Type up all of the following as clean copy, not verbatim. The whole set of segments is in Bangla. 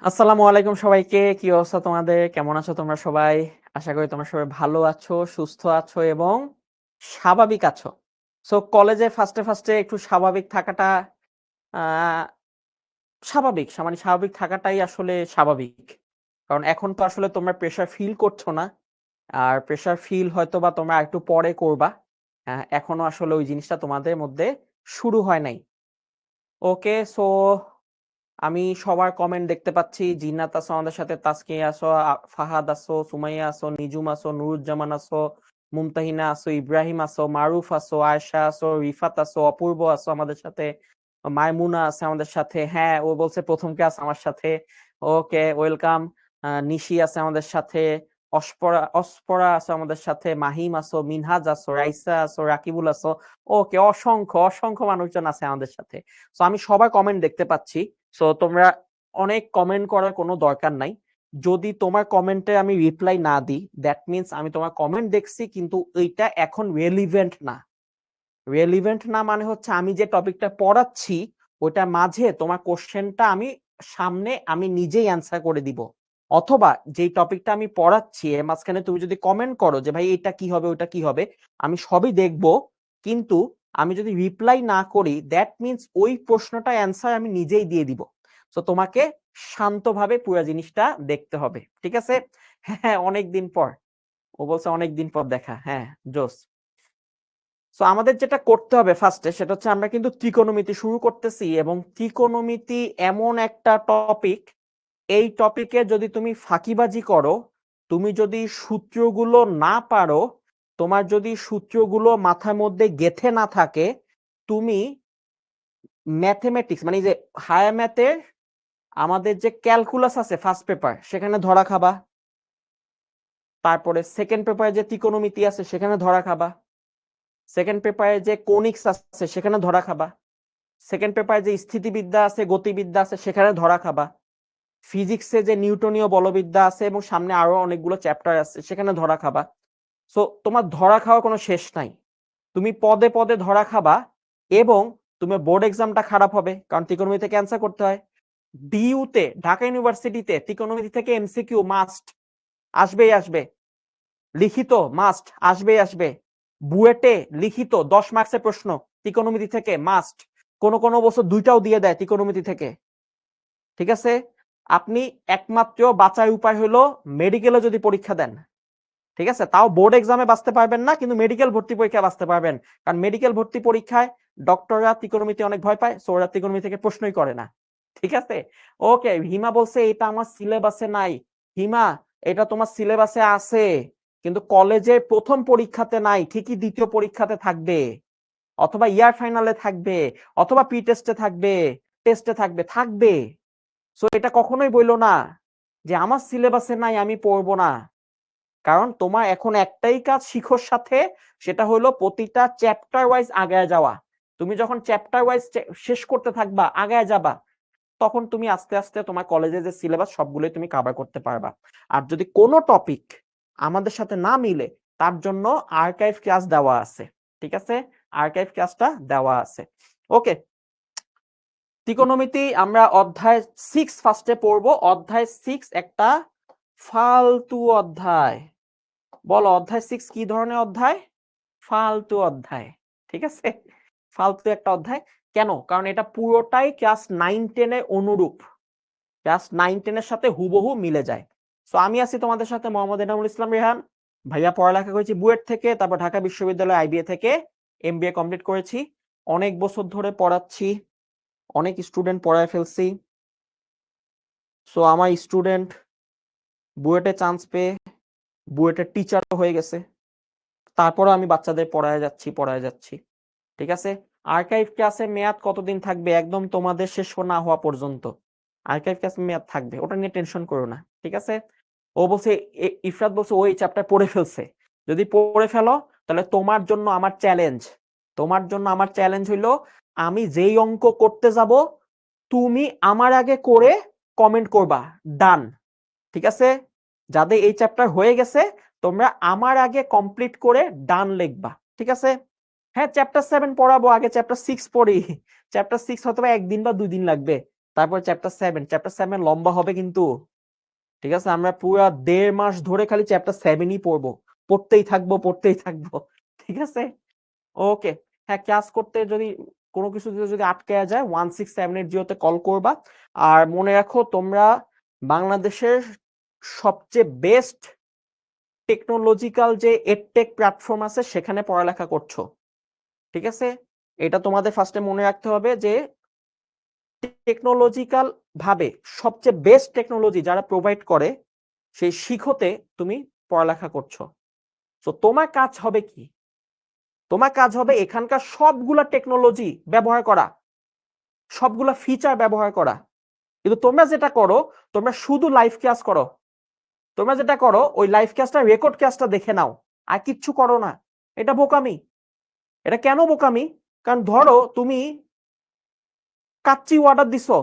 আসসালামু আলাইকুম সবাইকে। কি অবস্থা তোমাদের? কেমন আছো তোমরা সবাই? আশা করি তোমরা সবাই ভালো আছো, সুস্থ আছো এবং স্বাভাবিক আছো। সো কলেজে ফার্স্টে একটু স্বাভাবিক থাকাটা আ মানে স্বাভাবিক থাকাটাই আসলে স্বাভাবিক। কারণ এখন তো আসলে তোমরা প্রেশার ফিল করছো না। আর প্রেশার ফিল হয়তোবা তোমরা আরেকটু পরে করবা। এখনো আসলে ওই জিনিসটা তোমাদের মধ্যে শুরু হয় নাই। ওকে, সো আমি সবার কমেন্ট দেখতে পাচ্ছি। জিন্নাত আছো আমাদের সাথে, তাসকিয়া আছো, ফাহাদ আছো, সুমাইয়া আছো, নিজুম আছো, নুরুজ্জামান আছো, মুমতাহিনা আছো, ইব্রাহিম আছো, মারুফ আছো, আয়েশা আছো, রিফাত আছো, অপূর্ব আছো আমাদের সাথে, মাইমুনা আছে আমাদের সাথে। হ্যাঁ, ও বলছে প্রথম ক্লাস আমার সাথে। ওকে, ওয়েলকাম। নিশি আছে আমাদের সাথে, অস্পরা আছে আমাদের সাথে, মাহিম আছো, মিনহাজ আছো, রাইসা আছো, রাকিবুল আছো। ওকে, অসংখ্য মানুষজন আছে আমাদের সাথে। তো আমি সবার কমেন্ট দেখতে পাচ্ছি। সো তোমরা অনেক কমেন্ট করার কোনো দরকার নাই। যদি তোমার কমেন্টে আমি রিপ্লাই না দিই, দ্যাট মিন্স আমি তোমার কমেন্ট দেখছি কিন্তু এইটা এখন রেলিভেন্ট না। রেলিভেন্ট না মানে হচ্ছে আমি যে টপিকটা পড়াচ্ছি ওইটার মাঝে তোমার কোশ্চেনটা আমি নিজেই অ্যান্সার করে দিব। অথবা যেই টপিকটা আমি পড়াচ্ছি এর মাঝখানে তুমি যদি কমেন্ট করো যে ভাই এটা কি হবে ওইটা কি হবে, আমি সবই দেখব, কিন্তু আমি যদি রিপ্লাই না করি দ্যাট মিন্স ওই প্রশ্নটা অ্যান্সার আমি নিজেই দিয়ে দিব। তো তোমাকে শান্তভাবে পুরো জিনিসটা দেখতে হবে, ঠিক আছে? হ্যাঁ, অনেকদিন পর। ও বলছে অনেকদিন পর দেখা। হ্যাঁ, জোস। সো আমাদের যেটা করতে হবে ফার্স্টে সেটা হচ্ছে আমরা কিন্তু ত্রিকোণমিতি শুরু করতেছি, এবং ত্রিকোণমিতি এমন একটা টপিক, এই টপিকে যদি তুমি ফাঁকিবাজি করো, তুমি যদি সূত্রগুলো না পারো, তোমার যদি সূত্রগুলো মাথার মধ্যে গেঁথে না থাকে, তুমি ম্যাথমেটিক্স মানে যে হায়ার ম্যাথের আমাদের যে ক্যালকুলাস আছে ফার্স্ট পেপার সেখানে ধরা খাবা, তারপরে সেকেন্ড পেপারে যে ত্রিকোণমিতি আছে সেখানে ধরা খাবা, সেকেন্ড পেপারে যে কোনিক্স আছে সেখানে ধরা খাবা, সেকেন্ড পেপারে যে স্থিতিবিদ্যা আছে গতিবিদ্যা আছে সেখানে ধরা খাবা, ফিজিক্সে যে নিউটনীয় বলবিদ্যা আছে এবং সামনে আরো অনেকগুলো চ্যাপ্টার আছে সেখানে ধরা খাবা। সো তোমার ধরা খাওয়ার কোনো শেষ নাই। তুমি পদে পদে ধরা খাবা, এবং তুমি বোর্ড এক্সামটা খারাপ হবে কারণ ত্রিকোণমিতি থেকে অ্যান্সার করতে হয়। ডিইউতে ঢাকা ইউনিভার্সিটিতে ত্রিকোণমিতি থেকে এমসিকিউ মাস্ট আসবে, লিখিত মাস্ট আসবে। বুয়েটে লিখিত 10 মার্কসের প্রশ্ন ত্রিকোণমিতি থেকে মাস্ট। কোন বছর দুইটাও দিয়ে দেয় ত্রিকোণমিতি থেকে, ঠিক আছে? আপনি একমাত্র বাঁচার উপায় হলো মেডিকেলে যদি পরীক্ষা দেন, ঠিক আছে? তাও বোর্ড এক্সামে বাঁচতে পারবেন না, কিন্তু মেডিকেল ভর্তি পরীক্ষায় বাঁচতে পারবেন। কারণ মেডিকেল ভর্তি পরীক্ষায় ডক্টররা ত্রিকোণমিতি অনেক ভয় পায়, সো ওরা ত্রিকোণমিতি থেকে প্রশ্নই করে না, ঠিক আছে? ওকে, হিমা বলছে এটা আমার সিলেবাসে নাই। হিমা, এটা তোমার সিলেবাসে আছে, কিন্তু কলেজের প্রথম পরীক্ষাতে নাই, ঠিকই দ্বিতীয় পরীক্ষাতে থাকবে, অথবা ইয়ার ফাইনালে থাকবে, অথবা প্রি টেস্টে থাকবে, টেস্টে থাকবে। সো এটা কখনোই বইলো না যে আমার সিলেবাসে নাই আমি পড়বো না। কারণ তোমার এখন একটাই কাজ শিখোর সাথে, সেটা হলো প্রতিটা চ্যাপ্টার ওয়াইজ আগায় যাওয়া। তুমি যখন চ্যাপ্টার ওয়াইজ শেষ করতে থাকবা, আগায় যাবা, তখন তুমি আস্তে আস্তে তোমার কলেজে যে সিলেবাস সবগুলোই তুমি কভার করতে পারবা। আর যদি কোনো টপিক আমাদের সাথে না মিলে, তার জন্য আর্কাইভ ক্লাস দেওয়া আছে, ঠিক আছে? আর্কাইভ ক্লাসটা দেওয়া আছে। ওকে, ত্রিকোণমিতি আমরা অধ্যায় 6 ফার্স্টে পড়বো। অধ্যায় 6 একটা ফালতু অধ্যায়। বলো অধ্যায় 6 কি ধরনের অধ্যায়? ফালতু অধ্যায়, ঠিক আছে? ফালতু একটা অধ্যায়। কেন? কারণ এটা পুরোটাই ক্লাস 9-10 এর অনুরূপ, ক্লাস 9-10 এর সাথে হুবহু মিলে যায়। সো আমি আছি তোমাদের সাথে মোহাম্মদ এনামুল ইসলাম রেহান। ভাইয়া পড়ালেখা করেছি বুয়েট থেকে, তারপর ঢাকা বিশ্ববিদ্যালয় আইবিএ থেকে এমবিএ কমপ্লিট করেছি। অনেক বছর ধরে পড়াচ্ছি, অনেক স্টুডেন্ট পড়ায় ফেলছি। সো আমার স্টুডেন্ট বুয়েটে চান্স পেয়ে বুয়েটের টিচারও হয়ে গেছে। তারপরও আমি বাচ্চাদের পড়ায় যাচ্ছি, ঠিক আছে? আর্কাইভ ক্লাসে মেয়াদ কতদিন থাকবে? একদম তোমাদের শেষ না হওয়া পর্যন্ত আর্কাইভ ক্লাসে মেয়াদ থাকবে, ওটা নিয়ে টেনশন করো না, ঠিক আছে? ও বলছে, ইফরাত বলছে ওই চ্যাপ্টার পড়ে ফেলছে। যদি পড়ে ফেলো তাহলে তোমার জন্য আমার চ্যালেঞ্জ হইলো, আমি যেই অঙ্ক করতে যাব তুমি আমার আগে করে কমেন্ট করবা ডান, ঠিক আছে? যাদের এই চ্যাপ্টার হয়ে গেছে তোমরা আমার আগে কমপ্লিট করে ডান লিখবা, ঠিক আছে? হ্যাঁ, চ্যাপ্টার 7 পড়াবো, আগে চ্যাপ্টার 6 পড়ি। চ্যাপ্টার 6 হয়তো একদিন বা 2 দিন লাগবে, তারপর চ্যাপ্টার 7 লম্বা হবে কিন্তু, ঠিক আছে? আমরা পুরো 1.5 মাস ধরে খালি চ্যাপ্টার 7ই পড়বো, পড়তেই থাকবো, ঠিক আছে? ওকে, হ্যাঁ, ক্লাস করতে যদি কোনো কিছু যদি আটকে যায় 1678 তে কল করবা। আর মনে রাখো তোমরা বাংলাদেশের সবচেয়ে বেস্ট টেকনোলজিক্যাল যে এডটেক প্ল্যাটফর্ম আছে সেখানে পড়ালেখা করছো, ঠিক আছে? এটা তোমাদের ফার্স্টে মনে রাখতে হবে যে টেকনোলজিক্যাল ভাবে সবচেয়ে বেস্ট টেকনোলজি যারা প্রোভাইড করে সেই শিখতে তুমি পড়ালেখা করছো। তো তোমার কাজ হবে কি? তোমার কাজ হবে এখানকার সবগুলা টেকনোলজি ব্যবহার করা, সবগুলা ফিচার ব্যবহার করা। কিন্তু তোমরা যেটা করো, তোমরা শুধু লাইভ ক্লাস করো। তোমরা যেটা করো ওই লাইভ ক্লাসটা রেকর্ড ক্লাসটা দেখে নাও, আর কিচ্ছু করো না। এটা বোকামি। এটা কেন বোকামি? কারণ ধরো তুমি কাচ্চি অর্ডার দিছো,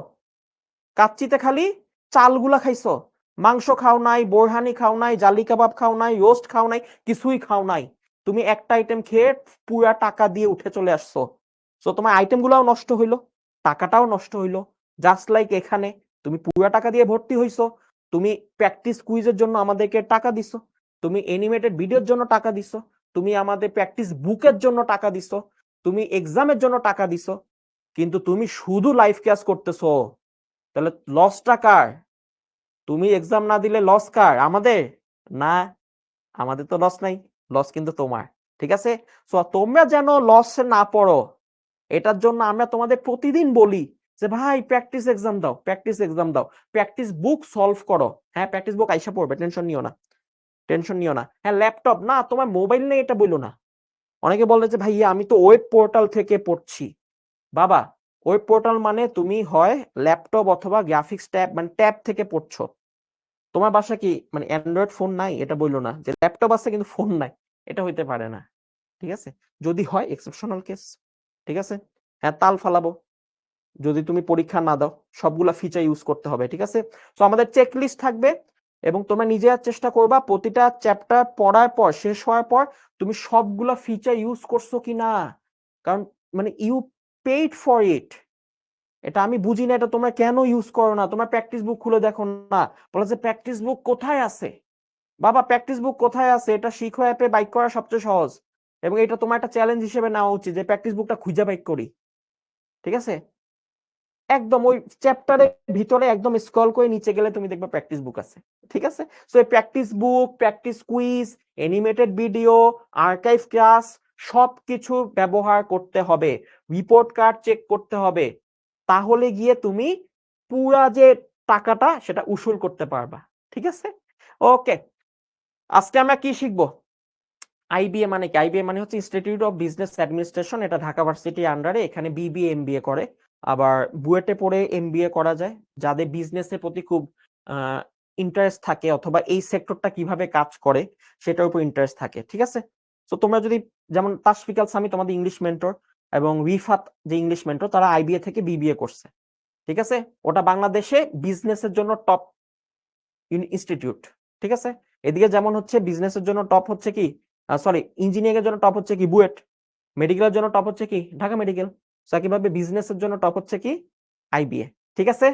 কাচ্চিতে খালি চালগুলা খাইছো, মাংস খাও নাই, বোরহানি খাও নাই, জালি কাবাব খাও নাই, রোস্ট খাও নাই, কিছুই খাও নাই। তুমি একটা আইটেম খেয়ে পুরা টাকা দিয়ে উঠে চলে আসছো। সো তোমার আইটেমগুলোও নষ্ট হইলো, টাকাটাও নষ্ট হইলো। জাস্ট লাইক এখানে তুমি পুরা টাকা দিয়ে ভর্তি হইছো, তুমি প্র্যাকটিস কুইজের জন্য আমাদেরকে টাকা দিছো, তুমি অ্যানিমেটেড ভিডিওর জন্য টাকা দিছো, তুমি আমাদের প্র্যাকটিস বুকের জন্য টাকা দিছো, তুমি এক্সামের জন্য টাকা দিছো, কিন্তু তুমি শুধু লাইভ ক্লাস করতেছো। তাহলে লসটা কার? তুমি এক্সাম না দিলে লস কার? আমাদের না, আমাদের তো লস নাই, লস কিন্তু তোমার, ঠিক আছে? সো তোমরা যেন লসে না পড়ো, এটার জন্য আমরা তোমাদের প্রতিদিন বলি যে ভাই প্র্যাকটিস এক্সাম দাও, প্র্যাকটিস এক্সাম দাও, প্র্যাকটিস বুক সলভ করো। হ্যাঁ, প্র্যাকটিস বুক আইসা পড়বে, টেনশন নিও না, টেনশন নিও না। হ্যাঁ, ল্যাপটপ না, তোমার মোবাইল নেই এটা বললো না। অনেকে বলে যে ভাইয়া আমি তো ওয়েব পোর্টাল থেকে পড়ছি। বাবা, ওয়েব পোর্টাল মানে তুমি হয় ল্যাপটপ অথবা গ্রাফিক্স ট্যাব মানে ট্যাব থেকে পড়ছো। তোমার বাসা কি মানে অ্যান্ড্রয়েড ফোন নাই এটা বললো না, যে ল্যাপটপ আছে কিন্তু ফোন নাই, এটা হইতে পারে না, ঠিক আছে? যদি হয় এক্সেপশনাল কেস, ঠিক আছে? হ্যাঁ, তাল ফালাবো যদি তুমি পরীক্ষা না দাও, সবগুলা ফিচার ইউজ করতে হবে, ঠিক আছে? তো আমাদের চেক লিস্ট থাকবে এবং তোমরা নিজেরা চেষ্টা করবা প্রতিটা চ্যাপ্টার পড়ার পর, শেষ হওয়ার পর তুমি সবগুলা ফিচার ইউজ করছো কিনা। কারণ মানে ইউ পেইড ফর ইট। এটা আমি বুঝি না, এটা তোমরা কেন ইউজ করো না? তোমরা প্র্যাকটিস বুক খুলে দেখো না, বলে যে প্র্যাকটিস বুক কোথায় আছে? বাবা, প্র্যাকটিস বুক কোথায় আছে? এটা শিখো অ্যাপে বাইক করা সবচেয়ে সহজ, এবং এটা তোমার একটা চ্যালেঞ্জ হিসেবে নেওয়া উচিত যে প্র্যাকটিস বুকটা খুঁজে বাইক করি, ঠিক আছে? একদম ওই চ্যাপ্টারের ভিতরে একদম স্ক্রল করে নিচে গেলে তুমি দেখবে প্র্যাকটিস বুক আছে, ঠিক আছে? সো এই প্র্যাকটিস বুক, practice quiz, animated video, archive class সবকিছু ব্যবহার করতে হবে, রিপোর্ট কার্ড চেক করতে হবে, তাহলে গিয়ে তুমি পুরা যে টাকাটা সেটা উসুল করতে পারবা, ঠিক আছে? ওকে, আজকে আমরা কি শিখবো? আইবিএ মানে কি? আইবিএ মানে হচ্ছে ইনস্টিটিউট অফ বিজনেস অ্যাডমিনিস্ট্রেশন। এটা ঢাকা ভার্সিটির আন্ডারে। এখানে বিবিএ এমবিএ করে, আবার বুয়েটে পড়ে এমবিএ করা যায়। যাদের বিজনেসের প্রতি খুব ইন্টারেস্ট থাকে অথবা এই সেক্টরটা কিভাবে কাজ করে সেটার উপর ইন্টারেস্ট থাকে, ঠিক আছে? তো তোমরা যদি যেমন তাসফিক আল সামি তোমাদের ইংলিশ মেন্টর এবং রিফাত যে ইংলিশ মেন্টর, তারা আইবিএ থেকে বিবিএ করছে, ঠিক আছে? ওটা বাংলাদেশে বিজনেসের জন্য টপ ইনস্টিটিউট, ঠিক আছে? এদিকে যেমন হচ্ছে বিজনেসের জন্য টপ হচ্ছে কি, সরি, ইঞ্জিনিয়ারিং এর জন্য টপ হচ্ছে কি বুয়েট, মেডিকেলের জন্য টপ হচ্ছে কি ঢাকা মেডিকেল, একইভাবে বিজনেসের জন্য টপ হচ্ছে কি আইবিএ, ঠিক আছে?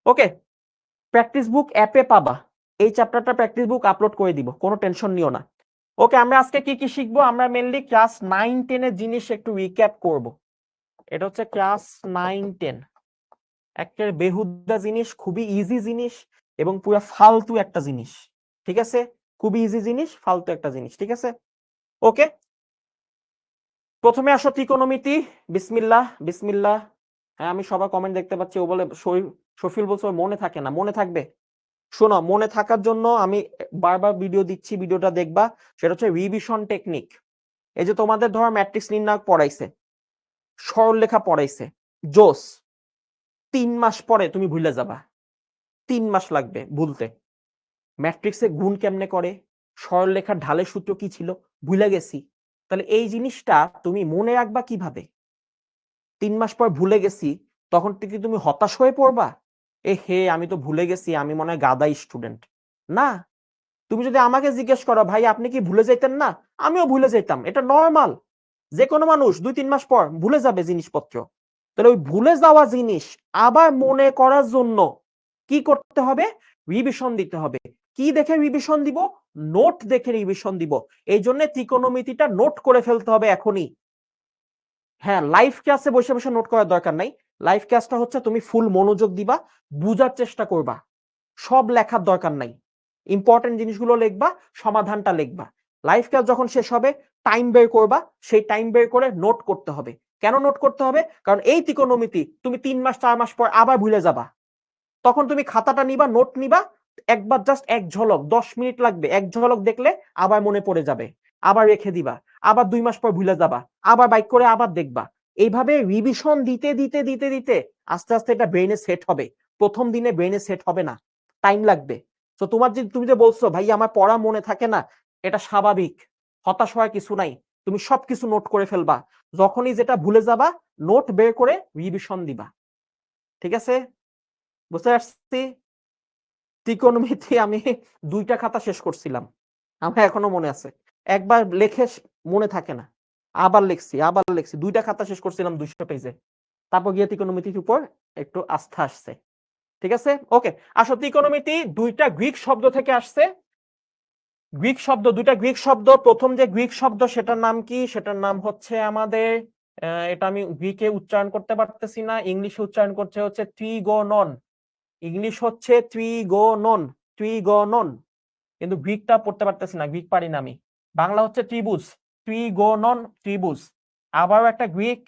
ওকে, প্র্যাকটিস বুক অ্যাপে পাবা, এই চ্যাপ্টারটা প্র্যাকটিস বুক আপলোড করে দিব, কোনো টেনশন নিও না। ওকে, আমরা আজকে কি কি শিখবো? আমরা মেইনলি ক্লাস 9-10 এর জিনিস একটু রিক্যাপ করব। এটা হচ্ছে ক্লাস 9-10, একটা বেহুদা জিনিস, খুবই ইজি জিনিস এবং পুরো ফালতু একটা জিনিস, ঠিক আছে? খুবই ইজি জিনিস, ফালতু একটা জিনিস, ঠিক আছে? ওকে, প্রথমে আসো ত্রিকোণমিতি। বিসমিল্লাহ বিসমিল্লাহ। হ্যাঁ, আমি সবার কমেন্ট দেখতে পাচ্ছি। ও বলে শফিল বলছে ওর মনে থাকে না, মনে থাকবে। শোনো, মনে থাকার জন্য আমি বারবার ভিডিও দিচ্ছি, ভিডিওটা দেখবা। সেটা হচ্ছে রিভিশন টেকনিক। এই যে তোমাদের ধরো ম্যাট্রিক্স নির্ণায়ক পড়াইছে, সরলরেখা পড়াইছে, জোস, 3 মাস পরে তুমি ভুলে যাবা, 3 মাস লাগবে ভুলতে। ম্যাট্রিক্সে গুণ কেমনে করে, সরলরেখার ঢালের সূত্র কি ছিল, ভুলে গেছি। তাহলে এই জিনিসটা তুমি মনে রাখবা কিভাবে? 3 মাস পর ভুলে গেছি, তখন থেকে তুমি হতাশ হয়ে পড়বা, এ হে আমি তো ভুলে গেছি, আমি মনে হয় গাদা স্টুডেন্ট। না, তুমি যদি আমাকে জিজ্ঞেস করো ভাই আপনি কি ভুলে যাইতেন না, আমিও ভুলে যাইতাম, এটা নরমাল। যে কোনো মানুষ 2-3 মাস পর ভুলে যাবে জিনিসপত্র। তাহলে ওই ভুলে যাওয়া জিনিস আবার মনে করার জন্য কি করতে হবে? রিভিশন দিতে হবে। কি দেখে রিভিশন দিব? নোট দেখে রিভিশন দিব। এই জন্য ত্রিকোণমিতিটা নোট করে ফেলতে হবে এখনই। হ্যাঁ, লাইভ ক্লাসে বসে বসে নোট করার দরকার নাই। লাইভ ক্লাসটা হচ্ছে তুমি ফুল মনোযোগ দিবা, বুঝার চেষ্টা করবা। সব লেখার দরকার নাই। ইম্পর্টেন্ট জিনিসগুলো লিখবা, সমাধানটা লিখবা। লাইভ ক্লাস যখন শেষ হবে টাইম বের করবা, সেই টাইম বের করে নোট করতে হবে। কেন নোট করতে হবে? কারণ এই ত্রিকোণমিতি তুমি 3 মাস 4 মাস পর আবার ভুলে যাবা। তখন তুমি খাতাটা নিবা, নোট নিবা, একবার জাস্ট এক ঝলক 10 মিনিট লাগবে, এক ঝলক দেখলে আবার মনে পড়ে যাবে, আবার রেখে দিবা, আবার 2 মাস পর ভুলে যাবা, আবার বাইক করে আবার দেখবা। এইভাবে রিভিশন দিতে দিতে দিতে দিতে আস্তে আস্তে এটা ব্রেইনে সেট হবে। প্রথম দিনে ব্রেইনে সেট হবে না, টাইম লাগবে। তো তুমি যে বলছো ভাই আমার পড়া মনে থাকে না, এটা স্বাভাবিক, হতাশ হওয়ার কিছু নাই। তুমি সবকিছু নোট করে ফেলবা, যখনই যেটা ভুলে যাবা নোট বের করে রিভিশন দিবা। ঠিক আছে, বুঝতে পারছি? ত্রিকোণমিতি আমি 2টা খাতা শেষ করছিলাম, আমার এখনো মনে আছে। একবার লেখে মনে থাকে না, আবার লিখছি 2টা খাতা শেষ করছিলাম 200 পেজে। তারপর গিয়ে ত্রিকোণমিতির উপর একটু আস্থা আসছে। ঠিক আছে, ওকে। আসো, ত্রিকোণমিতি 2টা গ্রিক শব্দ থেকে আসছে। গ্রিক শব্দ, 2টা গ্রিক শব্দ। প্রথম যে গ্রিক শব্দ সেটার নাম কি? সেটার নাম হচ্ছে আমাদের, এটা আমি গ্রিকে উচ্চারণ করতে পারতেছি না, ইংলিশে উচ্চারণ করছে হচ্ছে ট্রিগোনন। ইংলিশ হচ্ছে ট্রিগোনন, কিন্তু গ্রিকটা পড়তে পারতেছি না, গ্রিক পারি না আমি। বাংলা হচ্ছে ত্রিভুজ, ট্রিগোনন, ত্রিভুজ। আবার একটা গ্রিক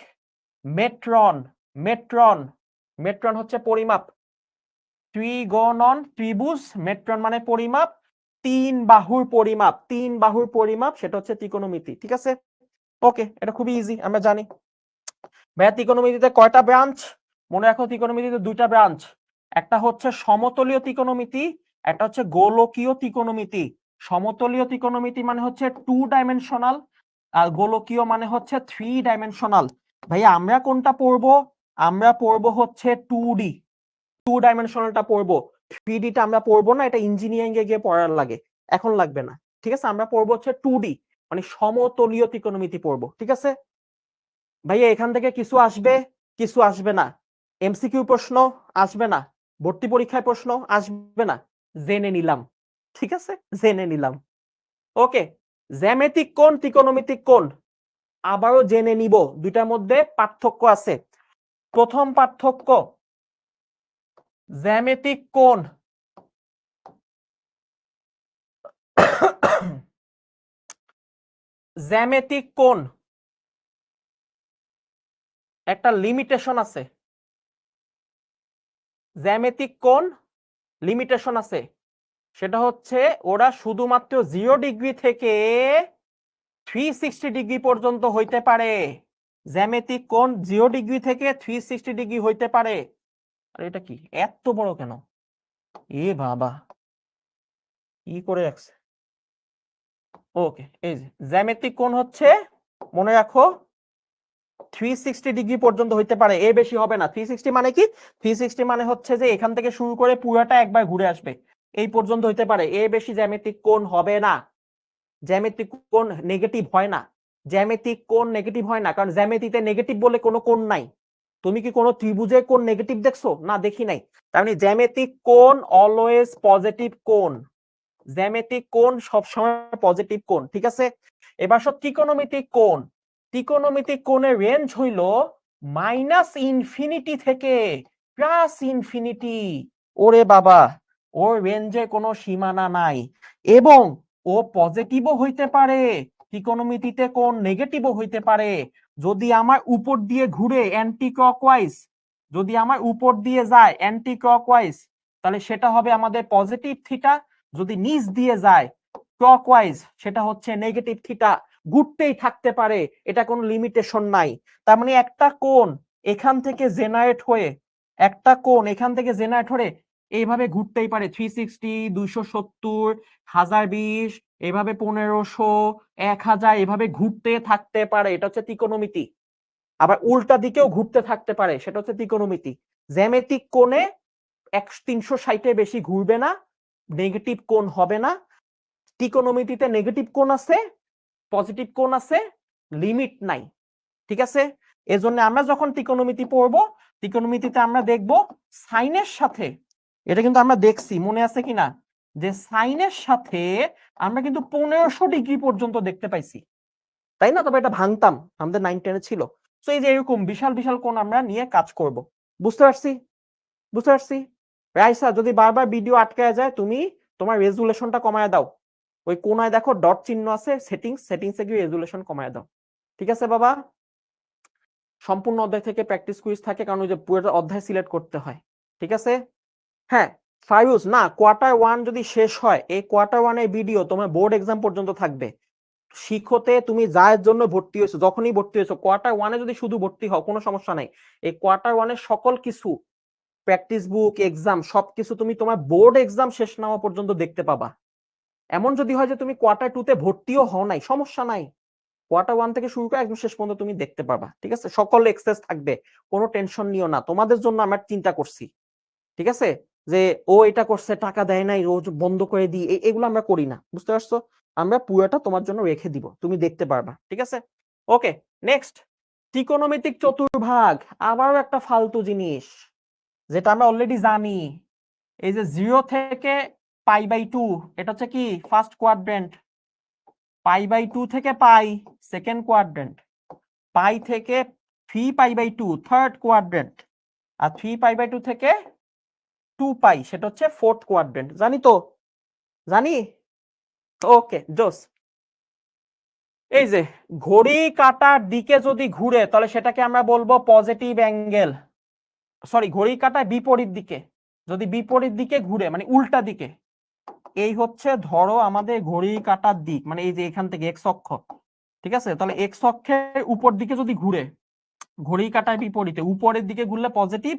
মেট্রন, মেট্রন হচ্ছে পরিমাপ। ট্রিগোনন ত্রিভুজ, মেট্রন মানে পরিমাপ, 3 বাহুর পরিমাপ, সেটা হচ্ছে ত্রিকোণমিতি। ঠিক আছে, ওকে, এটা খুবই ইজি, আমরা জানি। ভাইয়া ত্রিকোণমিতিতে কয়টা ব্রাঞ্চ? মনে রাখো, ত্রিকোণমিতিতে 2টা ব্রাঞ্চ। একটা হচ্ছে সমতলীয় ত্রিকোণমিতি, একটা হচ্ছে গোলকীয় ত্রিকোণমিতি। সমতলীয় ত্রিকোণমিতি মানে হচ্ছে 2 ডাইমেনশনাল, আর গোলকীয় মানে হচ্ছে 3 ডাইমেনশনাল। ভাইয়া আমরা কোনটা পড়বো? আমরা পড়বো হচ্ছে 2D, 2 ডাইমেনশনালটা পড়বো। 3D টা আমরা পড়বো না, এটা ইঞ্জিনিয়ারিং এ গিয়ে পড়ার লাগে, এখন লাগবে না। ঠিক আছে, আমরা পড়বো হচ্ছে 2D, মানে সমতলীয় ত্রিকোণমিতি পড়বো। ঠিক আছে ভাইয়া, এখান থেকে কিছু আসবে, কিছু আসবে না। এমসিকিউ প্রশ্ন আসবে না, ভর্তি পরীক্ষায় প্রশ্ন আসবে না, জেনে নিলাম। ঠিক আছে, জেনে নিলাম। ওকে, জ্যামিতিক কোণ, ত্রিকোণমিতিক কোণ আবারও জেনে নিব, দুইটার মধ্যে পার্থক্য আছে। প্রথম পার্থক্য, জ্যামিতিক কোণ জ্যামিতিক কোণ একটা লিমিটেশন আছে। জ্যামিতিক কোণ লিমিটেশন আছে, সেটা হচ্ছে ওরা শুধুমাত্র 0 ডিগ্রি থেকে 360 ডিগ্রি পর্যন্ত হইতে পারে। জ্যামিতিক কোণ 0 ডিগ্রি থেকে 360 ডিগ্রি হইতে পারে। আর এটা কি এত বড় কেন? এ বাবা, কি করে রাখছে? ওকে, এই যে জ্যামিতিক কোণ হচ্ছে, মনে রাখো, 360 ডিগ্রি পর্যন্ত হইতে পারে, এর বেশি হবে না। 360 মানে কি? 360 মানে হচ্ছে যে এখান থেকে শুরু করে পুরোটা একবার ঘুরে আসবে, এই পর্যন্ত হইতে পারে, এর বেশি জ্যামিতিক কোণ হবে না। জ্যামিতিক কোণ নেগেটিভ হয় না, জ্যামিতিক কোণ নেগেটিভ হয় না, কারণ জ্যামিতিতে নেগেটিভ বলে কোনো কোণ নাই। তুমি কি কোনো ত্রিভুজের কোণ নেগেটিভ দেখছো? না, দেখি নাই। তার মানে জ্যামিতিক কোণ অলওয়েজ পজিটিভ কোণ, জ্যামিতিক কোণ সবসময় পজিটিভ কোণ। ঠিক আছে, এবার সব ত্রিকোণমিতিক কোণ। ত্রিকোণমিতিক কোণের রেঞ্জ হইল -ইনফিনিটি থেকে +ইনফিনিটি। ওরে বাবা, ওর রেঞ্জে কোনো সীমানা নাই, এবং ও পজিটিভও হইতে পারে, ত্রিকোণমিতিতে কোণ নেগেটিভও হইতে পারে। যদি আমার উপর দিয়ে ঘুরে অ্যান্টি ক্লকওয়াইজ, যদি আমার উপর দিয়ে যায় অ্যান্টি ক্লকওয়াইজ, তাহলে সেটা হবে আমাদের পজিটিভ থিটা। যদি নিচ দিয়ে যায় ক্লকওয়াইজ, সেটা হচ্ছে নেগেটিভ থিটা। ঘুরতেই থাকতে পারে, এটা কোনো লিমিটেশন নাই। তার মানে একটা কোণ এখান থেকে জেনারেট হয়ে, একটা কোণ এখান থেকে জেনারেট হয়ে এইভাবে ঘুরতেই পারে, 360, 270, 1020, এভাবে 1500, 1000, এভাবে ঘুরতে থাকতে পারে, এটা হচ্ছে ত্রিকোণমিতি। আবার উল্টা দিকেও ঘুরতে থাকতে পারে, সেটা হচ্ছে ত্রিকোণমিতি। জ্যামিতিক কোণে 360 বেশি ঘুরবে না, নেগেটিভ কোণ হবে না। ত্রিকোণমিতিতে নেগেটিভ কোণ আছে, পজিটিভ কোণ আছে, লিমিট নাই। ঠিক আছে, এজন্য আমরা যখন ত্রিকোণমিতি পড়বো, ত্রিকোণমিতিতে আমরা দেখব সাইনের সাথে, এটা কিন্তু আমরা দেখছি, মনে আছে কিনা, যে সাইনের সাথে আমরা কিন্তু 1500 ডিগ্রি পর্যন্ত দেখতে পাইছি, তাই না? তবে এটা ভাঙতাম, আমাদের 9-10 ছিল। তো এই যে এরকম বিশাল বিশাল কোণ আমরা নিয়ে কাজ করব। বুঝতে পারছি? বুঝতে পারছি? রাইসা, যদি বারবার ভিডিও আটকায় যায়, তুমি তোমার রেজুলেশনটা কমায় দাও। ওই কোণায় দেখো ডট চিহ্ন আছে, সেটিংসে গিয়ে রেজুলেশন কমায় দাও। ঠিক আছে বাবা? সম্পূর্ণ অধ্যায় থেকে প্র্যাকটিস কুইজ থাকে, কারণ ওই যে পুরো অধ্যায় সিলেক্ট করতে হয়। ঠিক আছে? হ্যাঁ, ফাইরুজ, না কোয়ার্টার 1 যদি শেষ হয়, এই কোয়ার্টার 1 এর ভিডিও তোমার বোর্ড এক্সাম পর্যন্ত থাকবে। শিক্ষতে তুমি যার জন্য ভর্তি হয়েছো, যখনই ভর্তি হয়েছো, কোয়ার্টার 1 এ যদি শুধু ভর্তি হও কোনো সমস্যা নাই। এই কোয়ার্টার 1 এর সকল কিছু, প্র্যাকটিস বুক, এক্সাম, সবকিছু তুমি তোমার বোর্ড এক্সাম শেষ না হওয়া পর্যন্ত দেখতে পাবা। এমন যদি হয় যে তুমি কোয়ার্টার 2 তে ভর্তিও হও নাই, সমস্যা নাই, কোয়ার্টার 1 থেকে শুরু করে একদম শেষ পর্যন্ত তুমি দেখতে পারবা। ঠিক আছে? সকল এক্সেস থাকবে, কোনো টেনশন নিও না, তোমাদের জন্য আমরা চিন্তা করছি। ঠিক আছে? যে ও এটা করছে, টাকা দেয় নাই, রোজ বন্ধ করে দিই, এগুলো আমরা করি না। বুঝতে পারছো? আমরা পুরোটা তোমার জন্য রেখে দিব, তুমি দেখতে পারবা। ঠিক আছে? ওকে, নেক্সট, ত্রিকোণমিতিক চতুর্ভাগ, আবারও একটা ফালতু জিনিস যেটা আমরা অলরেডি জানি। এই যে 0 থেকে π/2, এটা হচ্ছে কি ফার্স্ট কোয়াড্রেন্ট, π/2 থেকে পাই সেকেন্ড কোয়াড্রেন্ট, পাই থেকে 3π/2 থার্ড কোয়াড্রেন্ট, আর 3π/2 থেকে 2π সেটা হচ্ছে ফোর্থ কোয়াড্রেন্ট। জানি তো, জানি। ওকে, জোস। এই যে ঘড়ি কাটার দিকে যদি ঘুরে, তাহলে সেটাকে আমরা বলবো পজিটিভ অ্যাঙ্গেল। সরি, ঘড়ি কাটার বিপরীত দিকে, যদি বিপরীত দিকে ঘুরে মানে উল্টা দিকে, এই হচ্ছে ধরো আমাদের ঘড়ি কাটার দিক, মানে এই যে এখান থেকে এক্স অক্ষ। ঠিক আছে? তাহলে এক্স অক্ষের উপর দিকে যদি ঘুরে, ঘড়ি কাটার বিপরীতে উপরের দিকে ঘুরলে পজিটিভ,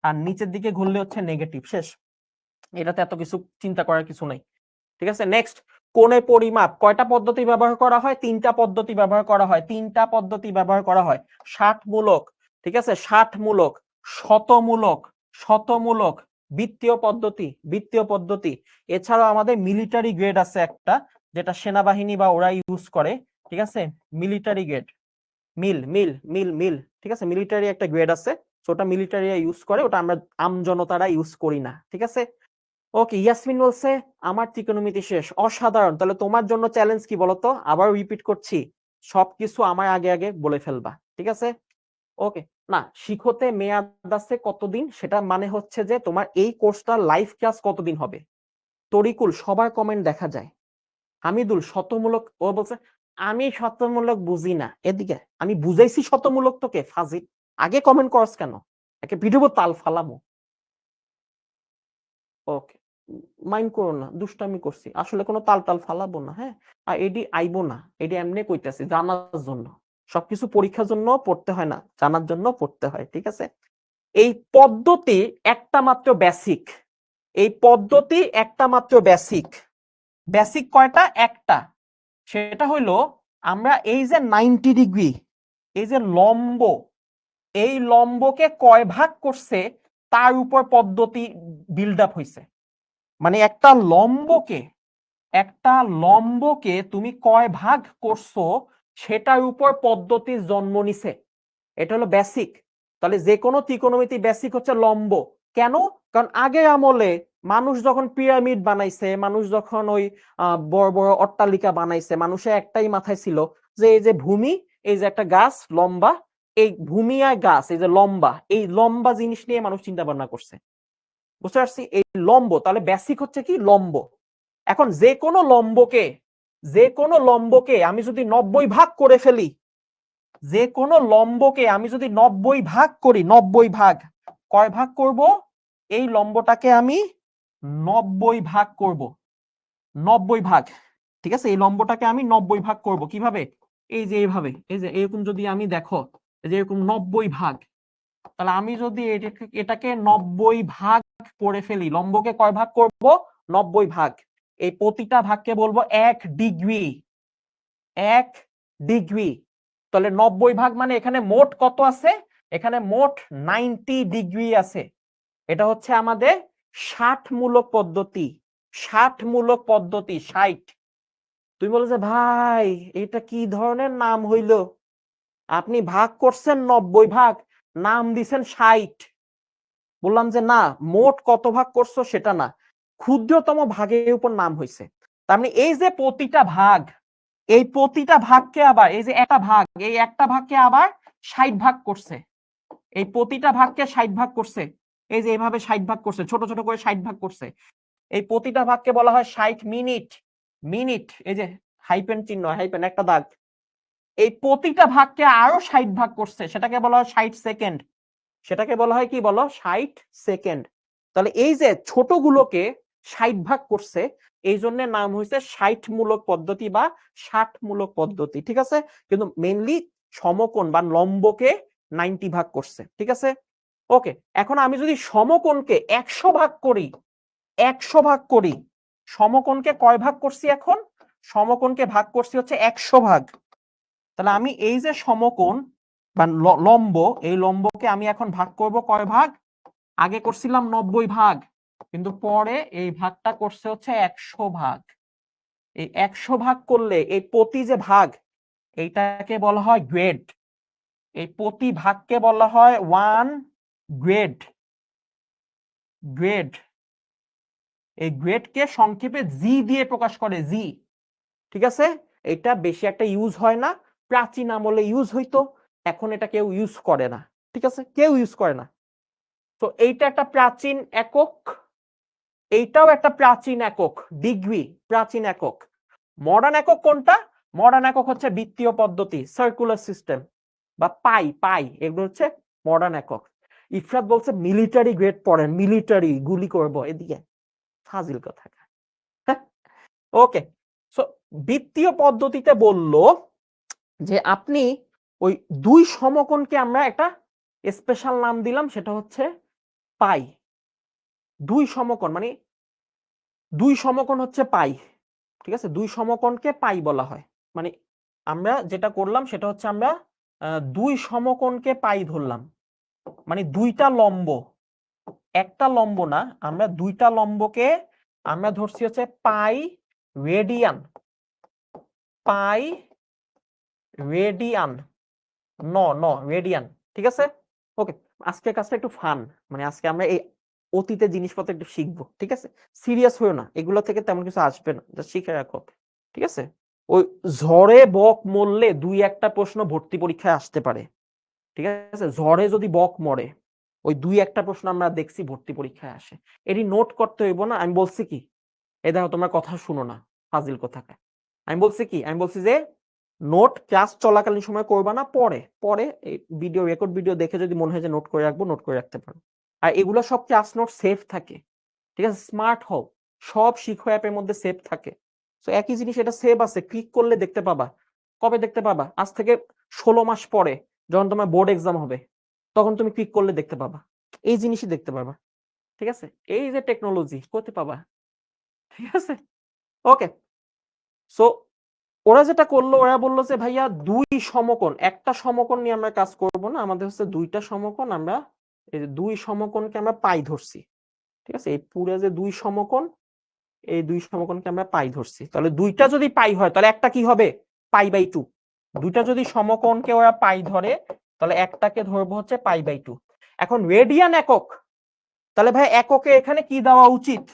আর নিচের দিকে ঘুরলে হচ্ছে নেগেটিভ। শেষ, এটাতে এত কিছু চিন্তা করার কিছু নাই। ঠিক আছে? নেক্সট, কোণের পরিমাপ কয়টা পদ্ধতি ব্যবহার করা হয়? 3টা পদ্ধতি ব্যবহার করা হয়। 3টা পদ্ধতি ব্যবহার করা হয়। ষাটমূলক, ঠিক আছে, ষাটমূলক, শতমূলক, শতমূলক, বৃত্তীয় পদ্ধতি, বৃত্তীয় পদ্ধতি। এছাড়াও আমাদের মিলিটারি গ্রেড আছে একটা, যেটা সেনাবাহিনী বা ওরা ইউজ করে। ঠিক আছে? মিলিটারি গ্রেড, মিল মিল মিল মিল ঠিক আছে? মিলিটারি একটা গ্রেড আছে, ওটা মিলিটারি ইউজ করে, ওটা আমরা আমজনতারা ইউজ করি না। ঠিক আছে? ওকে, ইয়াসমিন বলছে আমার ত্রিকোণমিতি শেষ, অসাধারণ। তাহলে তোমার জন্য চ্যালেঞ্জ কি বলতো? আবার রিপিট করছি, সবকিছু আমার আগে আগে বলে ফেলবা। ঠিক আছে? ওকে, না শিখতে মেয়াদ আছে কতদিন, সেটা মানে হচ্ছে যে তোমার এই কোর্সটা লাইভ ক্লাস কতদিন হবে। তরিকুল, সবার কমেন্ট দেখা যায়। হামিদুল, শতমূলক, ও বলছে আমি শতমূলক বুঝি না। এদিকে আমি বুঝাইছি শতমূলক তোকে, ফাজিল, আগে কমেন্ট করস কেন? একে ভিডিও তাল ফালামো। ওকে, মাইন্ড করো না, দুষ্টামি করছি, আসলে কোনো তাল টাল ফালাবো না। হ্যাঁ, আর এডি আইবো না, এডি এমনি কইতাছি জানার জন্য। সবকিছু পরীক্ষার জন্য পড়তে হয় না, জানার জন্য পড়তে হয়। ঠিক আছে? এই পদ্ধতি একটা মাত্র বেসিক, এই পদ্ধতি একটা মাত্র বেসিক। বেসিক কয়টা? একটা। সেটা হইলো আমরা এই যে 90 ডিগ্রি, এই যে লম্ব, এই লম্বকে কয় ভাগ করছে তার উপর পদ্ধতি বিল্ড আপ হইছে। মানে একটা লম্বকে তুমি কয় ভাগ করছো সেটার উপর পদ্ধতির জন্ম নিছে। এটা হলো বেসিক। তাহলে যে কোনো ত্রিকোণমিতি বেসিক হচ্ছে লম্ব। কেন? কারণ আগের আমলে মানুষ যখন পিরামিড বানাইছে, মানুষ যখন ওই বড় বড় অট্টালিকা বানাইছে, মানুষের একটাই মাথায় ছিল যে এই যে ভূমি, এই যে একটা গাছ লম্বা, এই ভূমি আর গাছ, এই যে লম্বা, এই লম্বা জিনিস নিয়ে মানুষ চিন্তা ভাবনা করছে। বুঝতে পারছি? এই লম্ব, তাহলে বেসিক হচ্ছে কি? লম্ব। এখন যে কোনো লম্বকে আমি যদি 90 ভাগ করে ফেলি, যে কোনো লম্বকে আমি যদি 90 ভাগ করি, 90 ভাগ, কয় ভাগ করব? এই লম্বটাকে আমি 90 ভাগ করব, 90 ভাগ। ঠিক আছে? এই লম্বটাকে আমি 90 ভাগ করব কিভাবে? এই যে এইভাবে, এই যে এরকম যদি আমি দেখো, এই যে এরকম 90 ভাগ, তাহলে আমি যদি এটাকে 90 ভাগ করে ফেলি, লম্বকে কয় ভাগ করব? 90 ভাগ। এই প্রতিটা ভাগকে বলবো 1 ডিগ্রি, 1 ডিগ্রি। তাহলে 90 ভাগ মানে এখানে মোট কত আছে? এখানে মোট 90 ডিগ্রি আছে। এটা হচ্ছে আমাদের ষাটমূলক পদ্ধতি, ষাটমূলক পদ্ধতি, 60। তুমি বলো যে ভাই এটা কি ধরনের নাম হইলো? আপনি ভাগ করছেন 90 ভাগ, নাম দিছেন 60। বললাম যে না, মোট কত ভাগ করছো সেটা না, ক্ষুদ্রতম ভাগের উপর নাম হয়েছে। তার মানে এই যে প্রতিটা ভাগ, এই প্রতিটা ভাগকে আবার এই যে একটা ভাগ, এই একটা ভাগকে আবার 60 ভাগ করছে, এই প্রতিটা ভাগকে 60 ভাগ করছে, এই যে এইভাবে 60 ভাগ করছে, ছোট ছোট করে 60 ভাগ করছে। এই প্রতিটা ভাগকে বলা হয় 60 মিনিট। মিনিট, এই যে হাইপেন চিহ্ন, হাইপেন একটা দাগ। এই প্রতিটা ভাগকে আরো 60 ভাগ করছে, সেটাকে বলা হয় 60 সেকেন্ড। সেটাকে বলা হয় কি বলো? 60 সেকেন্ড। তাহলে এই যে ছোটগুলোকে 60 ভাগ করছে, এই জন্য নাম হয়েছে 60 মূলক পদ্ধতি বা 60 মূলক পদ্ধতি, ঠিক আছে? কিন্তু মেইনলি সমকোণ বা লম্বকে 90 ভাগ করছে, ঠিক আছে? ওকে, এখন আমি যদি সমকোণকে 100 ভাগ করি, 100 ভাগ করি, সমকোণকে কয় ভাগ করছি এখন? সমকোণকে ভাগ করছি হচ্ছে 100 ভাগ। তাহলে আমি এই যে সমকোণ বা লম্ব, এই লম্বকে আমি এখন ভাগ করব কয় ভাগ? আগে করছিলাম 90 ভাগ, কিন্তু পরে এই ভাগটা করছে হচ্ছে 100 ভাগ। এই 100 ভাগ করলে এই প্রতি যে ভাগ, এইটাকে বলা হয় গ্রেড। এই প্রতি ভাগকে বলা হয় 1 গ্রেড। গ্রেড, এই গ্রেডকে সংক্ষেপে জি দিয়ে প্রকাশ করে, জি, ঠিক আছে? এটা বেশি একটা ইউজ হয় না, প্রাচীন আমলে ইউজ হইতো, এখন এটা কেউ ইউজ করে না, ঠিক আছে? কেউ ইউজ করে না। তো এইটা একটা প্রাচীন একক, এইটাও একটা প্রাচীন একক, ডিগ্রি প্রাচীন একক। মডার্ন একক কোনটা? মডার্ন একক হচ্ছে বৃত্তীয় পদ্ধতি, সার্কুলার সিস্টেম বা পাই, পাই, এগুলো হচ্ছে মডার্ন একক। ইফরাত বলছে মিলিটারি গ্রেড পড়েন, মিলিটারি গুলি করব, এদিকে ফাজিল কথা। ওকে, সো বৃত্তীয় পদ্ধতিতে বলল যে আপনি ওই দুই সমকোণকে আমরা একটা স্পেশাল নাম দিলাম, সেটা হচ্ছে পাই। দুই সমকোণ মানে দুই সমকোণ হচ্ছে পাই, ঠিক আছে? দুই সমকোণকে পাই বলা হয়। মানে আমরা যেটা করলাম সেটা হচ্ছে আমরা দুই সমকোণকে পাই ধরলাম, মানে দুইটা লম্ব, একটা লম্ব না, আমরা দুইটা লম্বকে আমরা ধরছি হচ্ছে পাই রেডিয়ান, পাই রেডিয়ান, রেডিয়ান, ঠিক আছে? ওকে, আজকের কাজটা একটু ফান, মানে আজকে আমরা এই অতীতের জিনিসপত্র একটু শিখবো, ঠিক আছে? সিরিয়াস হয়েও না, এগুলো থেকে তেমন কিছু আসবে না, জাস্ট শিখে রাখো, ঠিক আছে? ওই ঝড়ে বক মরলে দুই একটা প্রশ্ন ভর্তি পরীক্ষায় আসতে পারে, ঠিক আছে? ঝড়ে যদি বক মরে, ওই দুই একটা প্রশ্ন আমরা দেখছি ভর্তি পরীক্ষায় আসে, এটি নোট করতে হইব না। আমি বলছি কি, এই দেখো তোমরা কথা শুনো না, ফাজিল কোথাকার। আমি বলছি কি, আমি বলছি যে নোট ক্লাস চলাকালীন সময় করবা না, পরে পরে এই ভিডিও রেকর্ড ভিডিও দেখে যদি মনে হয় যে নোট করে রাখবো, নোট করে রাখতে পারো। আর এগুলো সব ক্লাস নোট সেভ থাকে, ঠিক আছে? স্মার্ট হও, সব শিখো অ্যাপের মধ্যে সেভ থাকে। তো একই জিনিস এটা সেভ আছে, ক্লিক করলে দেখতে পাবা। কবে দেখতে পাবা? আজ থেকে 16 মাস পরে যখন তোমার বোর্ড এক্সাম হবে, তখন তুমি ক্লিক করলে দেখতে পাবা, এই জিনিসই দেখতে পাবা, ঠিক আছে? এই যে টেকনোলজি করতে পাবা, ঠিক আছে? ওকে, সো ওরা যেটা করলো, ওরা বললো যে ভাইয়া দুই সমকোণ, একটা সমকোণ নিয়ে আমরা কাজ করব না, আমাদের হচ্ছে দুইটা সমকোণ, আমরা এই যে দুই সমকোণকে আমরা পাই ধরছি, ঠিক আছে? এই পুরো যে দুই সমকোণ, এই দুই সমকোণকে আমরা পাই ধরছি। তাহলে দুইটা যদি পাই হয়, তাহলে একটা কি হবে? Pi by 2। দুইটা যদি সমকোণকে ওরা পাই ধরে, তাহলে একটাকে ধরবো হচ্ছে পাই বাই 2। এখন রেডিয়ান একক, তাহলে ভাই এককে এখানে কি দেওয়া উচিত?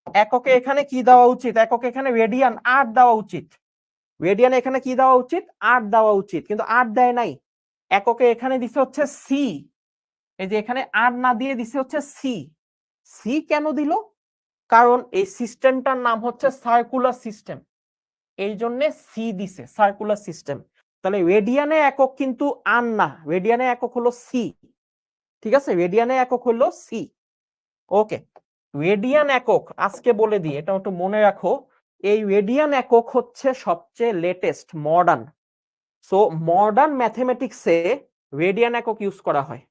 এককে এখানে কি দেওয়া উচিত? এককে এখানে রেডিয়ান 8 দেওয়া উচিত। রেডিয়ান এখানে কি দেওয়া উচিত? 8 দেওয়া উচিত, কিন্তু 8 দেয় নাই। এককে এখানে দিছে হচ্ছে সি, এই যে এখানে 8 না দিয়ে দিছে হচ্ছে সি। সি কেন দিল? কারণ এই সিস্টেমটার নাম হচ্ছে সার্কুলার সিস্টেম, এই জন্য সি দিছে, সার্কুলার সিস্টেম। তাহলে রেডিয়ানে একক কিন্তু আর না, রেডিয়ানে একক হলো সি, ঠিক আছে? রেডিয়ানে একক হলো সি। ওকে, রেডিয়ান একক আজকে বলে দিই, এটা একটু মনে রাখো, এই রেডিয়ান একক হচ্ছে সবচেয়ে লেটেস্ট মডার্ন। সো মডার্ন ম্যাথমেটিক্সে রেডিয়ান একক ইউজ করা হয়,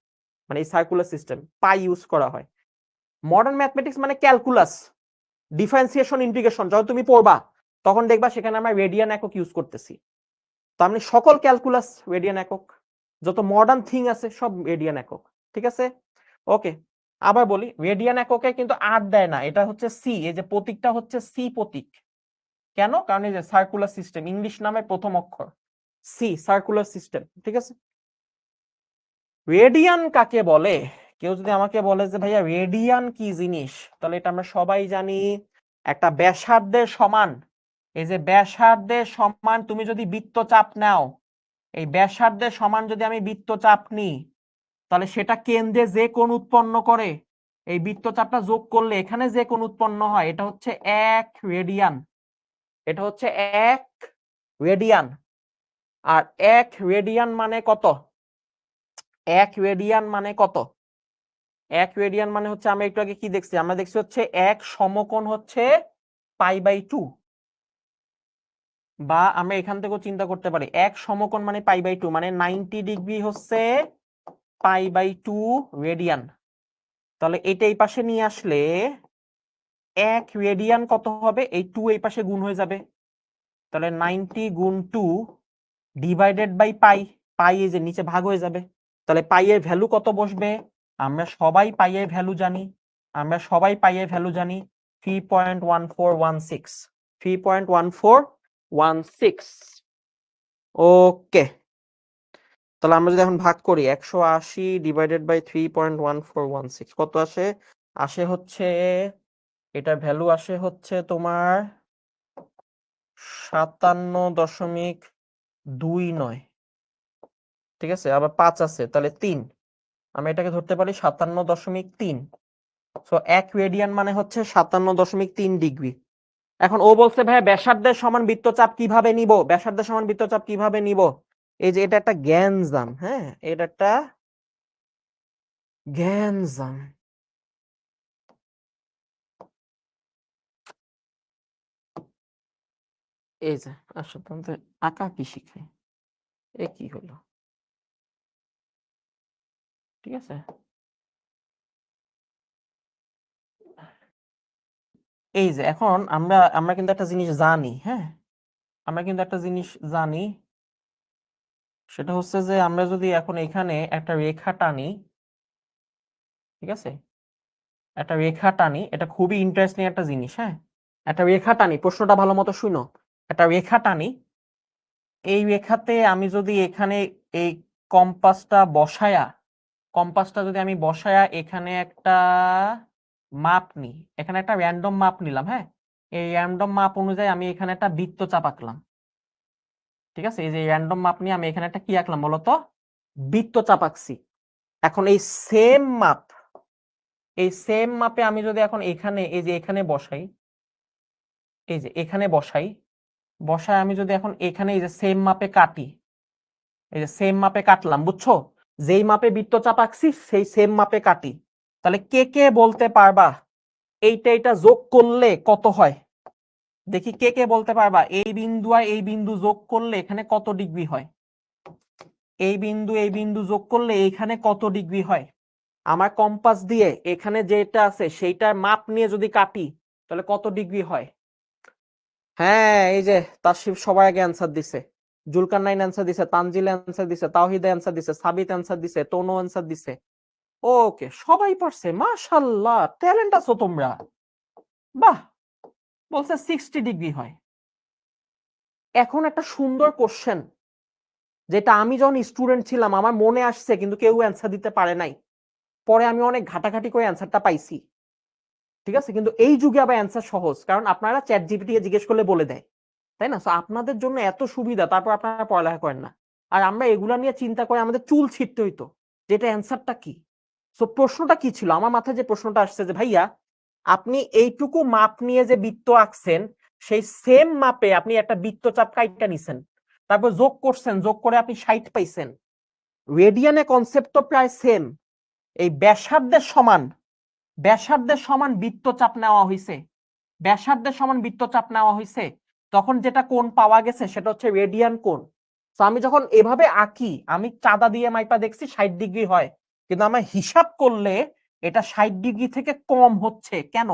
মানে এই সার্কুলার সিস্টেম পাই ইউজ করা হয়। মডার্ন ম্যাথমেটিক্স মানে ক্যালকুলাস, ডিফারেন্সিয়েশন, ইন্টিগ্রেশন যখন তুমি পড়বা, তখন দেখবা সেখানে আমরা রেডিয়ান একক ইউজ করতেছি। তো আমি সকল ক্যালকুলাস রেডিয়ান একক, যত মডার্ন থিং আছে সব রেডিয়ান একক, ঠিক আছে? ওকে, আবার বলি, রেডিয়ান এককে কিন্তু 8 দেয় না, এটা হচ্ছে সি, এই যে প্রতীকটা হচ্ছে সি প্রতীক। কেন? কারণ এই যে সার্কুলার সিস্টেম, ইংলিশ নামের প্রথম অক্ষর সি সার্কুলার সিস্টেম, ঠিক আছে। রেডিয়ান কাকে বলে? কেউ যদি আমাকে বলে যে ভাইয়া রেডিয়ান কি জিনিস, তাহলে এটা আমরা সবাই জানি একটা ব্যাসার্ধের সমান। এই যে ব্যাসার্ধের সমান তুমি যদি বৃত্তচাপ নাও, এই ব্যাসার্ধের সমান যদি আমি বৃত্তচাপ নিই, তাহলে সেটা কেন্দ্রে যে কোণ উৎপন্ন করে, এই বৃত্তচাপটা যোগ করলে এখানে যে কোণ উৎপন্ন হয়, এটা হচ্ছে 1 রেডিয়ান। এটা হচ্ছে 1 রেডিয়ান। আর 1 রেডিয়ান মানে কত? 1 রেডিয়ান মানে কত? 1 রেডিয়ান মানে হচ্ছে, আমরা একটু আগে কি দেখছি? আমরা দেখছি হচ্ছে 1 সমকোণ হচ্ছে π/2, বা আমরা এখান থেকেও চিন্তা করতে পারি 1 সমকোণ মানে π/2, মানে 90 ডিগ্রি হচ্ছে π/2 রেডিয়ান। তাহলে এটা এই পাশে নিয়ে আসলে 1 রেডিয়ান কত হবে? এই 2 এই পাশে গুণ হয়ে যাবে। তাহলে 90 গুণ 2 ডিভাইডেড বাই পাই, পাই এই যে নিচে ভাগ হয়ে যাবে। তাহলে পাই এর ভ্যালু কত বসবে? আমরা সবাই পাই এর ভ্যালু জানি, 3.1416। 3.1416। ওকে, তাহলে আমরা যদি এখন ভাগ করি 180 ডিভাইডেড বাই 3.1416 কত আসে? আসে হচ্ছে, এটার ভ্যালু আসে হচ্ছে তোমার 57.29। ঠিক আছে, আবার 5 আছে, তাহলে 3। আমি এটাকে ধরতে পারি 57.3। সো 1 রেডিয়ান মানে হচ্ছে 57.3 ডিগ্রি। এখন ও বলছে ভাই ব্যাসার্ধের সমান বৃত্তচাপ কিভাবে নিব? ব্যাসার্ধের সমান বৃত্তচাপ কিভাবে নিব? এই যে এটা একটা গ্যাঞ্জাম, হ্যাঁ, এটা একটা গ্যাঞ্জাম। এই যে আসলে তোমাদের আঁকা কি শিখে, এ কি হলো? ঠিক আছে, এই যে এখন আমরা আমরা কিন্তু একটা জিনিস জানি, হ্যাঁ, আমরা কিন্তু একটা জিনিস জানি, সেটা হচ্ছে যে আমরা যদি এখন এখানে একটা রেখা টানি, ঠিক আছে, একটা রেখা টানি, এটা খুবই ইন্টারেস্টিং একটা জিনিস, হ্যাঁ, একটা রেখা টানি, প্রশ্নটা ভালো মতো শুনো। একটা রেখা টানি, এই রেখাতে আমি যদি এখানে এই কম্পাসটা বসায়া, কম্পাসটা যদি আমি বসায়া এখানে একটা মাপ নিই, এখানে একটা র্যান্ডম মাপ নিলাম, হ্যাঁ, এই র্যান্ডম মাপ অনুযায়ী আমি এখানে একটা বৃত্তচাপ আঁকলাম। ঠিক আছে, এই যে র্যান্ডম মাপ নিয়ে আমি এখানে একটা কি আঁকলাম বলতো? বৃত্তচাপ আঁকছি। এখন এই সেম মাপ, এই সেম মাপে আমি যদি এখন এখানে এই যে এখানে বসাই, এই যে এখানে বসাই, বসায় আমি যদি এখন এখানে এই যে সেম মাপে কাটি, এই যে সেম মাপে কাটলাম, বুঝছো? যেই মাপে বৃত্তচাপ আঁকছি সেই সেম মাপে কাটি, তাহলে কে কে বলতে পারবা এইটা এটা যোগ করলে কত হয়? দেখি কে কে বলতে পারবা এই বিন্দু আর এই বিন্দু যোগ করলে এখানে কত ডিগ্রি হয়? এই বিন্দু যোগ করলে এখানে কত ডিগ্রি হয়? আমার কম্পাস দিয়ে এখানে যেটা আছে সেইটার মাপ নিয়ে যদি কাটি তাহলে কত ডিগ্রি হয়? হ্যাঁ, এই যে তাসিফ সবার আগে অ্যান্সার দিছে, জুলকারনাইন অ্যান্সার দিছে, তানজিল অ্যান্সার দিছে, তাওহিদ অ্যান্সার দিছে, সাবিত অ্যান্সার দিছে, তনু অ্যান্সার দিছে। ওকে, সবাই পারছে, মাশাআল্লাহ, ট্যালেন্ট আছো তোমরা, বাহ। বলছে 60 ডিগ্রি হয়। এখন একটা সুন্দর কোশ্চেন, যেটা আমি যখন স্টুডেন্ট ছিলাম আমার মনে আসছে কিন্তু কেউ অ্যান্সার দিতে পারে নাই, পরে আমি অনেক ঘাটাঘাটি করে অ্যান্সারটা পাইছি। ঠিক আছে, কিন্তু এই যুগে আবার অ্যান্সার সহজ, কারণ আপনারা চ্যাট জিপিটি কে জিজ্ঞেস করলে বলে দেয়, তাই না? সো আপনাদের জন্য এত সুবিধা, তারপর আপনারা পড়ালেখা করেন না। আর আমরা এগুলা নিয়ে চিন্তা করে আমাদের চুল ছিঁড়তে হইতো যেটা অ্যান্সারটা কি। সো প্রশ্নটা কি ছিল? আমার মাথায় যে প্রশ্নটা আসছে যে ভাইয়া আপনি এইটুকু মাপ নিয়ে যে বৃত্ত আঁকছেন, সেই সেম মাপে আপনি একটা বৃত্তচাপ কাইটা নিছেন, তারপর যোগ করছেন, যোগ করে আপনি 60 পাইছেন। রেডিয়ানে কনসেপ্ট তো প্রায় সেম। এই ব্যাসার্ধের সমান, ব্যাসার্ধের সমান বৃত্তচাপ নেওয়া হয়েছে, ব্যাসার্ধের সমান বৃত্তচাপ নেওয়া হয়েছে, তখন যেটা কোণ পাওয়া গেছে সেটা হচ্ছে রেডিয়ান কোণ। তো আমি যখন এভাবে আঁকি, আমি চাঁদা দিয়ে মাইপা দেখছি 60 ডিগ্রি হয়, কিন্তু আমার হিসাব করলে এটা 60 ডিগ্রি থেকে কম হচ্ছে কেন?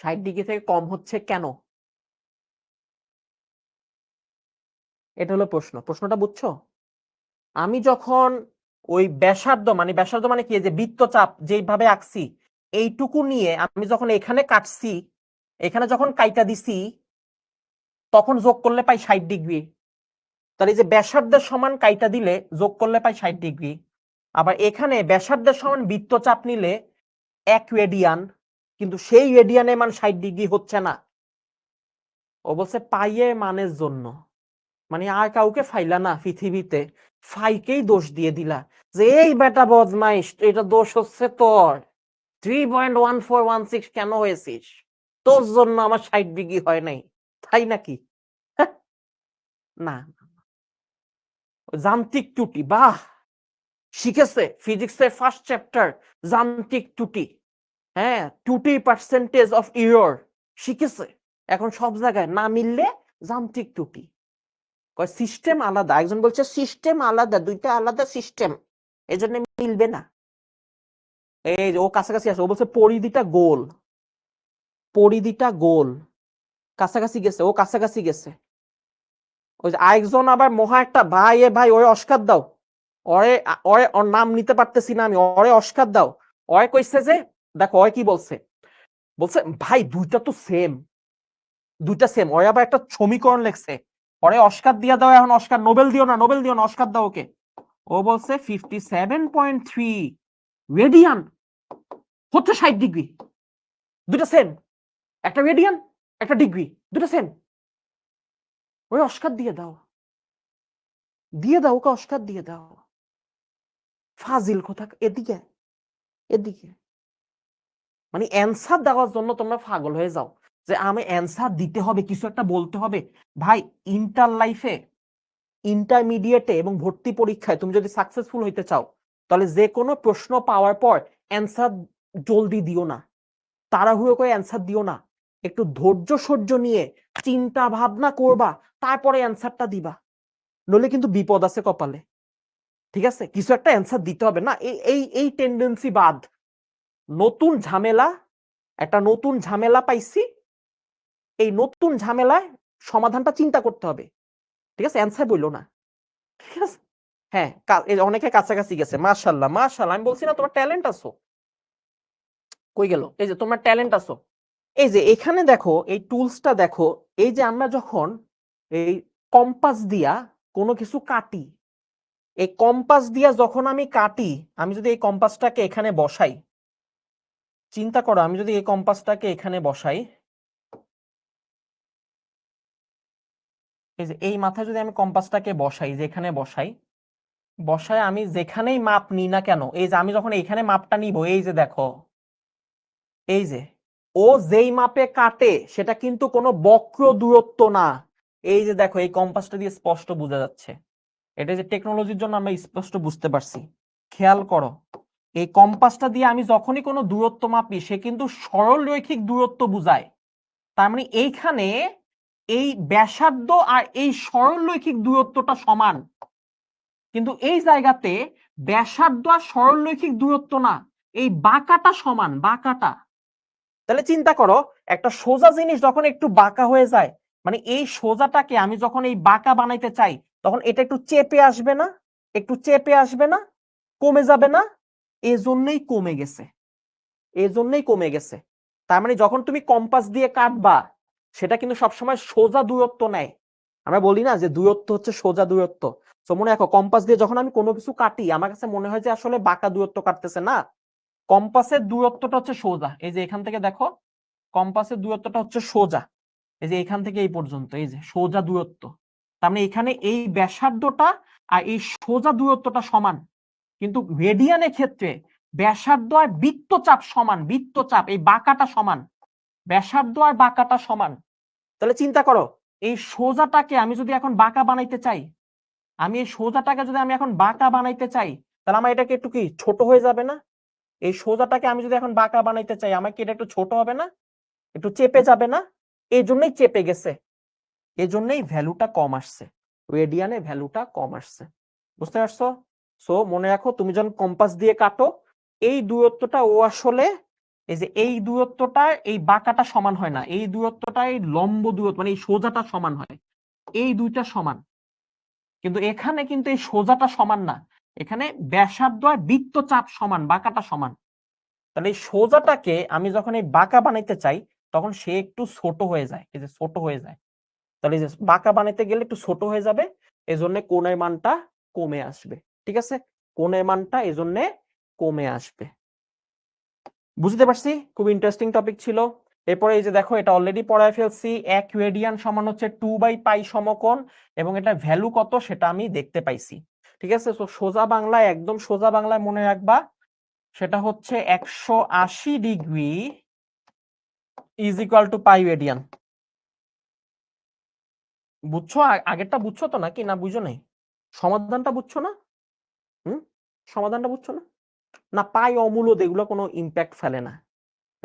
60 ডিগ্রি থেকে কম হচ্ছে কেন? এটা হলো প্রশ্ন। প্রশ্নটা বুঝছো? আমি যখন ওই ব্যাসার্ধ মানে কি, যে বৃত্তচাপ যেভাবে আঁকছি এইটুকু নিয়ে আমি যখন এখানে কাটছি, এখানে যখন কাইটা দিছি, তখন যোগ করলে পাই 60 ডিগ্রি। তাহলে এই যে ব্যাসার্ধের সমান কাইটা দিলে যোগ করলে পাই 60 ডিগ্রি, আবার এখানে ব্যাসার্ধের সমান বৃত্তচাপ নিলে 1 রেডিয়ান, কিন্তু সেই রেডিয়ানের মান 60 ডিগ্রি হচ্ছে না। ও বলছে পাইয়ের মানের জন্য, মানে আর কাউকে ফাইলা না পৃথিবীতে, ফাইকেই দোষ দিয়ে দিলা যে এই বেটা বদমাইশ, এটা দোষ হচ্ছে তোর, 3.1416 কেন হয়েছিস, তোর জন্য আমার 60 ডিগ্রি হয় নাই, তাই নাকি? না, যান্ত্রিক ত্রুটি, বাহ, শিখেছে ফিজিক্সের ফার্স্ট চ্যাপ্টার, যান্ত্রিক ত্রুটি, হ্যাঁ, ত্রুটি পার্সেন্টেজ অফ এরর শিখেছে, এখন সব জায়গায় না মিললে যান্ত্রিক ত্রুটি। সিস্টেম আলাদা, একজন বলছে সিস্টেম আলাদা, দুইটা আলাদা সিস্টেম, এই জন্য মিলবে না। এই যে ও কাছাকাছি আছে, ও বলছে পরিধিটা গোল, পরিধিটা গোল, কাছাকাছি গেছে, ও কাছাকাছি গেছে। ওই যে আরেকজন আবার মহা একটা ভাই, এ ভাই ওরে অস্কার দাও, ওরে ওরে ওর নাম নিতে পারতেছি না আমি, ওরে অস্কার দাও। ওরে কইছে যে দেখো ওরে কি বলছে, বলছে ভাই দুইটা তো সেম, দুইটা সেম। ওরে আবার একটা সমীকরণ লেখছে, ওরে অস্কার দিয়া দাও এখন, অস্কার, নোবেল দিও না, নোবেল দিও না, অস্কার দাও ওকে। ও বলছে 57.3 রেডিয়ান হচ্ছে 60 ডিগ্রি, দুইটা সেম, একটা রেডিয়ান একটা ডিগ্রি, দুটো সেম। ওই অস্কার দিয়ে দাও, দিয়ে দাও ওকে, অস্কার দিয়ে দাও, ফাজিল কথা। এদিকে এদিকে মানে অ্যান্সার দেওয়ার জন্য তোমরা পাগল হয়ে যাও যে আমি অ্যান্সার দিতে হবে, কিছু একটা বলতে হবে। ভাই ইন্টার লাইফে, ইন্টারমিডিয়েটে এবং ভর্তি পরীক্ষায় তুমি যদি সাকসেসফুল হইতে চাও, তাহলে যে কোনো প্রশ্ন পাওয়ার পর অ্যান্সার জলদি দিও না, তাড়াহুড়ো করে অ্যান্সার দিও না, একটু ধৈর্য সহ্য নিয়ে চিন্তা ভাবনা করবা, তারপরে অ্যান্সারটা দিবা, নইলে কিন্তু বিপদ আছে কপালে। ঠিক আছে, কিছু একটা অ্যান্সার দিতে হবে না, এই টেন্ডেন্সি বাদ। নতুন ঝামেলা, একটা নতুন ঝামেলা পাইছি, এই নতুন ঝামেলায় সমাধানটা চিন্তা করতে হবে, ঠিক আছে, অ্যান্সার বললো না, ঠিক আছে। হ্যাঁ, অনেকে কাছাকাছি গেছে, মাশাআল্লাহ মাশাআল্লাহ, আমি বলছি না তোমার ট্যালেন্ট আছো, কই গেল, এই যে তোমার ট্যালেন্ট আছো। এই যে এখানে দেখো, এই টুলসটা দেখো, এই যে আমরা যখন এই কম্পাস দিয়া কোনো কিছু কাটি, এই কম্পাস দিয়া যখন আমি কাটি, আমি যদি এই কম্পাসটাকে এখানে বসাই, চিন্তা করো, আমি যদি এই কম্পাসটাকে এখানে বসাই, এই যে এই মাথায় যদি আমি কম্পাসটাকে বসাই, যে এখানে বসাই, বসায় আমি যেখানেই মাপ নিই না কেন, এই যে আমি যখন এখানে মাপটা নিব, এই যে দেখো, এই যে ও যেই মাপে কাটে সেটা কিন্তু কোনো বক্র দূরত্ব না। এই যে দেখো, এই কম্পাসটা দিয়ে স্পষ্ট বোঝা যাচ্ছে, এটা যে টেকনোলজির জন্য আমরা স্পষ্ট বুঝতে পারছি। খেয়াল করো, এই কম্পাসটা দিয়ে আমি যখনই কোনো দূরত্ব মাপি, সে কিন্তু সরল রৈখিক দূরত্ব বুঝায়। তার মানে এইখানে এই ব্যাসার্ধ আর এই সরল রৈখিক দূরত্বটা সমান, কিন্তু এই জায়গাতে ব্যাসার্ধ আর সরল রৈখিক দূরত্ব না, এই বাঁকাটা সমান, বাঁকাটা। তাহলে চিন্তা করো, একটা সোজা জিনিস যখন একটু বাঁকা হয়ে যায়, মানে এই সোজাটাকে আমি যখন এই বাঁকা বানাইতে চাই, তখন এটা একটু চেপে আসবে না, একটু চেপে আসবে না, কমে যাবে না, এজন্যই কমে গেছে, এজন্যই কমে গেছে। তার মানে যখন তুমি কম্পাস দিয়ে কাটবা, সেটা কিন্তু সবসময় সোজা দূরত্ব নেয়। আমরা বলি না যে দূরত্ব হচ্ছে সোজা দূরত্ব, তো মনে রাখো, কম্পাস দিয়ে যখন আমি কোনো কিছু কাটি, আমার কাছে মনে হয় যে আসলে বাঁকা দূরত্ব কাটতেছে, না, কম্পাসের দূরত্বটা হচ্ছে সোজা। এই যে এখান থেকে দেখো, কম্পাসের দূরত্বটা হচ্ছে সোজা, এই যে এখান থেকে এই পর্যন্ত, এই যে সোজা দূরত্ব। তার মানে এখানে এই ব্যাসার্ধটা আর এই সোজা দূরত্বটা সমান, কিন্তু রেডিয়ানের ক্ষেত্রে ব্যাসার্ধ আর বৃত্তচাপ সমান, বৃত্তচাপ এই বাঁকাটা সমান, ব্যাসার্ধ আর বাঁকাটা সমান। তাহলে চিন্তা করো, এই সোজাটাকে আমি যদি এখন বাঁকা বানাইতে চাই, আমি এই সোজাটাকে যদি আমি এখন বাঁকা বানাইতে চাই, তাহলে আমার এটাকে একটু কি ছোট হয়ে যাবে না? এই সোজাটাকে আমি যদি এখন বাঁকা বানাইতে চাই, আমার কি এটা একটু ছোট হবে না, একটু চেপে যাবে না? এই জন্যই চেপে গেছে, এই জন্যই ভ্যালুটা কম আসছে, রেডিয়ানে ভ্যালুটা কম আসছে। বুঝতে পারছো? সো মনে রাখো, তুমি যখন কম্পাস দিয়ে কাটো, এই দূরত্বটা ও আসলে, এই যে এই দূরত্বটা এই বাঁকাটা সমান হয় না, এই দূরত্বটা এই লম্ব দূরত্ব, মানে এই সোজাটা সমান হয়, এই দুইটা সমান। কিন্তু এখানে কিন্তু এই সোজাটা সমান না, এখানে ব্যাসার্ধ আর বৃত্তচাপ সমান, বাঁকাটা সমান। তাহলে এই সোজাটাকে আমি যখন এই বাঁকা বানাইতে চাই, তখন সে একটু ছোট হয়ে যায়, এই যে ছোট হয়ে যায়। তাহলে এই যে বাঁকা বানাইতে গেলে একটু ছোট হয়ে যাবে, এজন্য কোণের মানটা কমে আসবে। ঠিক আছে, কোণের মানটা এজন্য কমে আসবে। বুঝতে পারছি? খুব ইন্টারেস্টিং টপিক ছিল। এরপরে এই যে দেখো, এটা অলরেডি পড়ায় ফেলছি। 1 রেডিয়ান সমান হচ্ছে 2/পাই সমকোণ, এবং এটা ভ্যালু কত সেটা আমি দেখতে পাইছি। ঠিক আছে, তো সোজা বাংলায়, একদম সোজা বাংলায় মনে রাখবা, সেটা হচ্ছে 180 degree is equal to pi radian. বুঝছো? আগেরটা বুঝছো তো নাকি না বুঝো নাই? সমাধানটা বুঝছো না? সমাধানটা বুঝছো না? না, পাই অমূলদ, এগুলো কোনো ইম্প্যাক্ট ফেলে না,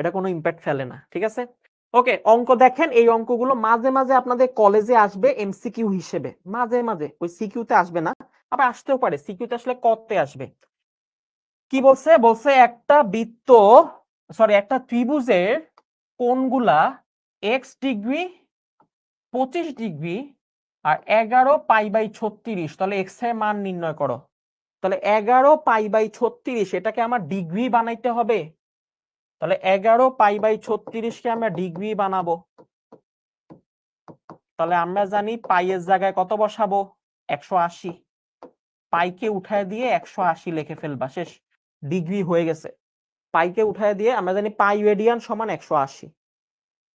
এটা কোনো ইম্প্যাক্ট ফেলে না। ঠিক আছে, ওকে। অঙ্ক দেখেন, এই অঙ্কগুলো মাঝে মাঝে আপনাদের কলেজে আসবে এমসিকিউ হিসেবে, মাঝে মাঝে ওই সিকিউতে আসবে না, আবার আসতেও পারে। সিকিউতে আসলে কতে আসবে। কি বলছে? বলছে একটা বৃত্ত, সরি, একটা ত্রিভুজের কোণগুলা x ডিগ্রি, 25 ডিগ্রি আর 11π/36, তাহলে x এর মান নির্ণয় করো। তাহলে 11π/36 এটাকে আমার ডিগ্রি বানাইতে হবে। তাহলে 11π/36 কে আমরা ডিগ্রি বানাবো। তাহলে আমরা জানি পাই এর জায়গায় কত বসাবো? 180। পাইকে উঠায় দিয়ে 180 লিখে ফেলবা, শেষ, ডিগ্রি হয়ে গেছে। পাইকে উঠায় দিয়ে আমরা জানি পাই রেডিয়ান সমান 180।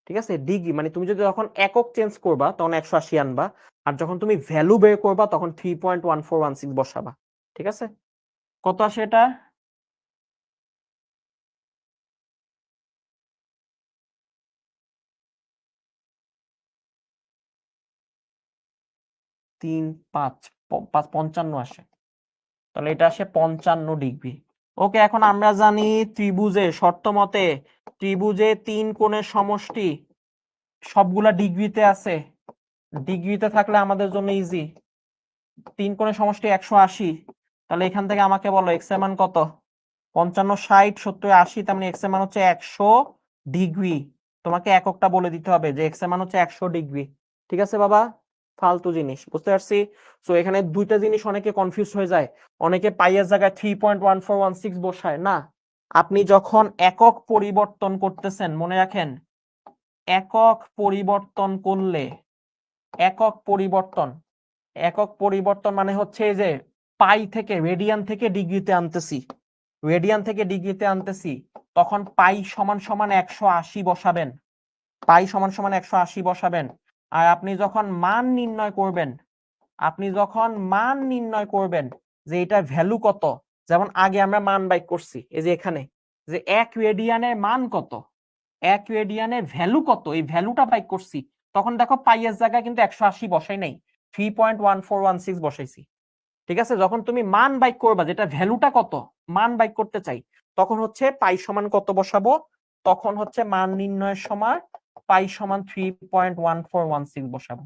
ঠিক আছে, ডিগ্রি মানে তুমি যদি যখন একক চেঞ্জ করবা তখন 180 আনবা, আর যখন তুমি ভ্যালু বের করবা তখন 3.1416 বসাবা। ঠিক আছে, কত আসে এটা? 3.5 আসে, তাহলে এটা আসে 55 ডিগ্রি। ওকে, এখন আমরা জানি ত্রিভুজে, শর্ত মতে ত্রিভুজে 3 কোণের সমষ্টি সবগুলা ডিগ্রিতে আছে। ডিগ্রিতে থাকলে আমাদের জন্য ইজি। 3 কোণের সমষ্টি 180, তাহলে এখান থেকে আমাকে বলো এক্স এর মান কত? 55, 60, 70, 80, তার মানে এক্স এর মান হচ্ছে 100 ডিগ্রি। তোমাকে এককটা বলে দিতে হবে যে এক্স এর মান হচ্ছে 100 ডিগ্রি। ঠিক আছে বাবা, ফালতু জিনিস, বুঝতে পারছি? সো এখানে দুইটা জিনিস অনেকে কনফিউজ হয়ে যায়। অনেকে পাই এর জায়গায় 3.1416 বসায় না। আপনি যখন একক পরিবর্তন করতেছেন, মনে রাখেন, একক পরিবর্তন করলে, একক পরিবর্তন, একক পরিবর্তন মানে হচ্ছে এই যে পাই থেকে রেডিয়ান থেকে ডিগ্রিতে আনতেছি, রেডিয়ান থেকে ডিগ্রিতে আনতেছি, তখন পাই সমান সমান 180 বসাবেন। পাই সমান সমান 180 বসাবেন। আর আপনি যখন মান নির্ণয় করবেন, আপনি যখন মান নির্ণয় করবেন যে এটার ভ্যালু কত, যেমন আগে আমরা মান বাইক করছি, এই যে এখানে যে 1 রেডিয়ানের মান কত, 1 রেডিয়ানের ভ্যালু কত, এই ভ্যালুটা বাইক করছি, তখন দেখো পাই এর জায়গায় কিন্তু 180 বসাই নাই, 3.1416 বসাইছি। ঠিক আছে, যখন তুমি মান বাইক করবা, যেটা ভ্যালুটা কত, মান বাইক করতে চাই, তখন হচ্ছে পাই সমান কত বসাবো, তখন হচ্ছে মান নির্ণয়ের সময় পাই সমান 3.1416 বসাবো।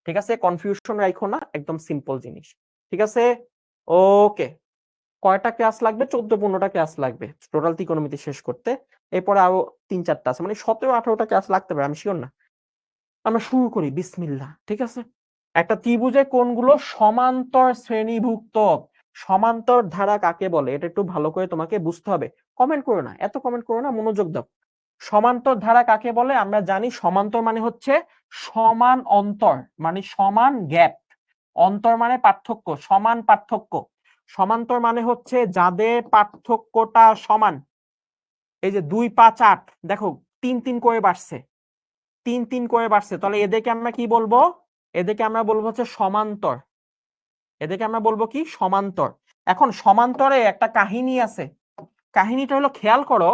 ঠিক আছে, কনফিউশন রাখো না, একদম সিম্পল জিনিস। ঠিক আছে, ওকে। কয়টা ক্লাস লাগবে? 14-15টা ক্লাস লাগবে টোটাল ত্রিকোণমিতি শেষ করতে। এরপরে আরো 3-4টা আছে, মানে 17-18টা ক্লাস লাগতে পারে, আমি শিওর না। আমরা শুরু করি, বিসমিল্লাহ। ঠিক আছে, একটা ত্রিভুজের কোণগুলো সমান্তর শ্রেণীভুক্ত। সমান্তর ধারা কাকে বলে এটা একটু ভালো করে তোমাকে বুঝতে হবে। কমেন্ট করো না, এত কমেন্ট করো না, মনোযোগ দাও। সমান্তর ধারা কাকে বলে? আমরা জানি সমান্তর মানে হচ্ছে সমান অন্তর, মানে সমান গ্যাপ। অন্তর মানে পার্থক্য, সমান পার্থক্য। সমান্তর মানে হচ্ছে যাদের পার্থক্যটা সমান। এই যে 2, 5, 8, দেখো 3 করে বাড়ছে, 3 করে বাড়ছে, তাহলে এদেরকে আমরা কি বলবো? এদেরকে আমরা বলবো হচ্ছে সমান্তর। এদেরকে আমরা বলবো কি? সমান্তর। এখন সমান্তরে একটা কাহিনী আছে, কাহিনীটা হলো, খেয়াল করো,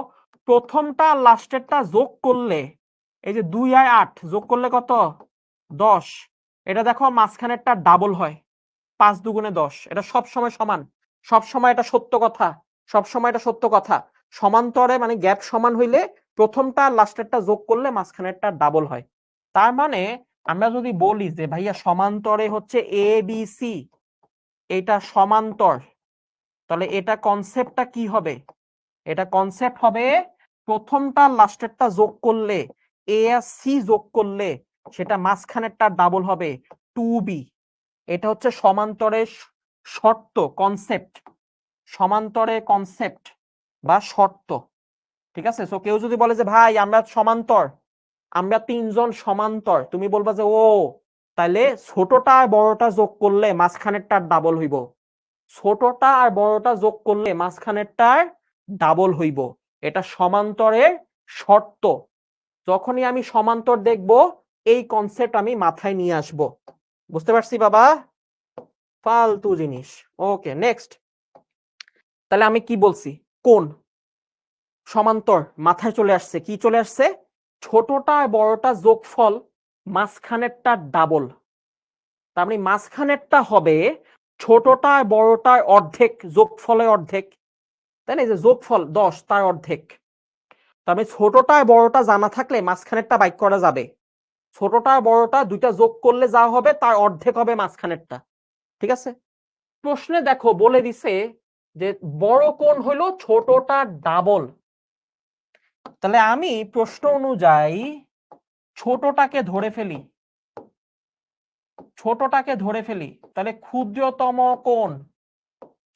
প্রথমটা লাস্টেরটা যোগ করলে, এই যে 2 আর 8 যোগ করলে কত? 10। এটা দেখো মাঝখানেরটা ডাবল হয়, 5 দুগুণে 10। এটা সব সময় সমান, সব সময় এটা সত্য কথা, সব সময় এটা সত্য কথা। সমান্তরে মানে গ্যাপ সমান হইলে প্রথমটা লাস্টেরটা যোগ করলে মাঝখানেরটা ডাবল হয়। তার মানে আমরা যদি বলি যে ভাইয়া সমান্তরে হচ্ছে এ বি সি, এটা সমান্তর, তাহলে এটা কনসেপ্টটা কি হবে? এটা কনসেপ্ট হবে প্রথমটা লাস্টেরটা যোগ করলে, এ আর সি যোগ করলে সেটা মাঝখানেরটা ডাবল হবে 2b। এটা হচ্ছে সমান্তরের শর্ত, কনসেপ্ট, সমান্তরের কনসেপ্ট বা শর্ত। ঠিক আছে, সো কেউ যদি বলে যে ভাই আমরা সমান্তর, আমরা 3 জন সমান্তর, তুমি বলবা যে ও তাহলে ছোটটা আর বড়টা যোগ করলে মাঝখানেরটার ডাবল হইব, ছোটটা আর বড়টা যোগ করলে মাঝখানেরটার ডাবল হইব। এটা সমান্তরের শর্ত। যখনই আমি সমান্তর দেখব এই কনসেপ্ট আমি মাথায় নিয়ে আসব। বুঝতে পারছি বাবা? ফালতু জিনিস। ওকে, নেক্সট। তাহলে আমি কি বলছি? কোণ সমান্তর মাথায় চলে আসছে। কি চলে আসছে? ছোটটা আর বড়টা যোগফল মাঝখানেরটা ডাবল। তার মানে মাঝখানেরটা হবে ছোটটা আর বড়টার অর্ধেক, যোগফলের অর্ধেক, তাই না? এই যে যোগফল 10 তার অর্ধেক। তার মানে ছোটটা আর বড়টা জানা থাকলে মাঝখানেরটা বাইক করা যাবে। ছোটটা আর বড়টা দুইটা যোগ করলে যা হবে তার অর্ধেক হবে মাঝখানেরটা। ঠিক আছে? প্রশ্নে দেখো বলে দিছে যে বড় কোণ হলো ছোটটা ডাবল। তাহলে আমি প্রশ্ন অনুযায়ী ছোটটাকে ধরে ফেলি, ছোটটাকে ধরে ফেলি। তাহলে ক্ষুদ্রতম কোণ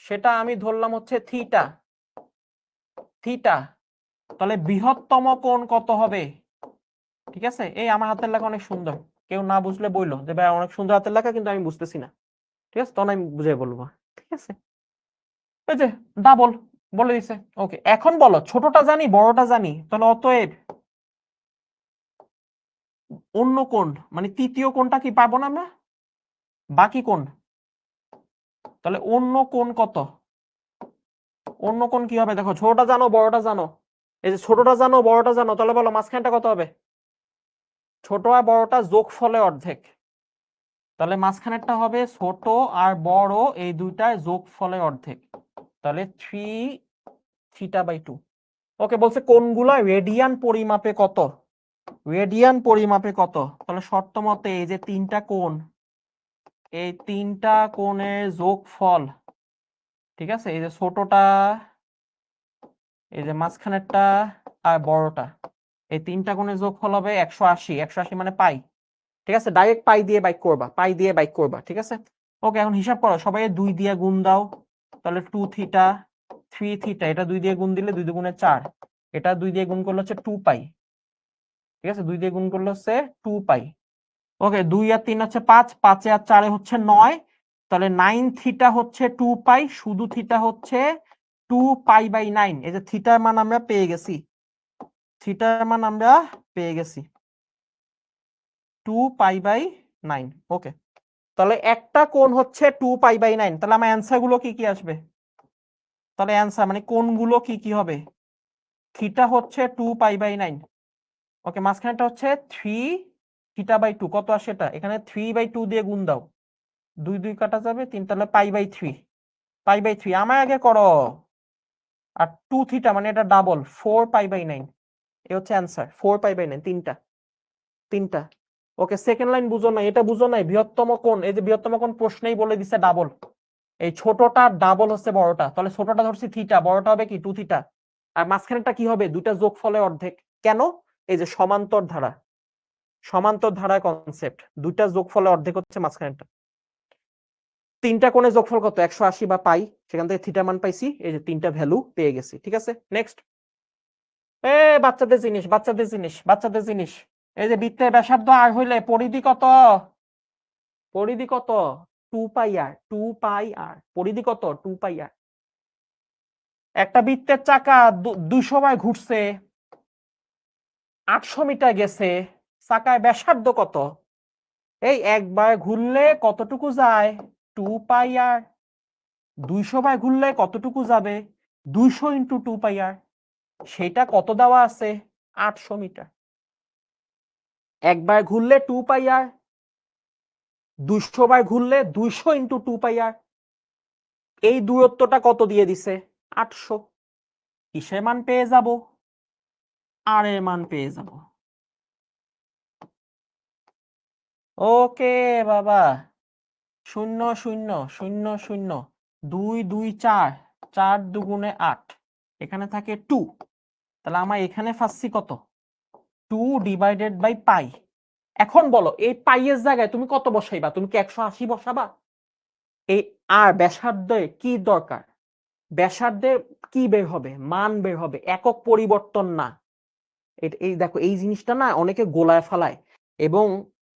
সেটা আমি ধরলাম হচ্ছে থিটা, থিটা। তাহলে বৃহত্তম কোণ কত হবে? ঠিক আছে, এই আমার হাতের লেখা অনেক সুন্দর, কেউ না বুঝলে বললো যে ভাই অনেক সুন্দর হাতের লেখা কিন্তু আমি বুঝতেছি না। ঠিক আছে, তখন আমি বুঝে বলবো। ঠিক আছে, এই যে ডাবল বলে দিছে। ওকে, এখন বলো ছোটটা জানি বড়টা জানি, তাহলে অতএব অন্য কোণ মানে তৃতীয় কোণটা কি পাবো না আমরা? বাকি কোণ। তাহলে অন্য কোণ কত? অন্য কোণ কি হবে? দেখো ছোটটা জানো বড়টা জানো, এই যে ছোটটা জানো বড়টা জানো, তাহলে বলো মাঝখানটা কত হবে? ছোট আর বড়টা যোগফলে অর্ধেক। তাহলে মাঝখানেরটা হবে ছোট আর বড় এই দুইটার যোগফলে অর্ধেক। তাহলে 3 θ/2। ওকে, বলছে কোণগুলো রেডিয়ান পরিমাপে কত? রেডিয়ান পরিমাপে কত? তাহলে শর্ত মতে এই যে তিনটা কোণ, এই তিনটা কোণের যোগফল, ঠিক আছে, এই যে ছোটটা, এই যে মাঝখানেরটা আর বড়টা, এই তিনটা কোণের যোগফল হবে 180। 180 মানে পাই। ঠিক আছে, ডাইরেক্ট পাই দিয়ে বাইক করবা, পাই দিয়ে বাইক করবা। ঠিক আছে, ওকে, এখন হিসাব করো সবাই, 2 দিয়ে গুণ দাও। তাহলে 2 θ 3 θ, এটা 2 দিয়ে গুণ দিলে 2 দুগুণে 4, এটা 2 দিয়ে গুণ করলে হচ্ছে 2 পাই। ঠিক আছে, 2 দিয়ে গুণ করলে হচ্ছে 2 পাই। ওকে, 2 আর 3 হচ্ছে 5, 5 আর 4 হচ্ছে 9। তাহলে 9 θ হচ্ছে 2 পাই, শুধু θ হচ্ছে 2 পাই/9। এই যে থিটার মান আমরা পেয়ে গেছি, থিটার মান আমরা পেয়ে গেছি 2 পাই/9। ওকে, তাহলে একটা কোণ হচ্ছে 2 পাই/9। তাহলে আমার অ্যান্সার গুলো কি কি আসবে? তাহলে অ্যান্সার মানে কোণগুলো কি কি হবে? থিটা হচ্ছে 2 পাই/9। ওকে, মাঝখানেটা হচ্ছে 3 θ/2। কত আসে এটা? এখানে 3/2 দিয়ে গুণ দাও, 2 2 কাটা যাবে 3, তাহলে পাই/3। পাই/3 আমার আগে করো। আর 2 θ মানে এটা ডাবল, 4 পাই/9। এই হচ্ছে অ্যান্সার, 4 পাই/9। তিনটা, তিনটা। ওকে, সেকেন্ড লাইন বুঝো না, এটা বুঝো না। বৃহত্তম কোণ, এই যে বৃহত্তম কোণ প্রশ্নেই বলে দিছে ডাবল। এই ছোটটা ডাবল হচ্ছে বড়টা, তাহলে ছোটটা ধরছি থিটা, বড়টা হবে কি 2 θ। আর মাঝখানেটা কি হবে? দুইটা যোগফলের অর্ধেক। কেন? এই যে সমান্তর ধারা, সমান্তর ধারা কনসেপ্ট, দুইটা যোগফলের অর্ধেক হচ্ছে মাঝখানেটা। তিনটা কোণের যোগফল কত? 180 বা পাই, সেখান থেকে থিটা মান পাইছি, এই যে তিনটা ভ্যালু পেয়ে গেছি। ঠিক আছে, নেক্সট। বাচ্চাদের জিনিস, বাচ্চাদের জিনিস, বাচ্চাদের জিনিস। এই যে বৃত্তের ব্যাসার্ধ আর হইলে পরিধি কত? পরিধি কত? 2 পাই আর, 2 পাই আর। পরিধি কত? 2 পাই আর। একটা বৃত্তের চাকা 200 বার ঘুরছে, 800 মিটার গেছে, চাকায় ব্যাসার্ধ কত? এই একবার ঘুরলে কতটুকু যায়? 2 পাই আর। 200 বার ঘুরলে কতটুকু যাবে? 200 × 2 পাই আর। সেটা কত দেওয়া আছে? 800 মিটার। একবার ঘুরলে 2 পাই আর, 200 বার ঘুরলে 200 × 2 পাই আর। এই দূরত্বটা কত দিয়ে দিছে? 800। কিসের মান পেয়ে যাব? আর এর মান পেয়ে যাব। ওকে বাবা, 0 0 0 0, 2 2 4, 4 দুগুণে 8, এখানে থাকে 2। তাহলে আমার এখানে পাচ্ছি কত? 2 / পাই। এখন বলো এই পাইয়ের জায়গায় তুমি কত বসাইবা? তুমি কি 180 বসাবা? এই আর ব্যাসার্ধে কি দরকার? ব্যাসার্ধে কি বের হবে? মান বের হবে, একক পরিবর্তন না। এই দেখো এই জিনিসটা না অনেকে গোলায় ফেলায়, এবং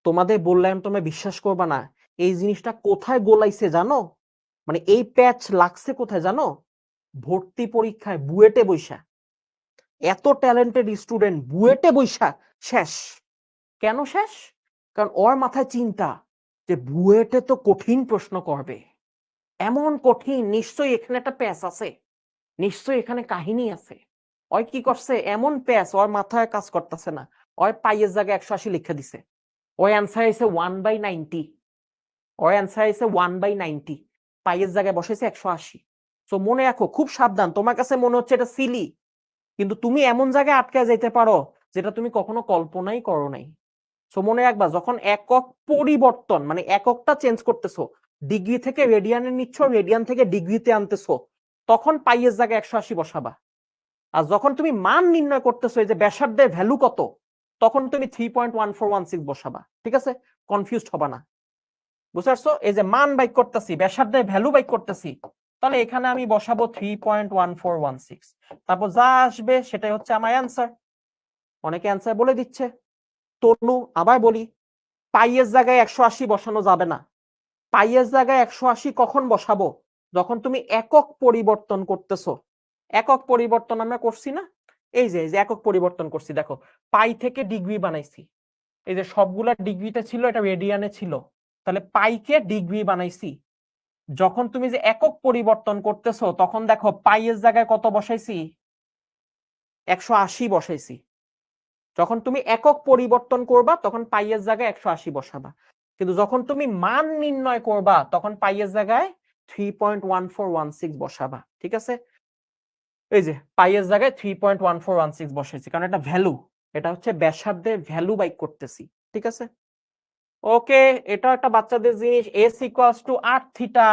তোমাদের বললাম তোমরা বিশ্বাস করবা না, এই জিনিসটা কোথায় গোলাইছে জানো? মানে এই প্যাচ লাগছে কোথায় জানো? ভর্তি পরীক্ষায় বুয়েটে বৈশা। এত ট্যালেন্টেড স্টুডেন্ট বুয়েটে বৈশা শেষ। কেন শেষ? কারণ ওর মাথায় চিন্তা যে বুয়েটে তো কঠিন প্রশ্ন করবে, এমন কঠিন, নিশ্চয়ই এখানে একটা প্যাচ আছে, নিশ্চয়ই এখানে কাহিনী আছে। ওই কি করছে, এমন প্যাচ ওর মাথায় কাজ করতেছে না, ওই পাইয়ের জায়গায় 180 লিখে দিছে। ওই অ্যান্সার হয়েছে 1/90, ওর অ্যান্সার হয়েছে 1/90, পাইয়ের জায়গায় বসেছে 180। তো মনে রাখো, খুব সাবধান, তোমার কাছে মনে হচ্ছে এটা সিলি, কিন্তু তুমি এমন জায়গায় আটকে যেতে পারো যেটা তুমি কখনো কল্পনাই করো নাই। সো মনে রাখবা, যখন একক পরিবর্তন মানে এককটা চেঞ্জ করতেছো, ডিগ্রি থেকে রেডিয়ানে নিচ্ছ, রেডিয়ান থেকে ডিগ্রিতে আনতেছো, তখন পাইয়ের জায়গায় 180 বসাবা। আর যখন তুমি মান নির্ণয় করতেছো, এই যে ব্যাসার্ধের ভ্যালু কত, তখন তুমি 3.1416 বসাবা। ঠিক আছে, কনফিউজড হবা না। বুঝতে পারছো? এই যে মান বাইক করতেছি, ব্যাসার্ধের ভ্যালু বাইক করতেছি, তাহলে এখানে আমি বসাবো 3.1416, তারপর যা আসবে সেটাই হচ্ছে আমার অ্যান্সার। অনেকে অ্যান্সার বলে দিচ্ছে। তনু, আবার বলি, পাইয়ের জায়গায় 180 বসানো যাবে না। পাইয়ের জায়গায় 180 কখন বসাবো? যখন তুমি একক পরিবর্তন করতেছো। একক পরিবর্তন আমরা করছি না, এই যে একক পরিবর্তন করছি, দেখো পাই থেকে ডিগ্রি বানাইছি, এই যে সবগুলা ডিগ্রিতে ছিল, এটা রেডিয়ানে ছিল, তাহলে পাইকে ডিগ্রি বানাইছি। যখন তুমি যে একক পরিবর্তন করতেছো, তখন দেখো পাইয়ের জায়গায় কত বসাইছি, 180 বসাইছি। যখন তুমি একক পরিবর্তন করবা, তখন পাইয়ের জায়গায় 180 বসাবা। কিন্তু যখন তুমি মান নির্ণয় করবা, তখন পাইয়ের জায়গায় 3.1416 বসাবা। ঠিক আছে, এই যে পাইয়ের জায়গায় 3.1416 বসাইছি, কারণ এটা ভ্যালু, এটা হচ্ছে ব্যাসার্ধের ভ্যালু বাইক করতেছি। ঠিক আছে, ওকে, এটা একটা বাচ্চাদের জিনিস, s equals to r theta,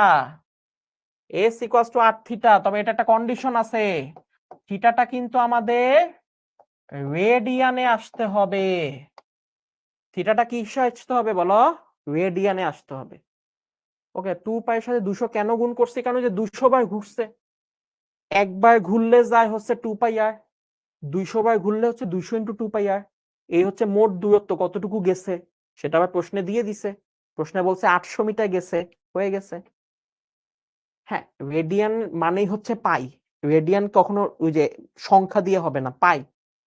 s equals to r theta. তবে এটা একটা কন্ডিশন আছে, থিটাটা কিন্তু আমাদের রেডিয়ানে আসতে হবে। থিটাটা কি আসতে হবে বলো? রেডিয়ানে আসতে হবে। ওকে, 2 পাই সাথে 200 কেন গুণ করছি? কারণ যে 200 বার ঘুরছে, একবার ঘুরলে যায় হচ্ছে 2 পাই আর, 200 বার ঘুরলে হচ্ছে 200 ইন্টু 2 পাই আর। এই হচ্ছে মোট দূরত্ব, কতটুকু গেছে সেটা আবার প্রশ্নে দিয়ে দিছে। প্রশ্নে বলছে 800 মিটার গেছে, হয়ে গেছে। হ্যাঁ, রেডিয়ান মানেই হচ্ছে পাই। রেডিয়ান কখনো ওই যে সংখ্যা দিয়ে হবে না, পাই,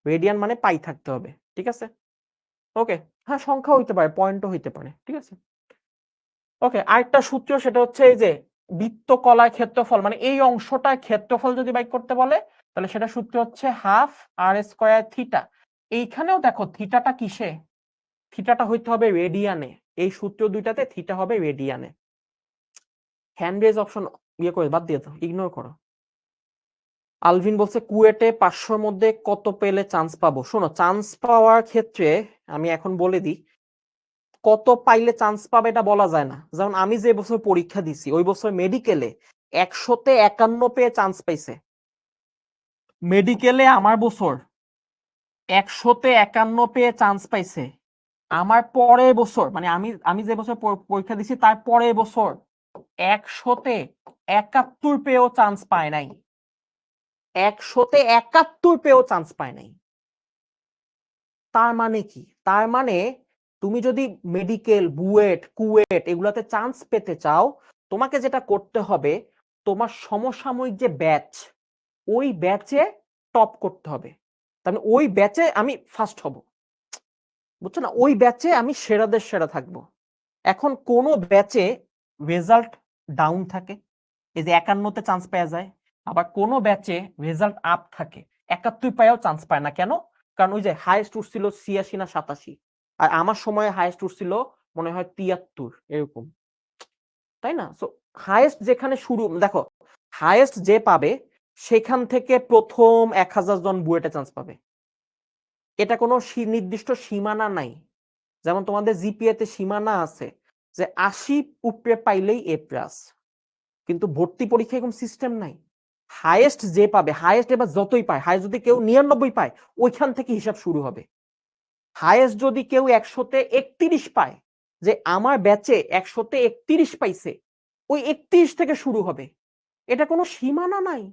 রেডিয়ান মানে পাই থাকতে হবে। ঠিক আছে, ওকে, হ্যাঁ সংখ্যা হইতে পারে, পয়েন্টও হইতে পারে। ঠিক আছে, ওকে, আরেকটা সূত্র, সেটা হচ্ছে এই যে বৃত্তকলার ক্ষেত্রফল, মানে এই অংশটার ক্ষেত্রফল যদি বাইক করতে বলে, তাহলে সেটা সূত্র হচ্ছে হাফ আর স্কয়ার থিটা। এইখানেও দেখো থিটাটা কিসে, থিটাটা হইতে হবে রেডিয়ানে। এই সূত্র দুইটাতে থিটা হবে রেডিয়ানে। হ্যান্ড রেজ অপশন ইয়ে করে বাদ দিয়ে দাও, ইগনোর করো। আলভিন বলছে কুয়েটে 500-র মধ্যে কত পেলে চান্স পাবো? শোনো, চান্স পাওয়ার ক্ষেত্রে আমি এখন বলে দিই, কত পাইলে চান্স পাবে এটা বলা যায় না। যেমন আমি যে বছর পরীক্ষা দিছি, ওই বছর মেডিকেলে 100-তে 51 পেয়ে চান্স পাইছে। মেডিকেলে আমার বছর 100-তে 51 পেয়ে চান্স পাইছে। আমার পরের বছর, মানে আমি যে বছর পরীক্ষা দিছি তার পরের বছর 100-তে 71 পেয়েও চান্স পায় নাই। 100-তে 71 পেয়েও চান্স পায় নাই। তার মানে কি? তার মানে তুমি যদি মেডিকেল, বুয়েট, কুয়েট এগুলাতে চান্স পেতে চাও, তোমাকে যেটা করতে হবে, তোমার সমসাময়িক যে ব্যাচ, ওই ব্যাচে টপ করতে হবে। তার মানে ওই ব্যাচে আমি ফার্স্ট হব, বুঝছো না? ওই ব্যাচে আমি সেরাদের সেরা থাকবো। এখন কোন ব্যাচে রেজাল্ট ডাউন থাকে, এই যে 51-তে চান্স পাওয়া যায়, আবার কোন ব্যাচে রেজাল্ট আপ থাকে, 71 পায়াও চান্স পায় না। কেন? কারণ ওই যে হাইয়েস্ট উঠছিল 86 না 87, আর আমার সময়ে হাইয়েস্ট উঠছিল মনে হয় 73 এরকম, তাই না? সো হাইয়েস্ট যেখানে শুরু, দেখো হাইয়েস্ট যে পাবে সেখান থেকে প্রথম 1000 জন বুয়েটে চান্স পাবে। এটা কোনো নির্দিষ্ট সীমানা নাই। যেমন তোমাদের জিপিএ তে সীমানা আছে যে 80 উপরে পাইলেই এ প্লাস, কিন্তু ভর্তি পরীক্ষায় এরকম সিস্টেম নাই। হাইয়েস্ট যে পাবে, হাইয়েস্ট এবার যতই পায়, হাইয়েস্ট যদি কেউ 99 পায়, ওইখান থেকে হিসাব শুরু হবে। হাইয়েস্ট যদি কেউ 100-তে 31 পায়, যে আমার ব্যাচে 100-তে 31 পাইছে, ওই 31 থেকে শুরু হবে। এটা কোনো সীমানা নাই।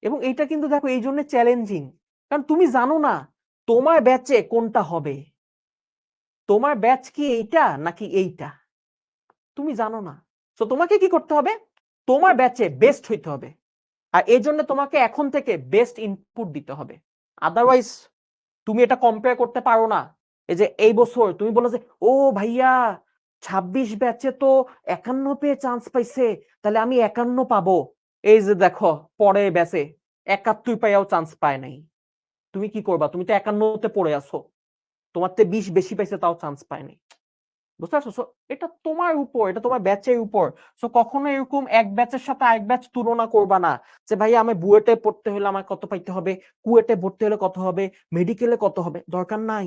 এবং এইটা কিন্তু দেখো এই জন্য চ্যালেঞ্জিং, কারণ তুমি জানো না তোমার ব্যাচে কোনটা হবে। তোমার ব্যাচ কি এইটা নাকি এইটা তুমি জানো না। তো তোমাকে কি করতে হবে, তোমার ব্যাচে বেস্ট হইতে হবে, আর এই জন্য তোমাকে এখন থেকে বেস্ট ইনপুট দিতে হবে। আদারওয়াইজ তুমি এটা কম্পেয়ার করতে পারো না। এই যে এই বছর তুমি বলো যে ও ভাইয়া 26 ব্যাচে তো 51 পেয়ে চান্স পাইছে, তাহলে আমি 51 পাবো। এই যে দেখো পরে ব্যাচে 71 পাইয়াও চান্স পায় নাই। তুমি কি করবা, তুমি তো 51তে পড়ে আছো, তোমার তো 20 বেশি পাইছে তাও চান্স পায় নাই। বুঝতে পারছো? সো এটা তোমার উপর, এটা তোমার ব্যাচের উপর। সো কখনো এরকম এক ব্যাচের সাথে আরেক ব্যাচ তুলনা করবা না যে ভাই আমি বুয়েটে পড়তে হলে আমার কত পাইতে হবে, কুয়েটে পড়তে হলে কত হবে, মেডিকেলে কত হবে, দরকার নাই।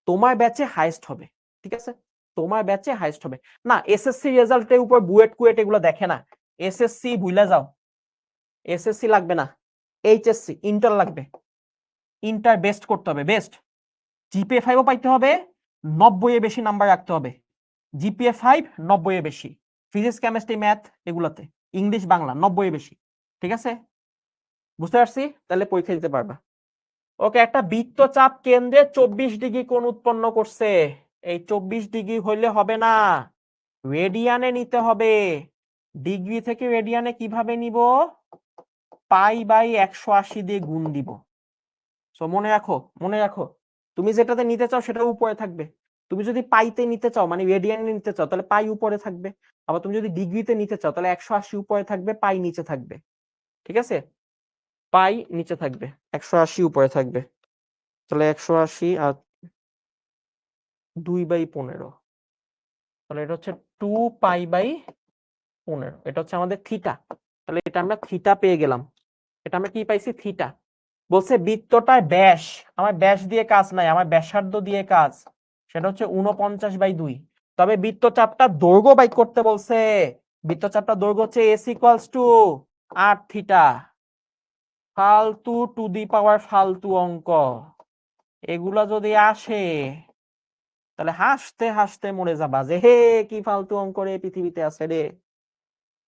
তোমার ব্যাচে হাইয়েস্ট হবে, ঠিক আছে? তোমার ব্যাচে হাইয়েস্ট হবে না। এসএসসি রেজাল্টের উপর বুয়েট কুয়েট এগুলো দেখে না। এসএসসি ভুলে যাও, এসএসসি লাগবে না, এইচএসসি ইন্টার লাগবে। ইন্টার বেস্ট করতে হবে, বেস্ট। জিপিএ 5ও পাইতে হবে, 90 এর বেশি নাম্বার রাখতে হবে। জিপিএ 5 90 এর বেশি, ফিজিক্স কেমিস্ট্রি ম্যাথ এগুলাতে, ইংলিশ বাংলা 90 এর বেশি, ঠিক আছে? বুঝতে পারছি? তাহলে পরীক্ষা দিতে পারবা। ওকে, একটা বৃত্তচাপ কেন্দ্রে 24 ডিগ্রি কোণ উৎপন্ন করছে। এই 24 ডিগ্রি হইলে হবে না, রেডিয়ানে নিতে হবে। ডিগ্রি থেকে রেডিয়ানে কিভাবে নিব? পাই বাই 180 দিয়ে গুণ দিব। সো মনে রাখো, মনে রাখো, তুমি যেটাতে নিতে চাও সেটা উপরে থাকবে। তুমি যদি পাইতে নিতে চাও মানে রেডিয়ানে নিতে চাও তাহলে পাই উপরে থাকবে, আবার তুমি যদি ডিগ্রিতে নিতে চাও তাহলে 180 উপরে থাকবে, পাই নিচে থাকবে, ঠিক আছে? পাই নিচে থাকবে, 180 উপরে থাকবে। তাহলে 180 আর 2/15, তাহলে এটা হচ্ছে 2 পাই বাই 15, এটা হচ্ছে আমাদের থিটা। তাহলে এটা আমরা থিটা পেয়ে গেলাম। এটা আমরা কি পাইছি? থিটা। বলছে বৃত্তটার ব্যাস, আমার ব্যাস দিয়ে কাজ নাই, আমার ব্যাসার্ধ দিয়ে কাজ, সেটা হচ্ছে 49/2। তবে বৃত্তচাপটা দৈর্ঘ্য বাইর করতে বলছে। বৃত্তচাপটা দৈর্ঘ্য হচ্ছে s = 8 থিটা। ফালতু টু দি পাওয়ার ফালতু অঙ্ক, এগুলা যদি আসে তাহলে হাসতে হাসতে মরে যাবা যে হে কি ফালতু অঙ্ক রে পৃথিবীতে আছে রে,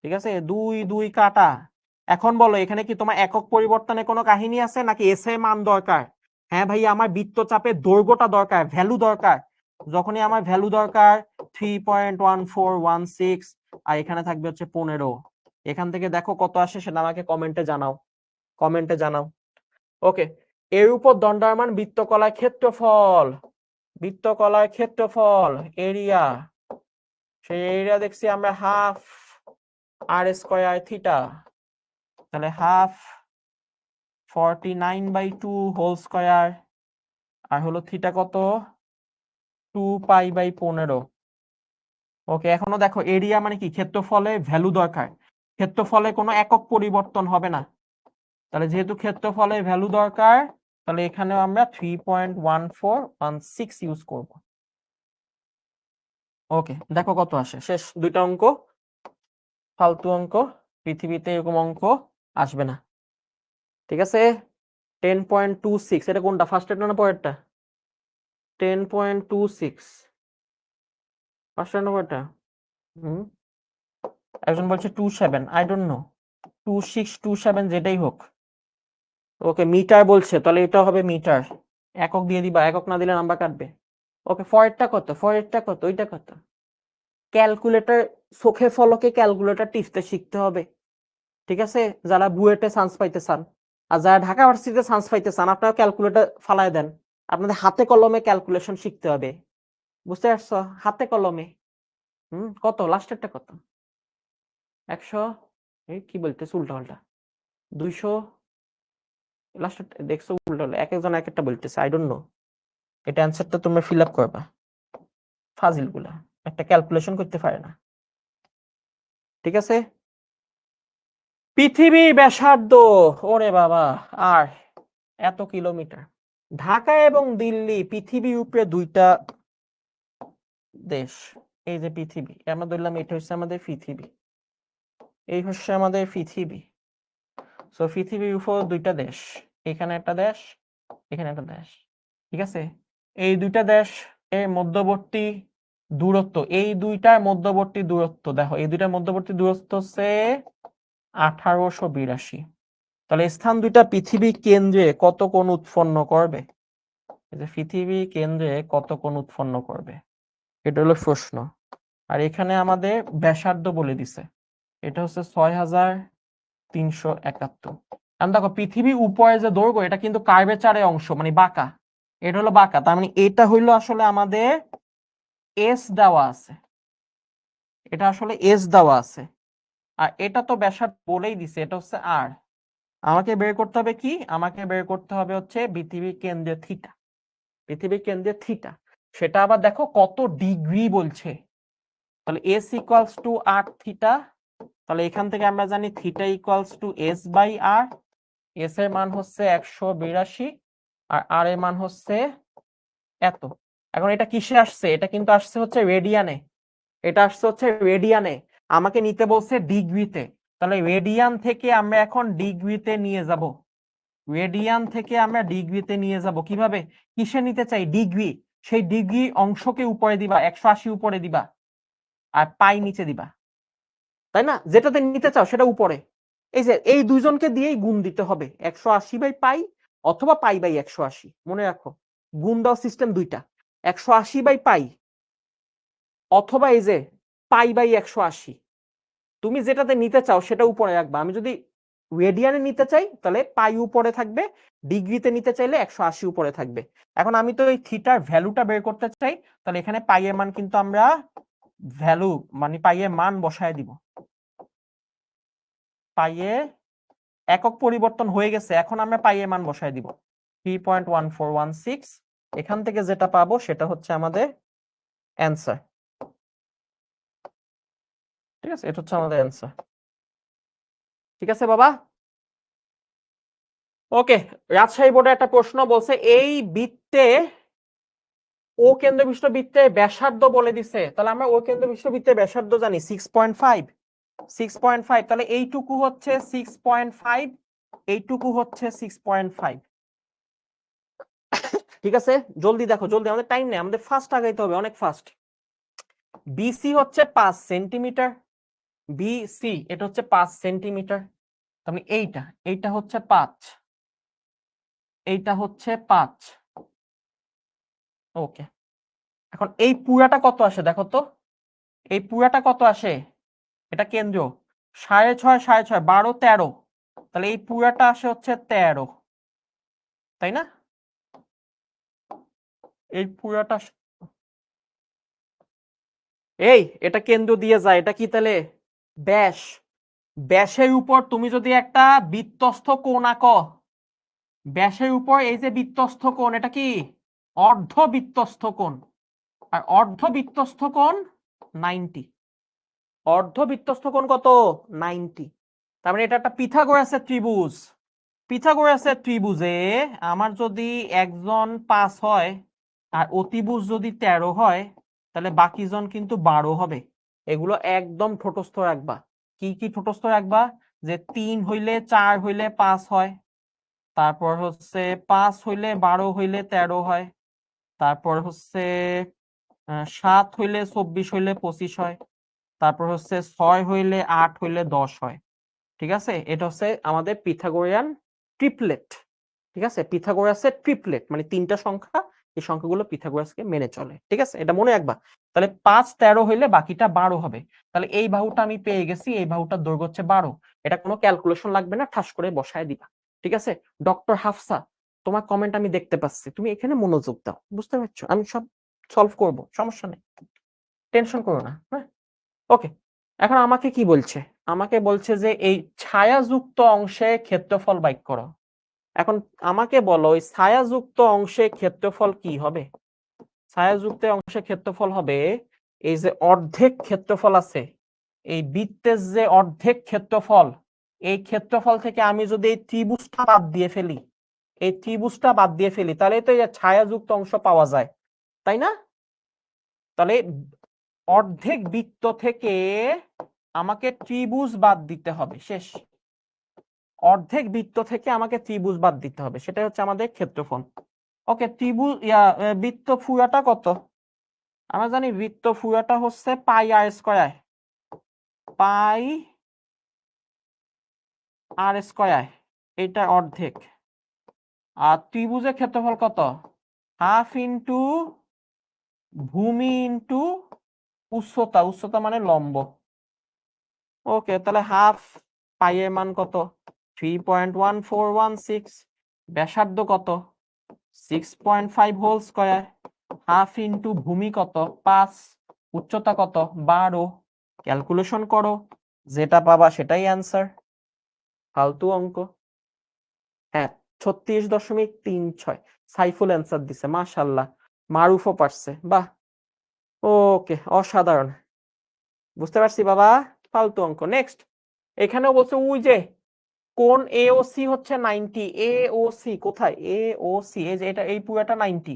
ঠিক আছে? 2 2 কাটা। এখন বলো এখানে কি তোমার একক পরিবর্তনের কোনো কাহিনী আছে নাকি এস এর মান দরকার? হ্যাঁ ভাই, আমার বৃত্তচাপের দৈর্ঘ্যটা দরকার, ভ্যালু দরকার। যখনই আমার ভ্যালু দরকার 3.1416, আর এখানে থাকবে হচ্ছে 15। এখান থেকে দেখো কত আসে সেটা আমাকে কমেন্টে জানাও, কমেন্টে জানাও। ওকে, এর উপর দণ্ডায়মান বৃত্তকলার ক্ষেত্রফল, বৃত্তকলার ক্ষেত্রফল এরিয়া, সেই এরিয়া দেখছি আমরা হাফ আর স্কয়ার থিটা। তাহলে হাফ 49/2 হোল স্কয়ার, আর হলো থিটা কত? 2 পাই বাই 15। ওকে, এখনো দেখো এরিয়া মানে কি, ক্ষেত্রফলে ভ্যালু দরকার, ক্ষেত্রফলে কোনো একক পরিবর্তন হবে না। তাহলে যেহেতু ক্ষেত্রফলে ভ্যালু দরকার, তাহলে এখানেও আমরা 3.1416 ইউজ করব। ওকে, দেখো কত আসে। শেষ দুইটা অঙ্ক, ফালতু অঙ্ক, পৃথিবীতে এরকম অঙ্ক আসবে না, ঠিক আছে? 10.26, এটা কোনটা, ফার্স্টেরটা না পরেরটা? 10.26 ফার্স্টের না পরেরটা? একজন বলছে 27, আই ডোন্ট নো, 26 27 যেটাই হোক। ওকে, মিটার বলছে, তাহলে এটা হবে মিটার। একক দিয়ে দিবা, একক না দিলে নাম্বার কাটবে। ওকে, ফরেরটা কত, ফরেরটা কত, ওইটা কত? ক্যালকুলেটর, চোখে ফলকে ক্যালকুলেটর টিপতে শিখতে হবে, ঠিক আছে? যারা বুয়েটে চান্স পাইতে চান আর যারা ঢাকা ইউনিভার্সিটিতে চান্স পাইতে চান, আপনারা ক্যালকুলেটর ফালায় দেন, আপনাদের হাতে কলমে ক্যালকুলেশন শিখতে হবে, বুঝতে পারছো? হাতে কলমে। কত লাস্টেরটা কত? 100, এই কি বলতেছে উল্টা পাল্টা, 200, লাস্টের দেখছো উল্টা হলো, এক একজন এক একটা বলতেছে, আই ডোন্ট নো। এটা অ্যান্সারটা তোমরা ফিল আপ করবা। ফাজিল গুলা একটা ক্যালকুলেশন করতে পারে না, ঠিক আছে? পৃথিবী ব্যাসার্ধ, ওরে বাবা, আর এত কিলোমিটার। ঢাকা এবং দিল্লি পৃথিবীর উপরে দুইটা দেশ। এই যে পৃথিবী, আমরা ধরলাম এটা হচ্ছে আমাদের পৃথিবী, এই হচ্ছে আমাদের পৃথিবী। সো পৃথিবীর উপর দুইটা দেশ, এখানে একটা দেশ, এখানে একটা দেশ, ঠিক আছে? এই দুইটা দেশ এর মধ্যবর্তী দূরত্ব, এই দুইটার মধ্যবর্তী দূরত্ব দেখো, এই দুইটার মধ্যবর্তী দূরত্ব হচ্ছে 1882। তাহলে স্থান দুইটা পৃথিবী কেন্দ্রে কত কোণ উৎপন্ন করবে? এই যে পৃথিবী কেন্দ্রে কত কোণ উৎপন্ন করবে, এটা হলো প্রশ্ন। আর এখানে আমাদের ব্যাসার্ধ বলে দিছে, এটা হচ্ছে 6371। এখন দেখো পৃথিবীর উপরে যে দৈর্ঘ্য, এটা কিন্তু কার্ভেচারে অংশ, মানে বাঁকা, এটা হলো বাঁকা, তার মানে এটা হইলো আসলে আমাদের এস দেওয়া আছে, এটা আসলে এস দেওয়া আছে। আর এটা তো ব্যাসার্ধ বলেই দিছে, এটা হচ্ছে আর। আমাকে বের করতে হবে কি, আমাকে বের করতে হবে হচ্ছে পৃথিবীর কেন্দ্রে থিটা, পৃথিবীর কেন্দ্রে থিটা। সেটা আবার দেখো কত ডিগ্রি বলছে, তাহলে S equals to R theta. তাহলে এখান থেকে আমরা জানি theta equals to S by R. S এর মান হচ্ছে 182 আর আর এর মান হচ্ছে এত। এখন এটা কিসে আসছে, এটা কিন্তু আসছে হচ্ছে রেডিয়ানে, এটা আসছে হচ্ছে রেডিয়ানে, আমাকে নিতে বলছে ডিগ্রিতে। তাহলে রেডিয়ান থেকে আমরা এখন ডিগ্রিতে নিয়ে যাব, রেডিয়ান থেকে আমরা ডিগ্রিতে নিয়ে যাব কিভাবে, কিসে নিতে চাই, ডিগ্রি, সেই ডিগ্রি অংশকে উপরে দিবা, 180 উপরে দিবা আর পাই নিচে দিবা, তাই না? যেটাতে নিতে চাও সেটা উপরে। এই যে এই দুইজনকে দিয়েই গুণ দিতে হবে, 180 বাই পাই অথবা পাই বাই 180। মনে রাখো গুণ দাও সিস্টেম দুইটা, 180 বাই পাই অথবা এই যে পাই বাই 180। তুমি যেটাতে নিতে চাও সেটা উপরে রাখবা। আমি যদি রেডিয়ানে নিতে চাই তাহলে পাই উপরে থাকবে, ডিগ্রিতে নিতে চাইলে 180 উপরে থাকবে। এখন আমি তো এই থিটার ভ্যালুটা বের করতে চাই, তাহলে এখানে পাই এর মান কিন্তু আমরা ভ্যালু মানে পাই এর মান বসায় দিব। পাই এর একক পরিবর্তন হয়ে গেছে, এখন আমরা পাই এর মান বসায় দিব 3.1416। এখান থেকে যেটা পাবো সেটা হচ্ছে আমাদের অ্যান্সার। ঠিক আছে, এটা হচ্ছে আমাদের অ্যান্সার। ঠিক আছে বাবা, ওকে। রাজশাহী বোর্ডে একটা প্রশ্ন বলছে এই বৃত্তে ও কেন্দ্রবিষ্ট বৃত্তের ব্যাসার্ধ বলে দিছে, তাহলে আমরা ও কেন্দ্রবিষ্ট বৃত্তের ব্যাসার্ধ জানি 6.5, 6.5। তাহলে এইটুকু হচ্ছে 6.5, এইটুকু হচ্ছে 6.5। ঠিক আছে, জলদি দেখো, জলদি, আমাদের টাইম নেই, আমাদের ফাস্ট আগাইতে হবে, অনেক ফাস্ট। বিসি হচ্ছে 5 সেন্টিমিটার, বিসি এটা হচ্ছে 5 সেন্টিমিটার। তাহলে এইটা হচ্ছে 5, এইটা হচ্ছে 5। ওকে, এখন এই পুরাটা কত আসে দেখো তো, এই পুরাটা কত আসে, এটা কেন্দ্র 6.5 6.5 12 13, তাহলে এই পুরাটা আসে হচ্ছে 13, তাই না? এই পুরাটা এই এটা কেন্দ্র দিয়ে যায়, এটা কি তাহলে ব্যাস, ব্যাসের উপর তুমি যদি একটা বৃত্তস্থ কোণ আঁকো, ব্যাসের উপর এই যে বৃত্তস্থ কোণ, এটা কি অর্ধ বৃত্তস্থ কোণ, আর অর্ধ বৃত্তস্থ কোণ 90, অর্ধ বৃত্তস্থ কোণ কত 90। তার মানে এটা একটা পিথাগোরাসের ত্রিভুজ, পিথাগোরাসের ত্রিভুজে আমার যদি একজন 5 হয় আর অতিভুজ যদি 13 হয়, তাহলে বাকি জন কিন্তু 12 হবে। এগুলো একদম ঠোঁটস্থ রাখবা। কি কি ঠোঁটস্থ রাখবা, যে 3 হইলে 4 হইলে 5 হয়, তারপর হচ্ছে 5 হইলে 12 হইলে 13 হয়, তারপর হচ্ছে 7 হইলে 24 হইলে 25 হয়, তারপর হচ্ছে 6 হইলে 8 হইলে 10 হয়। ঠিক আছে, এটা হচ্ছে আমাদের পিথাগোরিয়ান ট্রিপলেট। ঠিক আছে, পিথাগোরাসের ট্রিপলেট মানে 3টা সংখ্যা, এই সংখ্যাগুলো পিথাগোরাসকে মেনে চলে। ঠিক আছে, এটা মনে রাখবা। তাহলে 5 13 হইলে বাকিটা 12 হবে। তাহলে এই বাহুটা আমি পেয়ে গেছি, এই বাহুটার দৈর্ঘ্য হচ্ছে 12। এটা কোনো ক্যালকুলেশন লাগবে না, ঠাস করে বসায় দিবা। ঠিক আছে, ডক্টর হাফসা তোমার কমেন্ট আমি দেখতে পাচ্ছি, তুমি এখানে মনোযোগ দাও, বুঝতে পারছো? আমি সব সলভ করব, সমস্যা নেই, টেনশন করো না। হ্যাঁ, ওকে। এখন আমাকে কি বলছে, আমাকে বলছে যে এই ছায়াযুক্ত অংশে ক্ষেত্রফল বাইর করো। এখন আমাকে বলো ওই ছায়াযুক্ত অংশে ক্ষেত্রফল কি হবে? ছায়াযুক্ত অংশে ক্ষেত্রফল হবে এই যে অর্ধেক ক্ষেত্রফল আছে, এই বৃত্তের যে অর্ধেক ক্ষেত্রফল, এই ক্ষেত্রফল থেকে আমি যদি এই ত্রিভুজটা বাদ দিয়ে ফেলি, এই ত্রিভুজটা বাদ দিয়ে ফেলি, তাহলে তো এই ছায়াযুক্ত অংশ পাওয়া যায়, তাই না? তাহলে অর্ধেক বৃত্ত থেকে আমাকে ত্রিভুজ বাদ দিতে হবে, শেষ। অর্ধেক বৃত্ত থেকে আমাকে ত্রিভুজ বাদ দিতে হবে, সেটাই হচ্ছে আমাদের ক্ষেত্রফল। ওকে, ত্রিভুজ বৃত্ত ফুরাটা কত? আমরা জানি বৃত্ত ফুরাটা হচ্ছে পাই আর স্কয়ার, পাই আর স্কয়ার, এটা অর্ধেক। আর ত্রিভুজের ক্ষেত্রফল কত? হাফ ইন্টু ভূমি ইন্টু উচ্চতা, উচ্চতা মানে লম্ব। ওকে, তাহলে হাফ পাই এর মান কত? 3.1416। ব্যাসার্ধ কত? 6.5 হোল স্কয়ার। হাফ ইন্টু ভূমি কত? 5। উচ্চতা কত? 12। ক্যালকুলেশন করো, যেটা পাবা সেটাই অ্যান্সার। ফালতু অঙ্ক। হ্যাঁ, 36.36। সাইফুল অ্যান্সার দিছে, মাশাআল্লাহ। মারুফও পারছে, বাহ। ওকে, অসাধারণ। বুঝতে পারছি বাবা, ফালতু অঙ্ক। নেক্সট, এখানেও বলছে ওই যে কোন এওসি হচ্ছে 90। এওসি কোথায়? এওসি এই যে এটা, এই পুরাটা 90,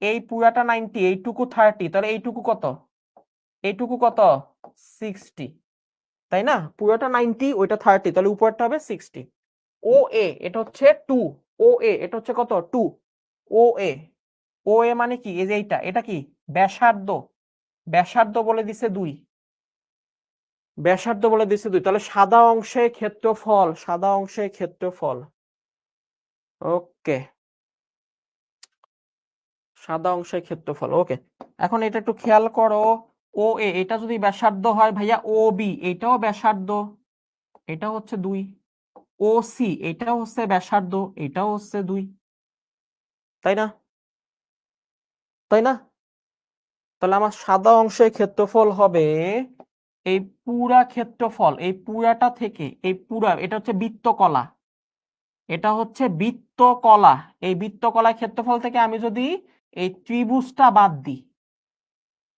এই পুরাটা 90, এইটুকু 30, তাহলে এইটুকু কত? এইটুকু কত? 60, তাই না? পুরাটা 90, ওইটা 30, তাহলে উপরটা হবে 60। ও এ এটা হচ্ছে 2, ও এ এটা হচ্ছে কত? 2। ও এ, ও এ মানে কি? এই যে এইটা, এটা কি? ব্যাসার্ধ। ব্যাসার্ধ বলে দিছে 2, ব্যাসার্ধ বলে দিছে 2, তাহলে সাদা অংশে ক্ষেত্রফল, সাদা অংশে ক্ষেত্রফল। ওকে, সাদা অংশের ক্ষেত্রফল। ওকে, এখন এটা একটু খেয়াল করো। ও এ এটা যদি ব্যাসার্ধ হয় ভাইয়া, ও বি এটাও ব্যাসার্ধ, এটা হচ্ছে 2। ও সি এটাও হচ্ছে ব্যাসার্ধ, এটাও হচ্ছে 2, তাই না? তাই না? তাহলে আমার সাদা অংশের ক্ষেত্রফল হবে এই পুরা ক্ষেত্রফল, এই পুরাটা থেকে এই পুরা, এটা হচ্ছে বৃত্তকলা, এটা হচ্ছে বৃত্তকলা। এই বৃত্তকলা ক্ষেত্রফল থেকে আমি যদি এই ত্রিভুজটা বাদ দিই,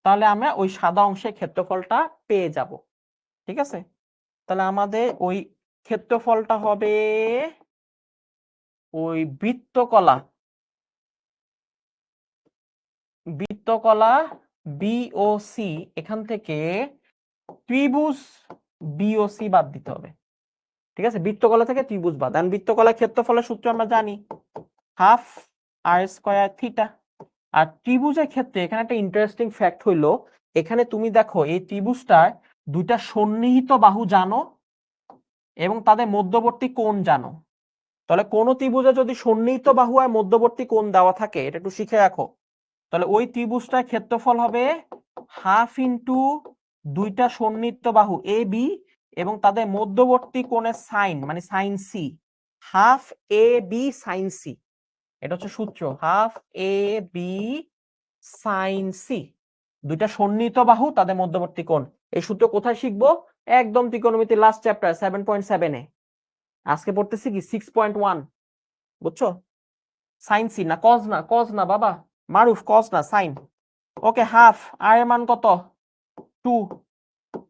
তাহলে আমরা ওই সাদা অংশের ক্ষেত্রফলটা পেয়ে যাব। ঠিক আছে, তাহলে আমাদের ওই ক্ষেত্রফলটা হবে ওই বৃত্তকলা, বৃত্তকলা বিওসি, এখান থেকে ত্রিভুজ বিওসি বাদ দিতে হবে। ঠিক আছে, বৃত্তকলা থেকে ত্রিভুজ বাদ। আর বৃত্তকলা ক্ষেত্রফলের সূত্র আমরা জানি, হাফ আর স্কয়ার থিটা। আর ত্রিভুজের ক্ষেত্রে এখানে একটা ইন্টারেস্টিং ফ্যাক্ট হইলো, এখানে তুমি দেখো এই ত্রিভুজটার দুইটা সন্নিহিত বাহু জানো এবং তাদের মধ্যবর্তী কোণ জানো। তাহলে কোন ত্রিভুজে যদি সন্নিহিত বাহু আর মধ্যবর্তী কোণ দেওয়া থাকে, এটা একটু শিখে রাখো, তাহলে ওই ত্রিভুজটার ক্ষেত্রফল হবে হাফ ইন্টু দুইটা সন্নিহিত বাহু এ বি এবং তাদের মধ্যবর্তী কোণের সাইন মানে sign C, half A B sine C. এটা হচ্ছে সূত্র, half A B sine C. দুইটা সন্নিহিত বাহু, তাদের মধ্যবর্তী কোণ। এই সূত্র কোথায় শিখবো? একদম ত্রিকোণমিতি লাস্ট চ্যাপ্টার 7.7 এ। আজকে পড়তেছি কি 6.1, বুঝছো? সাইন সি না, কজ না, কজ না বাবা, মারুফ কজ না, সাইন। ওকে, হাফ আর এর মান কত? 2।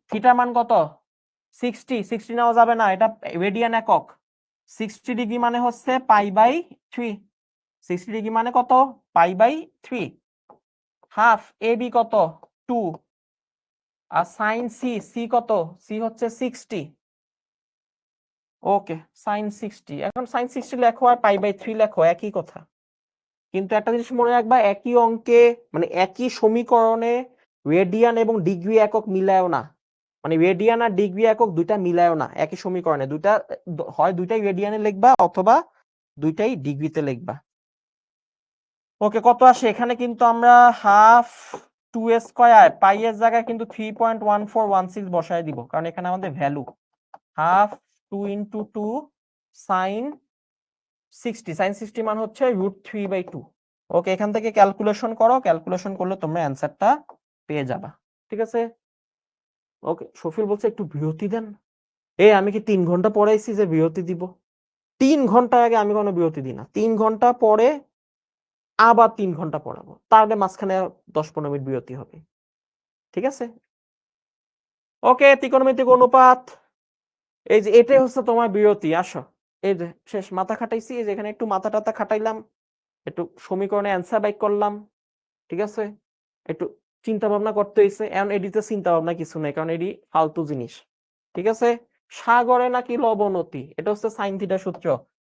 থিটার মান কত? 60। 60 নেওয়া যাবে না, এটা রেডিয়ান একক। 60 ডিগ্রি মানে হচ্ছে π/3। 60 ডিগ্রি মানে কত? π/3। হাফ এ বি কত? 2। আর সাইন সি, সি কত? সি হচ্ছে 60। ওকে, সাইন 60। এখন সাইন 60 লেখো আর π/3 লেখো, একই কথা। কিন্তু একটা জিনিস মনে রাখবা, একই অঙ্কে মানে একই সমীকরণে রেডিয়ান এবং ডিগ্রি একক মিলায়ও না। মানে রেডিয়ান আর ডিগ্রি একক দুইটা মিলায়ও না একই সমীকরণে। দুইটা হয় দুইটাই রেডিয়ানে লিখবা অথবা দুইটাই ডিগ্রিতে লিখবা। ওকে, কত আসে? এখানে কিন্তু আমরা হাফ 2 স্কয়ার পাই এর জায়গায় কিন্তু 3.1416 বসায় দিব, কারণ এখানে আমাদের value half 2 into 2 sine 60। Sine 60 মান হচ্ছে √3/2। ওকে, এখান থেকে ক্যালকুলেশন করো, ক্যালকুলেশন করলে তোমরা অ্যান্সারটা পেয়ে যাবা। ঠিক আছে, ওকে। শফিল বলছে একটু বিরতি দেন। আমি কি 3 ঘন্টা পড়াইছি যে বিরতি দিব? 3 ঘন্টা আগে আমি কোনো বিরতি দিই না। 3 ঘন্টা পরে আবার 3 ঘন্টা পড়াবো, তাহলে মাঝখানে 10-15 মিনিট বিরতি হবে। ঠিক আছে, ওকে। ত্রিকোণমিতিক অনুপাত, এই যে এটাই হচ্ছে তোমার বিরতি। আসো, এই যে শেষ, মাথা খাটাইছি, এই যে এখানে একটু মাথা টাথা খাটাইলাম, একটু সমীকরণে অ্যান্সার বাইক করলাম। ঠিক আছে, একটু চিন্তা ভাবনা করতে হয়েছে। এখন এডিতে চিন্তা ভাবনা কিছু নেই, কারণ এডি ফালতু জিনিস। ঠিক আছে, সাগরে নাকি লবণ অতি, এটা হচ্ছে সাইন থিটা সূত্র।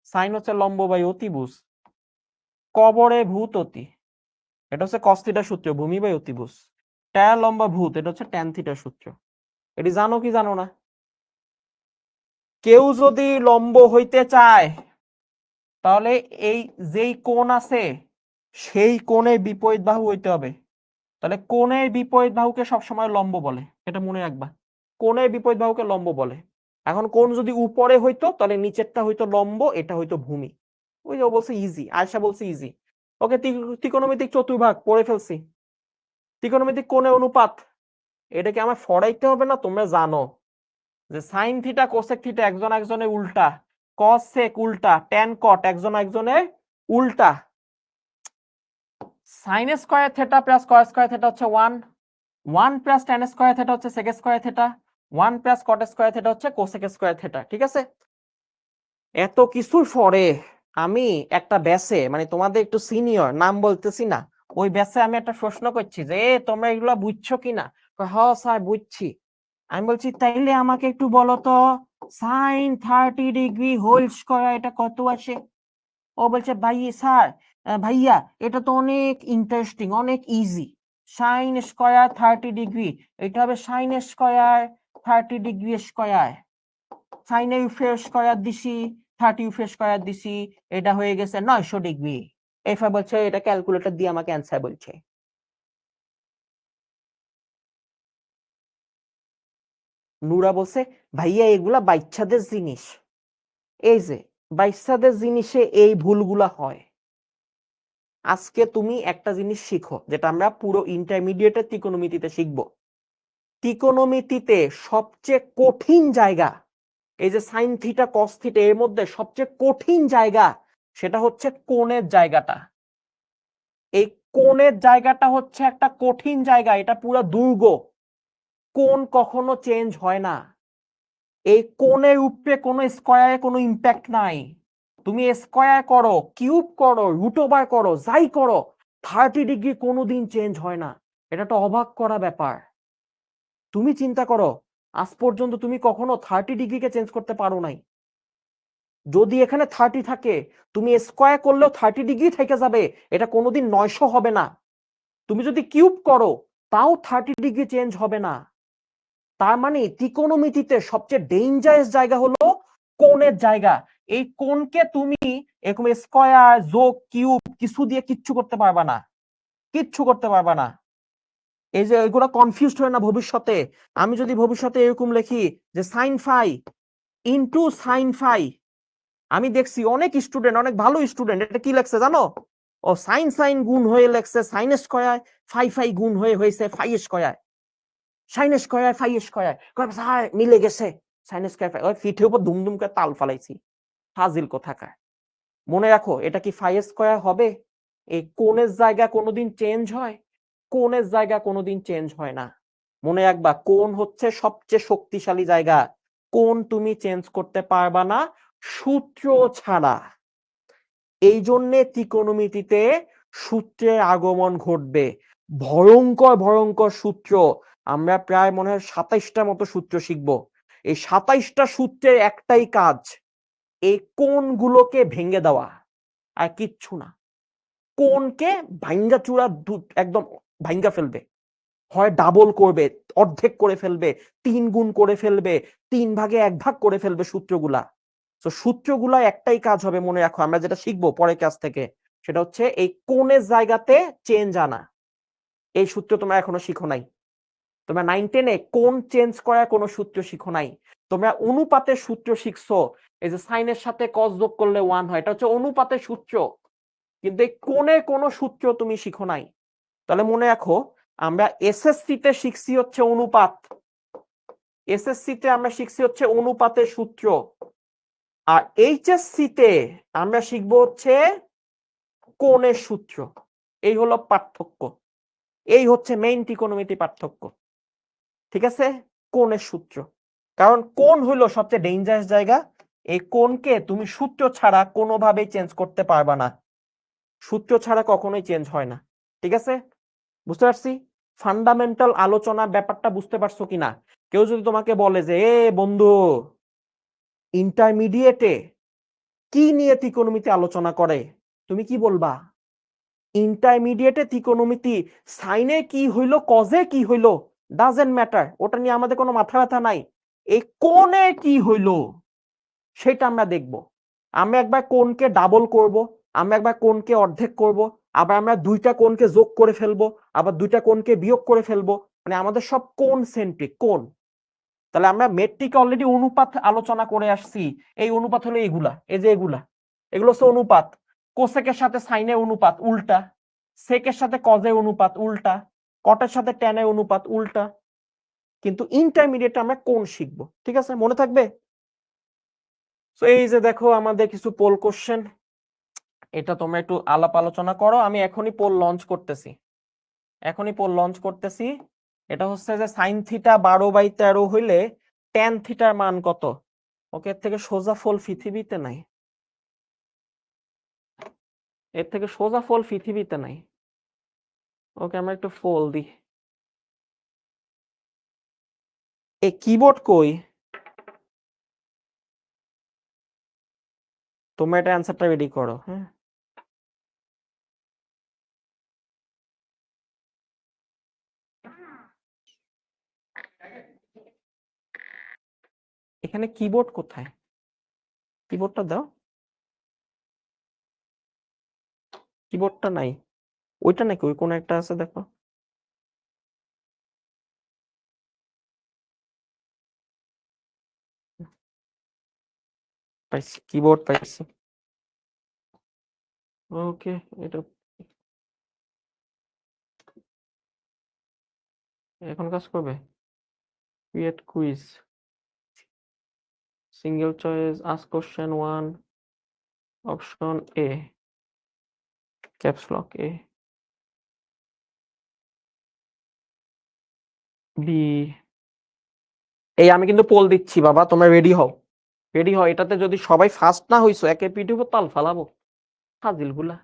সাইন হচ্ছে লম্ব বাই অতিভুজ। কবরে ভূত অতি, এটা হচ্ছে কস থিটা সূত্র, ভূমি বাই অতিভুজ। ট্যান লম্বা ভূত, এটা হচ্ছে ট্যান থিটা সূত্র। এটি জানো কি জানো না? কেউ যদি লম্ব হইতে চায়, তাহলে এই যেই কোণ আছে সেই কোণের বিপরীত বাহু হইতে হবে। তাহলে কোণের বিপরীত বাহুকে সবসময় লম্ব বলে, এটা মনে রাখবা। কোণের বিপরীত বাহুকে লম্ব বলে। এখন কোণ যদি উপরে হইতো তাহলে নিচেরটা হইতো লম্ব, এটা হইতো ভূমি। ওই যে বলছে ইজি, আয়শা বলছে ইজি। ওকে, ত্রিকোণমিতিক চতুর্ভাগ পড়ে ফেলছি। ত্রিকোণমিতিক কোণের অনুপাত, এটাকে আমার ফরাইতে হবে না, তোমরা জানো যে সাইন থিটা কোসেক থিটা একজন একজনের উল্টা, কস সেক উল্টা, ট্যান কট একজন একজনের উল্টা। Sine square theta plus cos square theta হচ্ছে 1, 1 প্লাস ট্যান স্কয়ার থেটা হচ্ছে sec square theta, 1 plus cot square theta হচ্ছে কোসেক স্কয়ার থেটা। ঠিক আছে, এত কিছুর পরে আমি একটা ব্যাসে, মানে তোমাদের একটু সিনিয়র, নাম বলতেছি না, ওই ব্যাসে আমি একটা প্রশ্ন করছি যে তোমরা এগুলা বুঝছো কিনা। হ্যাঁ স্যার বুঝছি। আমি বলছি তাইলে আমাকে একটু বলো তো সাইন 30 ডিগ্রি হোল স্কয়ার এটা কত আসে। ও বলছে ভাই স্যার, ভাইয়া এটা তো অনেক ইন্টারেস্টিং, অনেক ইজি। সাইন স্কয়ার 30 ডিগ্রি, এটা হবে সাইন স্কয়ার 30 ডিগ্রি স্কয়ার, সাইনের উপরে স্কয়ার দিছি, 30 উপরে স্কয়ার দিছি, এটা হয়ে গেছে 900 ডিগ্রি। এফা বলছে এটা ক্যালকুলেটর দিয়ে আমাকে অ্যান্সার বলছে। নুরা বলছে ভাইয়া এগুলা বাচ্চাদের জিনিস। এই যে বাচ্চাদের জিনিসে এই ভুলগুলা হয়। আজকে তুমি একটা জিনিস শিখো, যেটা আমরা পুরো ইন্টারমিডিয়েটের ত্রিকোণমিতিতে শিখব। ত্রিকোণমিতিতে সবচেয়ে কঠিন জায়গা, এই যে সাইন থিটা কস থিটা, এর মধ্যে সবচেয়ে কঠিন জায়গা সেটা হচ্ছে কোণের জায়গাটা। এই কোণের জায়গাটা হচ্ছে একটা কঠিন জায়গা, এটা পুরো দুর্গ। কোণ কখনো চেঞ্জ হয় না। এই কোণের উপরে কোনো স্কয়ারে কোনো ইম্প্যাক্ট নাই। তুমি স্কয়ার করো, কিউব করো, রুট ওভার করো, যাই করো, 30 ডিগ্রি কোনোদিন চেঞ্জ হয় না। এটা তো অবাক করা ব্যাপার। তুমি চিন্তা করো, আজ পর্যন্ত তুমি কখনো 30 ডিগ্রিকে চেঞ্জ করতে পারো নাই। যদি এখানে 30 থাকে, তুমি স্কয়ার করলেও 30 ডিগ্রি থেকে যাবে, এটা কোনোদিন 900 হবে না। তুমি যদি কিউব করো তাও 30 ডিগ্রি চেঞ্জ হবে না। তার মানে ত্রিকোণমিতিতে সবচেয়ে ডেঞ্জারাস জায়গা হলো কোণের জায়গা। এই কোণকে তুমি এরকম স্কয়ার যোগ কিউব কিছু দিয়ে কিচ্ছু করতে পারবা না, কিচ্ছু করতে পারবা না। এই যে এগুলো কনফিউজড হয় না ভবিষ্যতে। আমি যদি ভবিষ্যতে এরকম লিখি যে sine phi into sine phi, আমি দেখছি অনেক স্টুডেন্ট, অনেক ভালো স্টুডেন্ট, এটা কি লেখছে জানো? ও সাইন সাইন গুণ হয়ে লেখছে সাইন স্কয়ার, ফাই ফাই গুণ হয়ে হয়েছে phi square, sine square phi square. Sir মিলে গেছে, সাইন স্কয়ার ফাই। ওই ফিটের উপর দুমদুম করে তাল ফালাইছি, ফাজিল কোথাকার। মনে রাখো এটা কি ফাই স্কয়ার হবে? এই কোণের জায়গা কোনোদিন চেঞ্জ হয়? কোণের জায়গা কোনোদিন চেঞ্জ হয় না। মনে রাখবা কোণ হচ্ছে সবচেয়ে শক্তিশালী জায়গা। কোণ তুমি চেঞ্জ করতে পারবা না সূত্র ছাড়া। এই জন্যে ত্রিকোণমিতিতে সূত্রের আগমন ঘটবে। ভয়ঙ্কর ভয়ঙ্কর সূত্র, আমরা প্রায় মনে হয় 27টা মতো সূত্র শিখব। এই 27টা সূত্রের একটাই কাজ, এই কোণগুলোকে ভেঙে দেওয়া, আর কিচ্ছু না। কোণকে ভাঙ্গা চূড়া একদম ভাঙ্গা ফেলবে, হয় ডাবল করবে, অর্ধেক করে ফেলবে, 3 গুণ করে ফেলবে, 3 ভাগে 1 ভাগ করে ফেলবে সূত্রগুলা। তো সূত্রগুলা একটাই কাজ হবে, মনে রাখো, আমরা যেটা শিখবো পরের ক্লাস থেকে, সেটা হচ্ছে এই কোণের জায়গাতে চেঞ্জ আনা। এই সূত্র তোমরা এখনো শিখো নাই। তোমরা 9 10-এ কোণ চেঞ্জ করার কোনো সূত্র শিখো নাই। তোমরা অনুপাতের সূত্র শিখছো, এই যে সাইনের সাথে কস যোগ করলে 1 হয়, এটা হচ্ছে অনুপাতের সূত্র। কিন্তু এই কোণের কোনো সূত্র তুমি শিখো নাই। তাহলে মনে রাখো, আমরা এসএসসি তে শিখছি হচ্ছে অনুপাত, এসএসসি তে আমরা শিখছি হচ্ছে অনুপাতের সূত্র, আর এইচএসসি তে আমরা শিখবো হচ্ছে কোণের সূত্র। এই হলো পার্থক্য, এই হচ্ছে মেইন ত্রিকোণমিতি পার্থক্য। ঠিক আছে, কোণের সূত্র। কারণ কোণ হলো সবচেয়ে ডেঞ্জারাস জায়গা। এই কোণকে তুমি সূত্র ছাড়া কোনোভাবেই চেঞ্জ করতে পারবা না, সূত্র ছাড়া কখনোই চেঞ্জ হয় না। ঠিক আছে, বুঝতে পারছি ফান্ডামেন্টাল আলোচনা ব্যাপারটা, বুঝতে পারছো কিনা? কেউ যদি তোমাকে বলে যে এ বন্ধু, ইন্টারমিডিয়েটে কি নিয়ে ত্রিকোণমিতি আলোচনা করে, তুমি কি বলবা? ইন্টারমিডিয়েটে ত্রিকোণমিতি সাইনে কি হইলো, কজে কি হইলো, ডাজেন্ট ম্যাটার, ওটা নিয়ে আমাদের কোনো মাথা ব্যথা নাই। এই কোণে কি হইলো সেটা আমরা দেখব। আমরা একবার কোণকে ডাবল করব, আমরা একবার কোণকে অর্ধেক করব, আবার আমরা দুইটা কোণকে যোগ করে ফেলবো, আবার দুইটা কোণকে বিয়োগ করে ফেলবো, মানে আমাদের সব কোণ সেন্ট্রিক কোণ। তাহলে আমরা মেট্রিকে অলরেডি অনুপাত আলোচনা করে আসছি। এই অনুপাত হলো এগুলা, এই যে এগুলো হচ্ছে অনুপাত। কোসেকের সাথে সাইনের অনুপাত উল্টা, সেকের সাথে কজের অনুপাত উল্টা, কটের সাথে ট্যানের অনুপাত উল্টা। কিন্তু ইন্টারমিডিয়েট আমরা কোণ শিখবো, ঠিক আছে, মনে থাকবে? তো এই যে দেখো আমাদের কিছু পোল কোশ্চেন, এটা তোমরা একটু আলাপ আলোচনা করো। আমি এখনই পোল লঞ্চ করতেছি। এটা হচ্ছে যে সাইন থিটা 12/13 হইলে ট্যান থিটার মান কত? ওকে, এর থেকে সোজা ফল পৃথিবীতে নাই, ওকে আমরা একটু ফল দিই। এই কিবোর্ড কই? তোমরা এটা অ্যান্সারটা রেডি করো। হ্যাঁ, এখানে কিবোর্ড কোথায়? কিবোর্ডটা দাও, কিবোর্ডটা নাই। ওইটা নাকি ওই কোন একটা আছে দেখো। পাইছি, কিবোর্ড পাইছি। ওকে, এটা এখন কাজ করবে। Create quiz, single choice, ask question 1, option A, caps lock A, B. এই আমি কিন্তু পোল দিচ্ছি বাবা, তোমরা রেডি হও, এটাতে যদি সবাই ফার্স্ট না হইছো একে পিটিব তাল ফালাবো ফাজিল গুলা।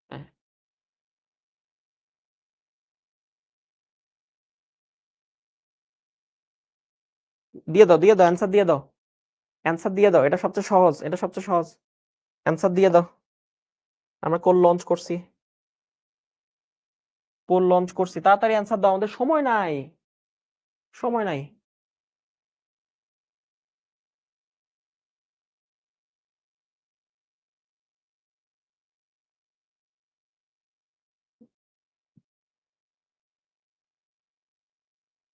হ্যাঁ, দিয়ে দাও অ্যান্সার দিয়ে দাও, এটা সবচেয়ে সহজ, অ্যান্সার দিয়ে দাও। আমরা পোল লঞ্চ করছি, তাড়াতাড়ি অ্যান্সার দাও, আমাদের সময় নাই।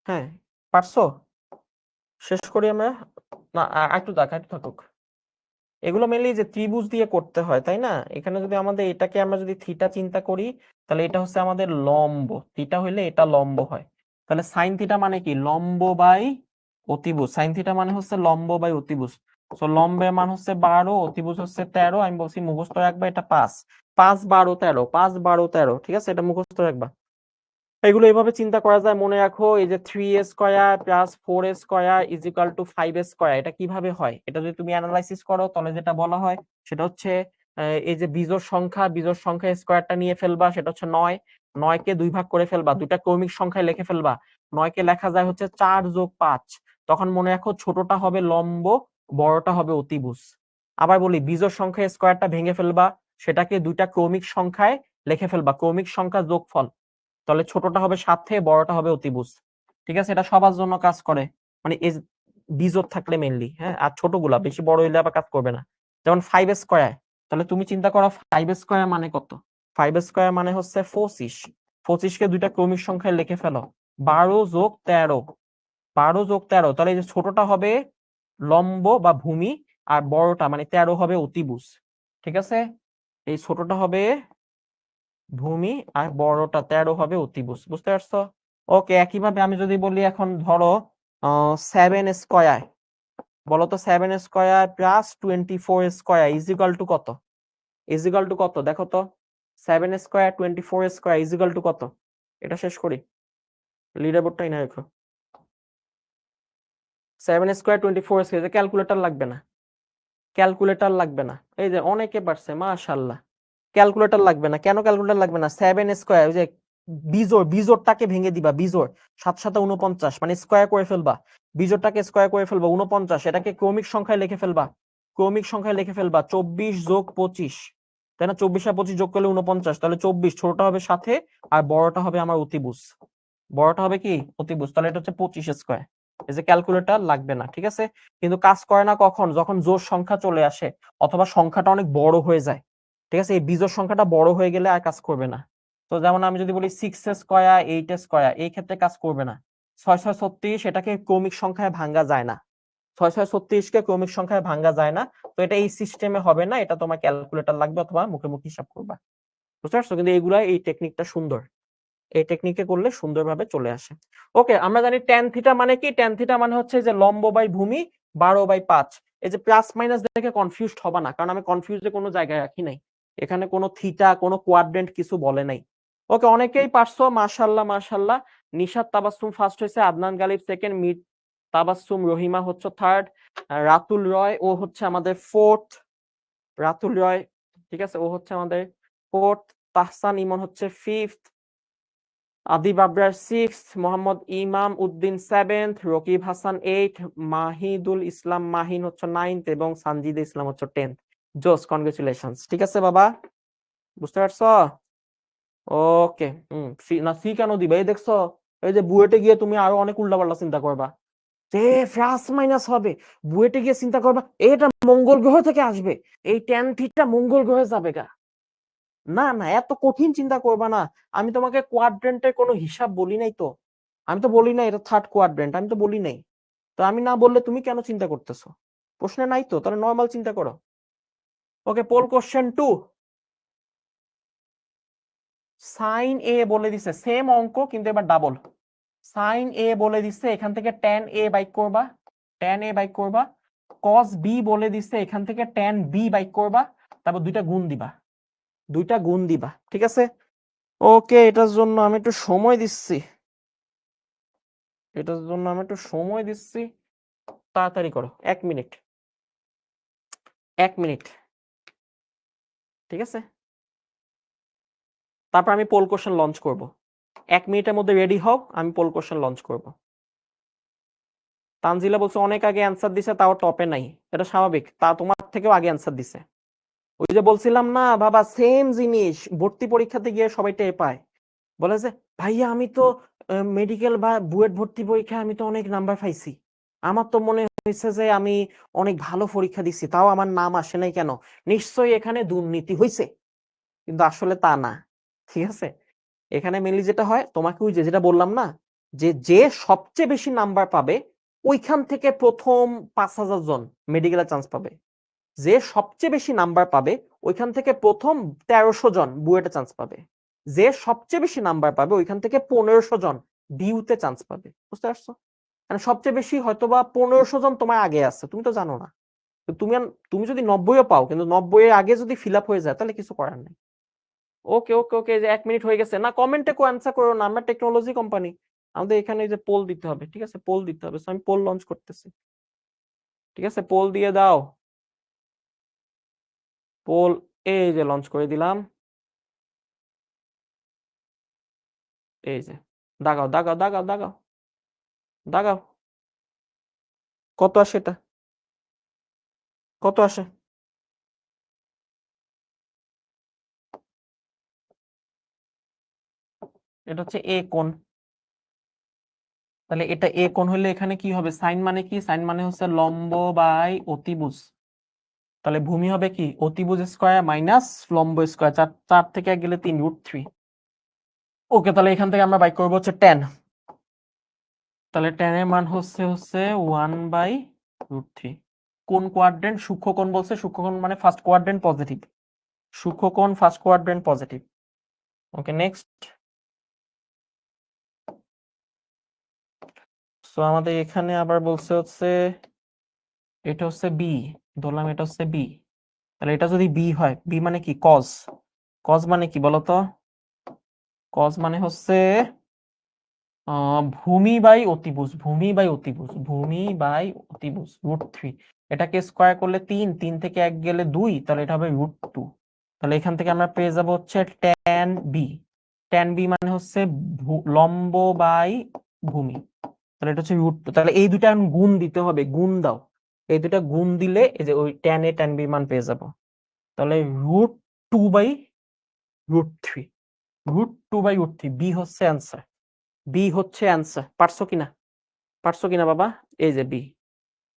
হ্যাঁ, পারছো? শেষ করি আমরা, না একটু থাকুক। এগুলো মেনলি যে ত্রিভুজ দিয়ে করতে হয়, তাই না? এখানে যদি আমাদের এটাকে আমরা যদি থিটা চিন্তা করি, তাহলে এটা হচ্ছে আমাদের লম্ব, থিটা হইলে এটা লম্ব হয়। তাহলে সাইন থিটা মানে কি? লম্ব বাই অতিভুজ। সাইন থিটা মানে হচ্ছে লম্ব বাই অতিভুজ। তো লম্বের মান হচ্ছে 12, অতিভুজ হচ্ছে 13। আমি বলছি মুখস্থ রাখবা, এটা 5, 5 12 13, 5 12 13, ঠিক আছে, এটা মুখস্থ রাখবা। এগুলো এইভাবে চিন্তা করা যায়, মনে রাখো। এই যে 3a square plus 4a square is equal to 5a square, এটা কিভাবে হয়? এটা যদি তুমি অ্যানালাইসিস করো তাহলে যেটা বলা হয় সেটা হচ্ছে এই যে বিজোড় সংখ্যা স্কয়ারটা নিয়ে ফেলবা, সেটা হচ্ছে 9, 9 কে 2 ভাগ করে ফেলবা, দুইটা ক্রমিক সংখ্যায় লিখে ফেলবা। 9 কে লেখা যায় হচ্ছে 4 যোগ 5। তখন মনে রাখো ছোটটা হবে লম্ব, বড়টা হবে অতিভুজ। আবার বলি, বিজোড় সংখ্যা স্কয়ারটা ভেঙে ফেলবা, সেটাকে দুইটা ক্রমিক সংখ্যায় লিখে ফেলবা, ক্রমিক সংখ্যা যোগফল। তাহলে ছোটটা হবে সাথে, বড়টা হবে অতিভুজ। ঠিক আছে, এটা সবার জন্য কাজ করে, মানে এই বিজোড় থাকলে মেইনলি। হ্যাঁ, আর ছোটগুলা বেশি বড় হইলে আবার কাজ করবে না। যেমন 5 স্কয়ার, তাহলে তুমি চিন্তা করো 5 স্কয়ার মানে কত? 5 স্কয়ার মানে হচ্ছে 25। 25 কে দুইটা ক্রমিক সংখ্যায় লিখে ফেলো, 12 যোগ 13, 12 যোগ 13। তাহলে এই যে ছোটটা হবে লম্ব বা ভূমি, আর বড়টা মানে 13 হবে অতিভুজ। ঠিক আছে, এই ছোটটা হবে ভূমি আর বড়টা 13 হবে অতিভুজ, বুঝতে পারছো? ওকে, একইভাবে আমি যদি বলি এখন ধরো 7 স্কয়ার, বলো তো 7 square plus 24 square is equal to কত? দেখো তো, 7 square 24 square is equal to কত? এটা শেষ করি, লিডার বোর্ডটাই না রেখো। 7 স্কয়ার 24 স্কয়ার, ক্যালকুলেটর লাগবে না, এই যে অনেকে পারছে মাশাআল্লাহ। ক্যালকুলেটর লাগবে না, কেন ক্যালকুলেটর লাগবে না? 7 স্কয়ার, ওই যে বিজোড়টাকে ভেঙে দিবা, বিজোড় 7 7 49, মানে স্কয়ার করে ফেলবা, বিজোড়টাকে স্কয়ার করে ফেলবা 49, এটাকে ক্রমিক সংখ্যায় লিখে ফেলবা, 24 যোগ 25, তাই না? 24 আর 25 যোগ করলে 49, তাহলে 24, ছোটটা হবে সাথে আর বড়টা হবে আমার অতিভুজ, তাহলে এটা হচ্ছে 25 স্কয়ার। এই যে ক্যালকুলেটর লাগবে না, ঠিক আছে? কিন্তু কাজ করে না কখন? যখন জোড় সংখ্যা চলে আসে অথবা সংখ্যাটা অনেক বড় হয়ে যায়, ঠিক আছে, এই বিজোড় সংখ্যাটা বড় হয়ে গেলে আর কাজ করবে না। তো যেমন আমি যদি বলি 6 স্কয়ার 8 স্কয়ার, এই ক্ষেত্রে কাজ করবে না। 6 6 36 এটাকে ক্রমিক সংখ্যায় ভাঙা যায় না, 6 6 36 কে ক্রমিক সংখ্যায় ভাঙা যায় না। তো এটা এই সিস্টেমে হবে না, এটা তোমার ক্যালকুলেটর লাগবে অথবা মুখে মুখে হিসাব করবা। বুঝতে পারছো? কিন্তু এইগুলা, এই টেকনিকটা সুন্দর, এই টেকনিকে করলে সুন্দরভাবে চলে আসে। ওকে, আমরা জানি ট্যান থিটা মানে কি? ট্যান থিটা মানে হচ্ছে যে লম্ব বাই ভূমি 12/5। এই যে প্লাস মাইনাস দেখে কনফিউজড হবা না, কারণ আমি কনফিউজে কোনো জায়গায় রাখি নাই। এখানে কোনো থিটা, কোনো কোয়াড্রেন্ট কিছু বলে নাই। ওকে, অনেকেই পারছো, মাশাআল্লাহ মাশাআল্লাহ। নিশাত তাবাসসুম ফার্স্ট হয়েছে, আদনান গালিব সেকেন্ড, মির তাবাসসুম রহিমা হচ্ছে থার্ড, রাতুল রয় ও হচ্ছে আমাদের ফোর্থ, রাতুল রয়, ঠিক আছে, ও হচ্ছে আমাদের ফোর্থ, তাহসান ইমন হচ্ছে ফিফথ, আদিব আবরার সিক্সথ, মোহাম্মদ ইমাম উদ্দিন সেভেন্থ, রকিব হাসান এইট, মাহিদুল ইসলাম মাহিন হচ্ছে নাইনথ এবং সানজিদ ইসলাম হচ্ছে 10th। জোস, কনগ্রেচুলেশনস। ঠিক আছে বাবা, বুঝতে পারছো? ওকে, না সি কেন দিবা? এই দেখছো, এই যে বুয়েটে গিয়ে তুমি আরো অনেক উল্টাপাল্টা চিন্তা করবা, যে প্লাস মাইনাস হবে, বুয়েটে গিয়ে চিন্তা করবা এটা মঙ্গল গ্রহ থেকে আসবে, এই ট্যান থিটা মঙ্গল গ্রহে যাবে গা। না না, এত কঠিন চিন্তা করবা না। আমি তোমাকে কোয়াড্রেন্টের কোনো হিসাব বলি নাই তো, আমি তো বলি নাই এটা থার্ড কোয়াড্রেন্ট, আমি তো বলি নাই। তো আমি না বললে তুমি কেন চিন্তা করতেছো? প্রশ্নে নাই তো, তাহলে নর্মাল চিন্তা করো। ওকে, পোল কোশ্চেন 2। সাইন এ বলে দিছে, সেম অঙ্ক কিন্তু এবার ডাবল। সাইন এ বলে দিছে, এখান থেকে ট্যান এ বাইক করবা, ট্যান এ বাইক করবা। কস বি বলে দিছে, এখান থেকে ট্যান বি বাইক করবা, তারপর দুইটা গুণ দিবা, দুইটা গুণ দিবা। ঠিক আছে? ওকে, এটার জন্য আমি একটু সময় দিচ্ছি, এটার জন্য আমি একটু সময় দিচ্ছি, তাড়াতাড়ি করো, 1 মিনিট, 1 মিনিট। ঠিক আছে, তারপর আমি পোল কোশ্চেন লঞ্চ করব। 1 মিনিটের মধ্যে রেডি হও, আমি পোল কোশ্চেন লঞ্চ করব। তানজিলা বলছে অনেক আগে অ্যান্সার দিছে, তাও টপে নাই। এটা স্বাভাবিক, তা তোমার থেকেও আগে অ্যান্সার দিছে। ওই যে বলছিলাম না বাবা, সেম জিনিস ভর্তি পরীক্ষাতে গিয়ে সবাই টের পায়, বলে যে ভাইয়া আমি তো মেডিকেল বা বুয়েট ভর্তি পরীক্ষায় আমি তো অনেক নাম্বার পাইছি, আমার তো মনে হয়েছে যে আমি অনেক ভালো পরীক্ষা দিচ্ছি, তাও আমার নাম আসে নাই কেন? নিশ্চয়ই এখানে দুর্নীতি হয়েছে। কিন্তু আসলে তা না। ঠিক আছে, এখানে মেনলি যেটা হয়, তোমাকে ওই যেটা বললাম না, যে যে সবচেয়ে বেশি নাম্বার পাবে ওইখান থেকে প্রথম 5,000 জন মেডিকেলে চান্স পাবে, যে সবচেয়ে বেশি নাম্বার পাবে ওইখান থেকে প্রথম 1300 জন বুয়েটে চান্স পাবে, যে সবচেয়ে বেশি নাম্বার পাবে ওইখান থেকে 1500 জন ডিউতে চান্স পাবে। বুঝতে পারছো? মানে সবচেয়ে বেশি হয়তোবা 1500 জন তোমার আগে আছে, তুমি তো জানো না। তুমি তুমি যদি 90ও পাও, কিন্তু 90 এর আগে যদি ফিল আপ হয়ে যায় তাহলে কিছু করার নেই। ওকে ওকে ওকে, যে 1 মিনিট হয়ে গেছে না, কমেন্টে কো অ্যান্সার করো না, আমরা টেকনোলজি কোম্পানি, আমাদের এখানে যে পোল দিতে হবে। ঠিক আছে, পোল দিতে হবে, আমি পোল লঞ্চ করতেছি। ঠিক আছে, পোল দিয়ে দাও, পোল এই যে লঞ্চ করে দিলাম, এই যে দাগাও দাগাও দাগাও দাগাও দাগাও। কত আসে এটা? কত আসে? এটা হচ্ছে এ কোণ। তাহলে এটা এ কোণ হলে এখানে কি হবে? সাইন মানে কি? সাইন মানে হচ্ছে লম্ব বাই অতিভুজ। তাহলে ভূমি হবে কি? অতিভুজ স্কয়ার মাইনাস লম্ব স্কয়ার, 4 থেকে 1 গেলে 3 √3। ওকে, তাহলে এখান থেকে আমরা বাই করবো হচ্ছে tan। তাহলে tan এর মান হচ্ছে 1/√3। কোন কোয়াড্রেন্ট? সূক্ষ্মকোণ বলছে, সূক্ষ্মকোণ মানে ফার্স্ট কোয়াড্রেন্ট পজিটিভ, সূক্ষ্মকোণ first quadrant positive. Okay, next. So আমাদের এখানে আবার বলছে হচ্ছে এটা হচ্ছে বি, ধরলাম এটা হচ্ছে বি। তাহলে এটা যদি বি হয়, বি মানে কি? কজ। কজ মানে কি বলতো? কজ মানে হচ্ছে ভূমি বাই অতিভুজ, ভূমি বাই অতিভুজ, ভূমি বাই অতিভুজ √3। এটাকে স্কয়ার করলে 3, 3 থেকে 1 গেলে 2, তাহলে এটা হবে √2। তাহলে এখান থেকে আমরা পেয়ে যাব হচ্ছে tan বি। tan বি মানে হচ্ছে লম্ব বাই ভূমি, তাহলে এটা হচ্ছে √2। তাহলে এই দুটা গুণ দিতে হবে, গুণ দাও, এই দুটা গুণ দিলে এই যে ওই tan এ tan বি মান পেয়ে যাব। তাহলে √2/√3, √2/√3, বি হচ্ছে অ্যান্সার, বি হচ্ছে অ্যান্সার। পারছো কিনা? পারছো কিনা বাবা? এই যে বি।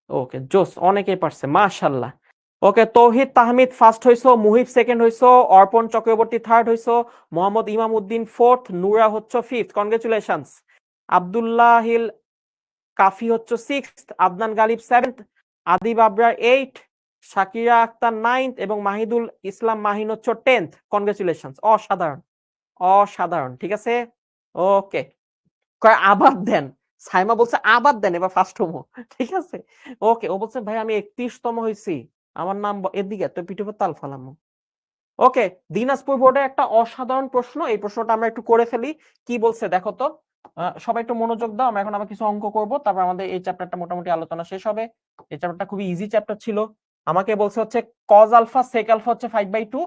ওকে, জোস, অনেকেই পারছে, মাশাআল্লাহ। ওকে, তৌহিদ তাহমিদ ফার্স্ট হইছো, মুহিব সেকেন্ড হইছো, অর্পণ চক্রবর্তী থার্ড হইছো, মোহাম্মদ ইমাম উদ্দিন ফোর্থ, নূরা হচ্ছে ফিফথ। কনগ্রেচুলেশনস। আব্দুল্লাহিল কাফি হচ্ছে sixth, Adnan Ghalib seventh, Adib Abrar eight, Shakira Akter ninth এবং মাহিদুল ইসলাম মাহিন হচ্ছে টেন্থ। কনগ্রেচুলেশনস, অসাধারণ অসাধারণ। ঠিক আছে, ওকে। কয় আবার দেন, সাইমা বলছে আবার দেন, এবার ফার্স্ট হমো। ঠিক আছে, ওকে। ও বলছে ভাই আমি 31তম হইছি, আমার নাম এদিকে তো পিঠে তাল ফালামো। ওকে, দিনাজপুর বোর্ডে একটা অসাধারণ প্রশ্ন, এই প্রশ্নটা আমরা একটু করে ফেলি। কি বলছে দেখো তো, সবাই একটু মনোযোগ দাও। আমরা এখন আবার কিছু অঙ্ক করব, তারপর আমাদের এই চ্যাপ্টারটা মোটামুটি আলোচনা শেষ হবে। এই চ্যাপ্টারটা খুবই ইজি চ্যাপ্টার ছিল। আমাকে বলছে হচ্ছে cos আলফা sec আলফা হচ্ছে 5/2,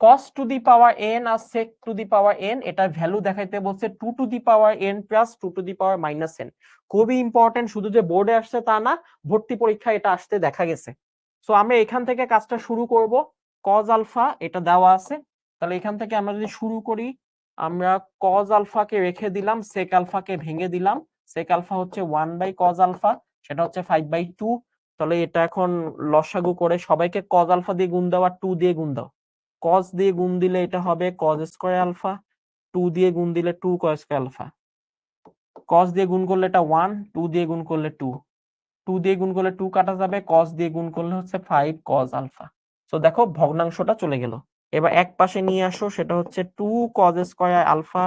cos to the power n আর sec to the power n, এটার ভ্যালু দেখাইতে বলছে 2 to the power n plus 2 to the power minus n। খুবই ইম্পর্টেন্ট, শুধু যে বোর্ডে আসছে তা না, ভর্তি পরীক্ষা এটা আসতে দেখা গেছে। সো আমরা এখান থেকে কাজটা শুরু করব। cos আলফা এটা দেওয়া আছে, তাহলে এখান থেকে আমরা যদি শুরু করি, আমরা cos আলফাকে রেখে দিলাম, sec আলফাকে ভেঙে দিলাম। sec আলফা হচ্ছে 1 cos আলফা, সেটা হচ্ছে 5/2। তাহলে এটা এখন লসাগু করে সবাইকে cos আলফা দিয়ে গুণ দাও আর 2 দিয়ে গুণ দাও। cos দিয়ে গুণ দিলে এটা হবে cos স্কয়ার আলফা, 2 দিয়ে গুণ দিলে 2 cos স্কয়ার আলফা। cos দিয়ে গুণ করলে এটা 1, 2 দিয়ে গুণ করলে 2, 2 দিয়ে গুণ করলে 2 কাটা যাবে, cos দিয়ে গুণ করলে হচ্ছে 5 cos আলফা। সো দেখো ভগ্নাংশটা চলে গেল। এবার এক পাশে নিয়ে আসো, সেটা হচ্ছে 2 cos square alpha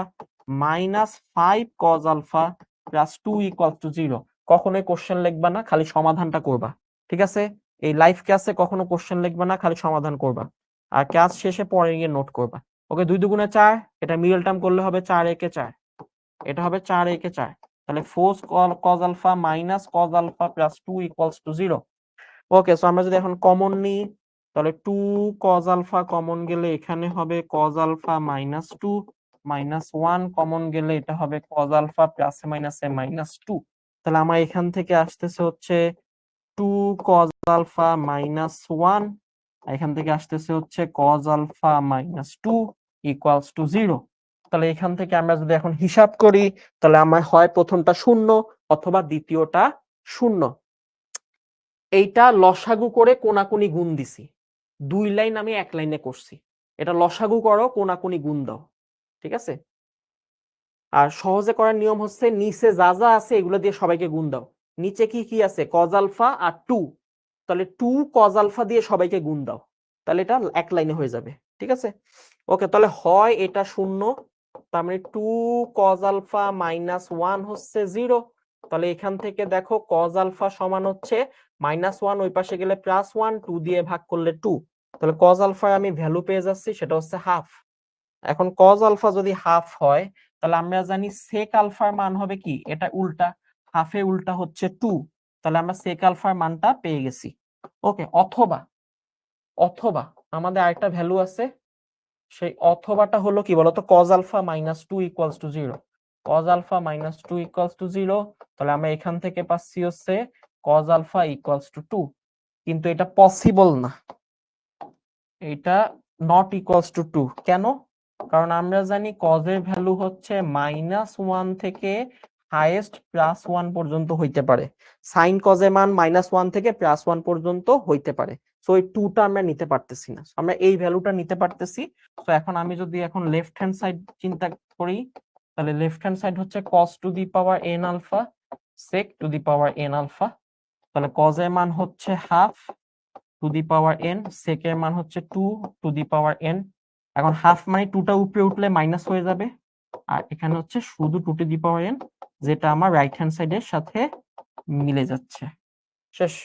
minus 5 cos alpha plus 2 equal to 0। কখনোই কোশ্চেন লিখবা না, খালি সমাধানটা করবা। ঠিক আছে, এই লাইভ ক্লাসে কখনো কোশ্চেন লিখবা না, খালি সমাধান করবা। আর ক্লাস শেষে পরে গিয়ে নোট করবা। ওকে, 2 দুগুণে 4, এটা মিডল টার্ম করলে হবে 4 একে 4, এটা হবে 4 একে 4। তাহলে 4 cos alpha minus cos alpha plus 2 equals to 0। Okay, so আমরা যদি এখন কমন নিই, তাহলে 2 cos আলফা কমন গেলে এখানে হবে cos alpha minus 2, minus 1 common গেলে এটা হবে cos আলফা প্লাস মাইনাসে মাইনাস 2। তাহলে আমার এখান থেকে আসতেছে হচ্ছে 2 cos আলফা মাইনাস 1, এখান থেকে আসতেছে হচ্ছে cos alpha minus 2 equals to 0। তাহলে এখান থেকে আমরা যদি এখন হিসাব করি, তাহলে আমার হয় প্রথমটা 0 অথবা দ্বিতীয়টা 0। এইটা লসাগু করে কোনাকুনি গুণ দিছি, 2 লাইন আমি 1 লাইনে করছি। এটা লসাগু করো, কোনাকুনি গুণ দাও। ঠিক আছে, আর সহজে করার নিয়ম হচ্ছে নিচে যা যা আছে এগুলো দিয়ে সবাইকে গুণ দাও। নিচে কি কি আছে, cos আলফা আর 2, তাহলে 2 cos আলফা দিয়ে সবাইকে গুণ দাও, তাহলে এটা 1 লাইনে হয়ে যাবে। ঠিক আছে, ওকে। তাহলে হয় এটা 0, তার মানে 2 cos আলফা মাইনাস 1 হচ্ছে 0। তাহলে এখান থেকে দেখো cos আলফা সমান হচ্ছে -1, ওই পাশে গেলে +1, 2 দিয়ে ভাগ করলে 2। তাহলে cos আলফার আমি ভ্যালু পেয়ে যাচ্ছি, সেটা হচ্ছে হাফ। এখন cos আলফা যদি হাফ হয়, তাহলে আমরা জানি sec আলফার মান হবে কি, এটা উল্টা, হাফে উল্টা হচ্ছে 2। তাহলে আমরা sec আলফার মানটা পেয়ে গেছি। ওকে, অথবা অথবা আমাদের আরেকটা ভ্যালু আছে, সেই অথবাটা হলো কি বলতো, cos alpha minus 2 equals to 0। cos alpha minus 2 equals to 0, তাহলে আমরা এখান থেকে পাচ্ছি হচ্ছে cos আলফা ইকুয়ালস টু 2। কিন্তু এটা পসিবল না, এটা নট ইকুয়ালস টু 2। কেন? কারণ আমরা জানি cos এর ভ্যালু হচ্ছে -1 থেকে হাইয়েস্ট +1 পর্যন্ত হইতে পারে, sin cos এর মান -1 থেকে +1 পর্যন্ত হইতে পারে। সো এই 2টা আমরা নিতে পারতেছি না, আমরা এই ভ্যালুটা নিতে পারতেছি। সো এখন আমি যদি এখন লেফট হ্যান্ড সাইড চিন্তা করি, তাহলে লেফট হ্যান্ড সাইড হচ্ছে cos to the power n alpha sec to the power n alpha. তাহলে cos এর মান হচ্ছে half to the power n, sec এর মান হচ্ছে 2 টু দি পাওয়ার n। এখন হাফ মানে 2টা উপরে উঠলে মাইনাস হয়ে যাবে, আর এখানে হচ্ছে শুধু 2 টু দি পাওয়ার n, যেটা আমার রাইট হ্যান্ড সাইডের সাথে মিলে যাচ্ছে। শেষ।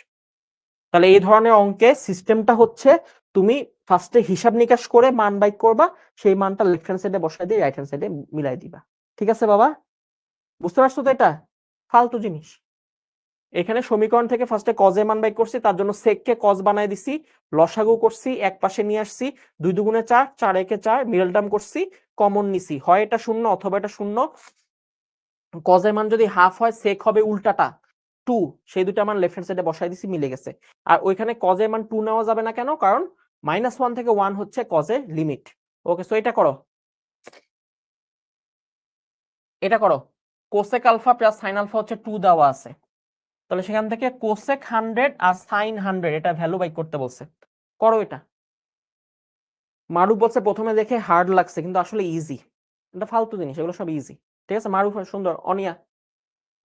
তাহলে এই ধরনের অঙ্কে সিস্টেমটা হচ্ছে তুমি ফার্স্টে হিসাব নিকাশ করে মান বাইর করবা, সেই মানটা লেফট হ্যান্ড সাইডে বসায় দিয়ে রাইট হ্যান্ড সাইডে মিলাই দিবা। ঠিক আছে বাবা, বুঝতে পারছো তো? এটা ফালতু জিনিস। এখানে সমীকরণ থেকে ফার্স্টে cos এর মান বাই করছি, তার জন্য sec কে cos বানায় দিছি, লসাগু করছি, এক পাশে নিয়ে আসছি, 2 দুগুণে 4, 4 একে 4, মিডল টার্ম করছি, কমন নিছি, হয় এটা 0 অথবা এটা 0। cos এর মান যদি হাফ হয়, sec হবে উল্টাটা 2, সেই দুটো মান লেফট হ্যান্ড সাইডে বসায় দিছি, মিলে গেছে। আর ওইখানে cos এর মান 2 নেওয়া যাবে না, কেন? কারণ -1 থেকে 1 হচ্ছে cos এর লিমিট। ওকে, সো এটা করো, এটা করো। cosec alpha plus sin alpha হচ্ছে 2 দেওয়া আছে, তাহলে সেখান থেকে cosec 100 আর sin 100 এটা ভ্যালু বাই করতে বলছে। করো এটা। মারু বলছে প্রথমে দেখে হার্ড লাগছে কিন্তু আসলে ইজি। এটা ফালতু জিনিস, এগুলো সব ইজি। ঠিক আছে, মারু সুন্দর, অনিয়া,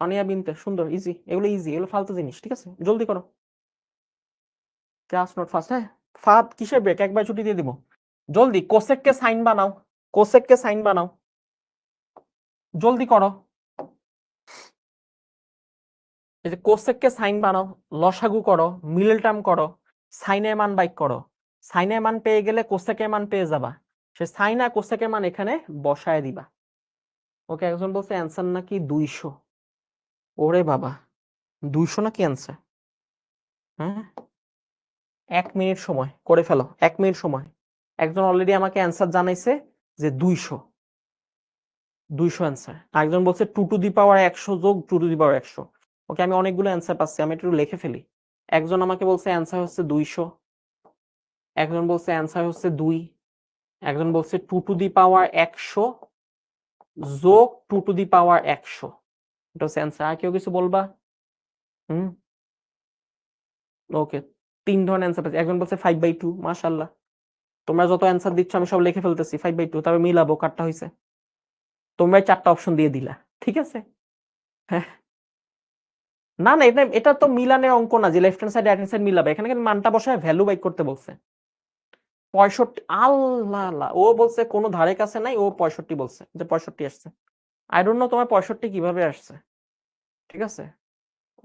অনিয়া বিনতে সুন্দর, ইজি, এগুলো ইজি, এগুলো ফালতু জিনিস। ঠিক আছে, জলদি করো। Class note first. হ্যাঁ, ফাদ কিসের ব্রেক, একবার ছুটি দিয়ে দিব। জলদি কোসেককে সাইন বানাও, কোসেককে সাইন বানাও, জলদি করো। এই যে কোসেককে সাইন বানাও, লসাগু করো, মিডল টার্ম করো, সাইনের মান বাইক করো। সাইনের মান পেয়ে গেলে কোসেকের মান পেয়ে যাবা। সে সাইন আর কোসেকের মান এখানে বসায় দিবা। ওকে, একজন বলছে অ্যান্সার নাকি 200। ওরে বাবা, 200 নাকি অ্যান্সার? হ্যাঁ, 1 মিনিট সময় করে ফেলো, 1 মিনিট সময়। একজন অলরেডি আমাকে অ্যান্সার জানাইছে যে 200 অ্যান্সার। আরেকজন বলছে 2 টু দি পাওয়ার 100 যোগ 2 টু দি পাওয়ার 100। ওকে, আমি অনেকগুলো অ্যান্সার পাচ্ছি, আমি একটু লিখে ফেলি। একজন আমাকে বলছে অ্যান্সার হচ্ছে 200, একজন বলছে অ্যান্সার হচ্ছে 2, একজন বলছে 2 টু দি পাওয়ার 100 যোগ 2 টু দি পাওয়ার 100। এটা হচ্ছে অ্যান্সার। আর কেউ কিছু বলবা? হুম, ওকে, 3 ধরনের অ্যান্সার পাচ্ছি। একজন বলছে 5/2। মাশাআল্লাহ, তোমরা যত অ্যান্সার দিচ্ছ আমি সব লিখে ফেলতেছি। 5/2, তবে মিলাবো কারটা হইছে। তোমরাই 4টা অপশন দিয়ে দিলা, ঠিক আছে। হ্যাঁ, না না, এটা এটা তো মিলানের অঙ্ক না যে left hand side right hand side মিলাবে। এখানে কিন্তু মানটা বসায় ভ্যালু বাইক করতে বলছে। 65, আল্লাহ আল্লাহ, ও বলছে কোনো ধারে কাছে নাই, ও 65 বলছে, যে 65 আসছে। আই ডোন্ট নো তোমার 65 কিভাবে আসছে। ঠিক আছে,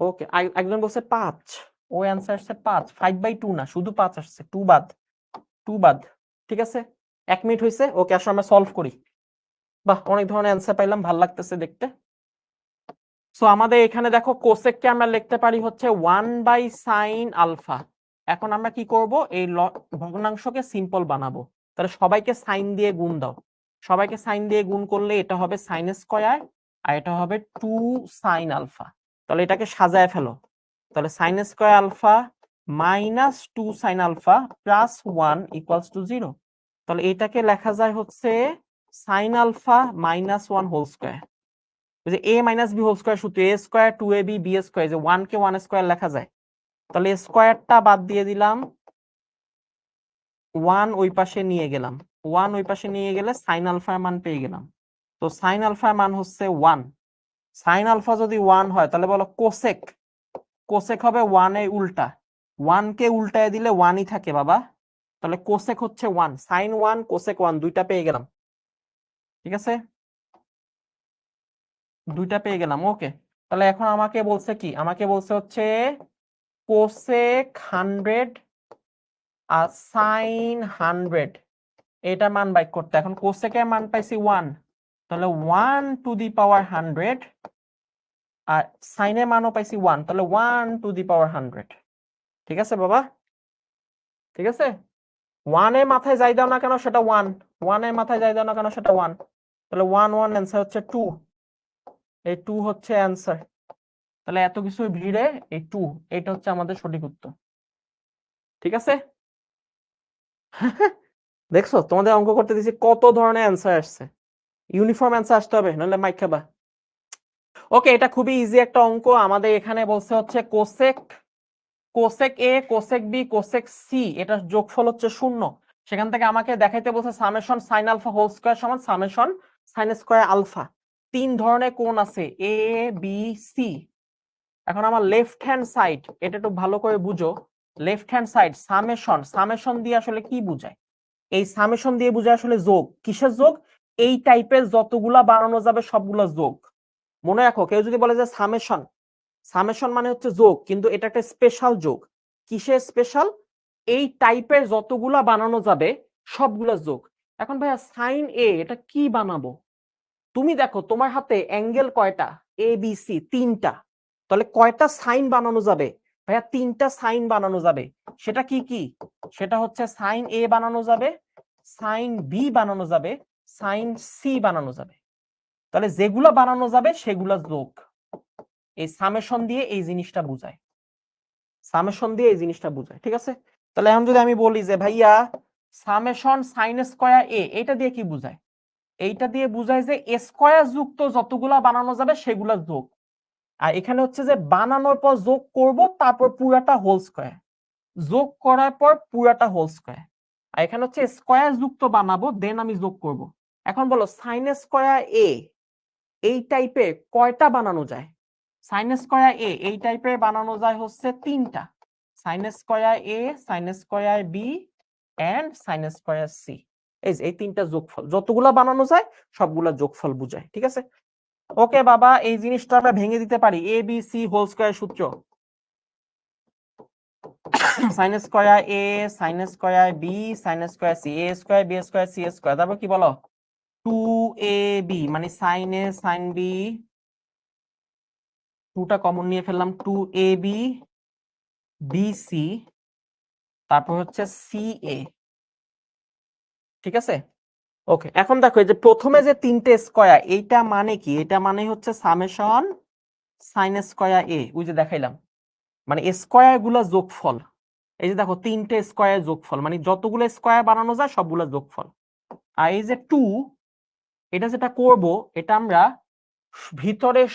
ওকে। একজন বলছে 5, ও অ্যান্সার আসছে 5, 5/2 না, শুধু 5 আসছে, 2 বাদ, 2 বাদ। ঠিক আছে, 1 মিনিট হয়েছে। ওকে, আসলে আমরা সলভ করি। বাহ, অনেক ধরনের অ্যান্সার পাইলাম, ভালো লাগতেছে দেখতে। সো আমাদের এখানে দেখো কোসেককে আমরা লিখতে পারি হচ্ছে 1/sin আলফা। এখন আমরা কি করব, এই ভগ্নাংশকে সিম্পল বানাবো। তাহলে সবাইকে সাইন দিয়ে গুণ দাও। সবাইকে সাইন দিয়ে গুণ করলে এটা হবে সাইন স্কয়ার আর এটা হবে 2 সাইন আলফা। তাহলে এটাকে সাজায় ফেলো। তাহলে sine square alpha minus 2 sine alpha plus 1 equals to 0। তাহলে এটাকে লেখা যায় হচ্ছে sine alpha minus 1 whole square. যে a minus B whole square সূত্র, a square 2ab b square, যে 1 কে 1 স্কয়ার লেখা যায়। তাহলে স্কয়ারটা বাদ দিয়ে দিলাম, 1 ওই পাশে নিয়ে গেলাম, 1 ওই পাশে নিয়ে গেলে সাইন আলফার মান পেয়ে গেলাম। তো সাইন আলফার মান হচ্ছে 1। সাইন আলফা যদি 1 হয় তাহলে বলো কোসেক, কোসেক হবে 1 এর উল্টা। 1 কে উল্টায় দিলে 1ই থাকে বাবা। তাহলে কোসেক হচ্ছে 1, সাইন 1 কোসেক 1 দুইটা পেয়ে গেলাম। ঠিক আছে, দুইটা পেয়ে গেলাম। ওকে, তাহলে এখন আমাকে বলছে কি, আমাকে বলছে হচ্ছে কোসেক 100 আর সাইন 100 এটা মান বাইক করতে। এখন কোসেকের মান পাইছি 1, তাহলে 1 টু দি পাওয়ার 100 আর সাইনের মানও পাইছি 1, তাহলে 1 টু দি পাওয়ার 100। ঠিক আছে বাবা, ঠিক আছে। 1 এর মাথায় যাই দাও না কেন সেটা 1, 1 এর মাথায় যাই দাও না কেন সেটা 1। তাহলে 1 1 অ্যান্সার হচ্ছে 2, এই 2 হচ্ছে অ্যান্সার। তাহলে এত কিছু ভিড়ে এই 2, এটা হচ্ছে আমাদের সঠিক উত্তর। ঠিক আছে, দেখছো তোমাদের অঙ্ক করতে দিছি কত ধরনের অ্যান্সার আসছে। ইউনিফর্ম অ্যান্সার আসতে হবে, নাহলে মাইক খাবা। ওকে, এটা খুবই ইজি একটা অঙ্ক। আমাদের এখানে বলছে হচ্ছে cosec, cosec A, cosec B, cosec C, এটা যোগফল হচ্ছে 0। সেখান থেকে আমাকে দেখাইতে বলছে summation sine alpha whole square সমান সামেশন সাইন স্কয়ার আলফা। 3 ধরনের কোণ আছে, এ বি সি। এখন আমার লেফট হ্যান্ড সাইড, এটা একটু ভালো করে বুঝো। Left hand side summation, summation দিয়ে আসলে কি বোঝায়? এই সামেশন দিয়ে বোঝায় আসলে যোগ। কিসের যোগ? এই টাইপের যতগুলা বানানো যাবে সবগুলা যোগ। মনে রাখো, কেউ যদি বলে যে সামেশন, সামেশন মানে হচ্ছে যোগ, কিন্তু এটা একটা স্পেশাল যোগ। কিসের স্পেশাল? এই টাইপের যতগুলা বানানো যাবে সবগুলা যোগ। এখন ভাইয়া সাইন এ এটা কি বানাবো? তুমি দেখো তোমার হাতে অ্যাঙ্গেল কয়টা, এ বি সি 3টা, তাহলে কয়টা সাইন বানানো যাবে? ভাইয়া 3টা সাইন বানানো যাবে। সেটা কি কি? সেটা হচ্ছে সাইন এ বানানো যাবে, সাইন বি বানানো যাবে, সাইন সি বানানো যাবে। তাহলে যেগুলা বানানো যাবে সেগুলা যোগ। এই সামেশন দিয়ে এই জিনিসটা বোঝায়, সামেশন দিয়ে এই জিনিসটা বোঝায়। ঠিক আছে, তাহলে এখন যদি আমি বলি যে ভাইয়া সামেশন সাইন স্কয়ার এ, এটা দিয়ে কি বোঝায়? এইটা দিয়ে বোঝায় যে স্কয়ার যুক্ত যতগুলা বানানো যাবে সেগুলা যোগ। আর এখানে হচ্ছে যে বানানোর পর যোগ করব, তারপর পুরাটা হোল স্কয়ার। যোগ করার পর পুরাটা হোল স্কয়ার, আর এখানে হচ্ছে স্কয়ার যুক্ত বানাবো, দেন আমি যোগ করব। এখন বলো সাইন স্কয়ার এ এই টাইপের কয়টা বানানো যায়? সাইন স্কয়ার এ এই টাইপের বানানো যায় হচ্ছে 3টা, sine square A, sine square B and sine square C. এই যে এই 3টা যোগফল, যতগুলা বানানো যায় সবগুলা যোগফল বুঝায়, ঠিক আছে? ওকে বাবা, এই জিনিসটা আমরা ভেঙে দিতে পারি। A B C whole square সূত্র, sine square A, sine square B, sine square C, A square B square C square, তারপর কি বলো 2ab মানে সাইন এ সাইন বি, 2টা কমন নিয়ে ফেললাম, 2ab bc, তারপর হচ্ছে ca, ঠিক আছে? ওকে, এখন দেখো এই যে প্রথমে যে 3টে স্কয়ার, এইটা মানে কি? এটা মানে হচ্ছে সামেশন সাইন স্কয়ার এ, ওই যে দেখাইলাম, মানে স্কয়ার গুলা যোগফল। এই যে দেখো 3টে স্কয়ার যোগফল, মানে যতগুলো স্কয়ার বানানো যায় সবগুলো যোগফল। আর এই যে 2, এটা যেটা করব, এটা আমরা ভিতরের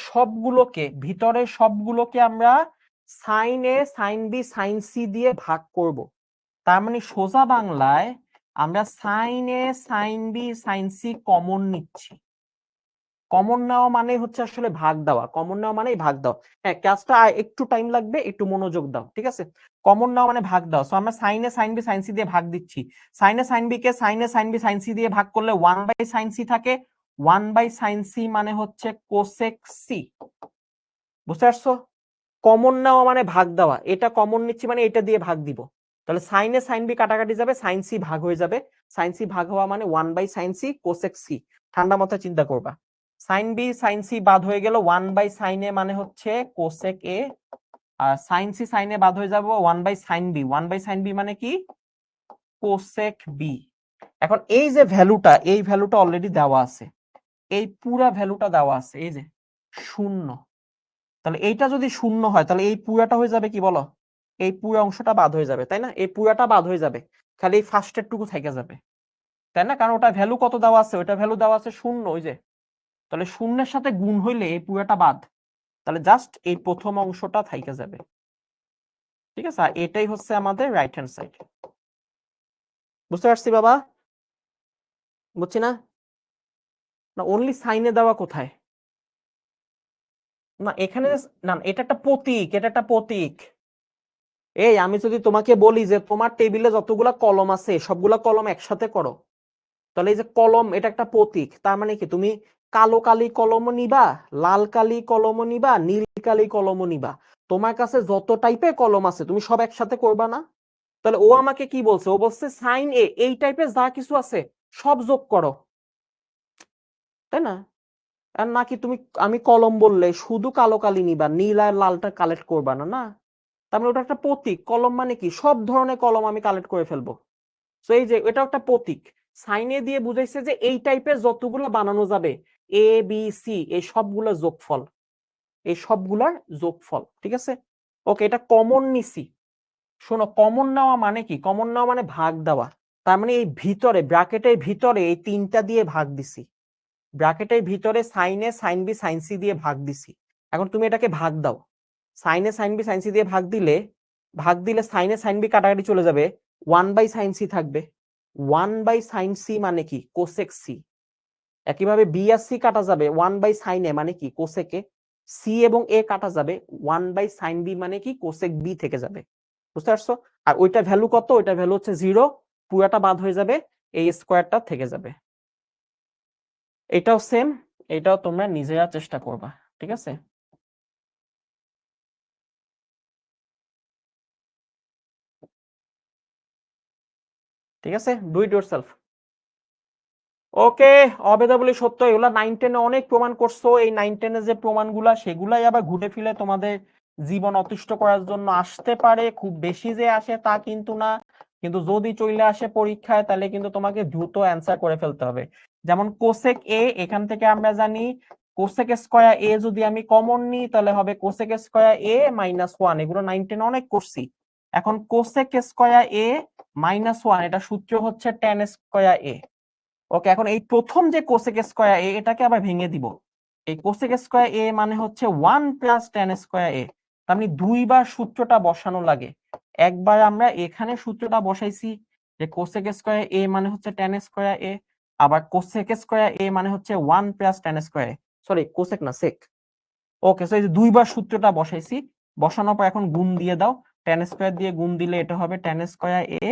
সবগুলোকে আমরা sine A sine B sine C দিয়ে ভাগ করব। তার মানে সোজা বাংলায় আমরা sine A sine B sine C common নিচ্ছি। কমন নেওয়া মানে হচ্ছে আসলে ভাগ দেওয়া, কমন নেওয়া মানেই ভাগ দাও। হ্যাঁ, ক্লাসটা একটু টাইম লাগবে, একটু মনোযোগ দাও, ঠিক আছে? কমন নেওয়া মানে ভাগ দাও। সো আমরা sine A sine B sine C দিয়ে ভাগ দিচ্ছি। Sign A sine B K sign A sine B sine C দিয়ে ভাগ করলে 1/sin c থাকে, 1/sin c মানে হচ্ছে কোসেক সি। বুঝতে পারছো? কমন নেওয়া মানে ভাগ দেওয়া, এটা কমন নিচ্ছি মানে এটা দিয়ে ভাগ দিব। তাহলে সাইন এ সাইন বি কাটাকাটি যাবে, সাইন সি ভাগ হয়ে যাবে, সাইন সি ভাগ হওয়া মানে 1/sin c কোসেক সি। ঠান্ডা মাথায় চিন্তা করবা, সাইন বি সাইন সি বাদ হয়ে গেল, 1/sin a মানে হচ্ছে কোসেক এ, আর সাইন সি সাইন এ বাদ হয়ে যাবে 1/sin b, 1/sin b মানে কি কোসেক বি। এখন এই যে ভ্যালুটা, এই ভ্যালুটা অলরেডি দেওয়া আছে, এই পুরা ভ্যালুটা দেওয়া আছে, এই যে 0। তাহলে এইটা যদি 0 হয় তাহলে এই পুরাটা হয়ে যাবে কি বলো? এই পুরো অংশটা বাদ হয়ে যাবে, তাই না? এই পুরাটা বাদ হয়ে যাবে, খালি এই ফার্স্টের টুকু থেকে যাবে, তাই না? কারণ ওটা ভ্যালু কত দেওয়া আছে? ওটা ভ্যালু দেওয়া আছে 0, ওই যে। তাহলে 0-এর সাথে গুণ হইলে এই পুরাটা বাদ, তাহলে জাস্ট এই প্রথম অংশটা থাইকা যাবে, ঠিক আছে? আর এটাই হচ্ছে আমাদের রাইট হ্যান্ড সাইড। বুঝতে পারছি বাবা? বুঝছি না? না অনলি সাইনে দেওয়া কোথায়? না এখানে না, এটা একটা প্রতীক, এটা একটা প্রতীক। এই আমি যদি তোমাকে বলি যে তোমার টেবিলে যতগুলা কলম আছে সবগুলা কলম একসাথে করো, তাহলে এই যে কলম, এটা একটা প্রতীক। তার মানে কি তুমি কালো কালি কলমও নিবা, লাল কালি কলমও নিবা, নীল কালি কলমও নিবা, তোমার কাছে যত টাইপের কলম আছে তুমি সব একসাথে করবা না? তাহলে ও আমাকে কি বলছে? ও বলছে সাইন এ এই টাইপের যা কিছু আছে সব যোগ করো, তাই না? আর নাকি তুমি, আমি কলম বললে শুধু কালো কালি নিবা, নীল আর লালটা কালেক্ট করবা না? না, তার মানে ওটা একটা প্রতীক। কলম মানে কি সব ধরনের কলম আমি কালেক্ট করে ফেলবো। তো এই যে এটা একটা প্রতীক, সাইনে দিয়ে বুঝাইছে যে এই টাইপের যতগুলো বানানো যাবে এ বি সি এই সবগুলো যোগফল, এই সবগুলার যোগফল, ঠিক আছে? ওকে, এটা কমন নিছি। শোনো, কমন নেওয়া মানে কি? কমন নেওয়া মানে ভাগ দেওয়া। তার মানে এই ভিতরে ব্র্যাকেটের ভিতরে এই 3টা দিয়ে ভাগ দিছি, ব্র্যাকেটের ভিতরে sign A sine B sine C দিয়ে ভাগ দিছি। এখন তুমি এটাকে ভাগ দাও, sign A sine B sine C দিয়ে ভাগ দিলে সাইন এ সাইন বি কাটাকাটি চলে যাবে, 1/sin c থাকবে। 1/sin c মানে কি কোসেক সি। একইভাবে বি আর সি কাটা যাবে, 1/sin a মানে কি কোসেক এ। সি এবং এ কাটা যাবে, 1/sin b মানে কি কোসেক বি থেকে যাবে। বুঝতে পারছো? আর ওইটা ভ্যালু কত? ওইটা ভ্যালু হচ্ছে 0, পুরাটা বাদ হয়ে যাবে, এই স্কয়ারটা থেকে যাবে। এটাও সেম, এটাও তোমরা নিজেরা চেষ্টা করবা, ঠিক আছে? ঠিক আছে, ডু ইট ইয়োরসেলফ। ওকে, অবেদা বলি সত্য, এগুলা 9-10 অনেক প্রমাণ করছো। এই 9-10 যে প্রমাণগুলা সেগুলাই আবার ঘুরে ফিরে তোমাদের জীবন অতিষ্ঠ করার জন্য আসতে পারে। খুব বেশি যে আসে তা কিন্তু না, কিন্তু যদি চলে আসে পরীক্ষায় তাহলে কিন্তু তোমাকে দ্রুত অ্যান্সার করে ফেলতে হবে। যেমন কোসেক এ, এখান থেকে আমরা জানি কোসেক স্কয়ার এ যদি আমি কমন নিই তাহলে হবে কোসেক স্কয়ার এ -1। এগুলো 9-10 অনেক করছি। এখন কোসেক স্কয়ার এ -1, এটা সূত্র হচ্ছে tan স্কয়ার এ। ওকে, এখন এই প্রথম যে কোসেক স্কয়ার এ এটাকে আবার ভেঙে দিব। এই কোসেক স্কয়ার এ মানে হচ্ছে 1 + tan স্কয়ার এ। তার মানে দুইবার সূত্রটা বসানো লাগে। একবার আমরা এখানে সূত্রটা বসাইছি যে কোসেক স্কয়ার এ মানে হচ্ছে tan স্কয়ার এ, আবার কোসেক স্কয়ার এ মানে হচ্ছে 1 প্লাস tan স্কয়ার এ, সরি কোসেক না সেক। ওকে, সো এই যে দুইবার সূত্রটা বসাইছি, বসানোর পর এখন গুণ দিয়ে দাও, tan স্কয়ার দিয়ে গুণ দিলে এটা হবে tan স্কয়ার এ,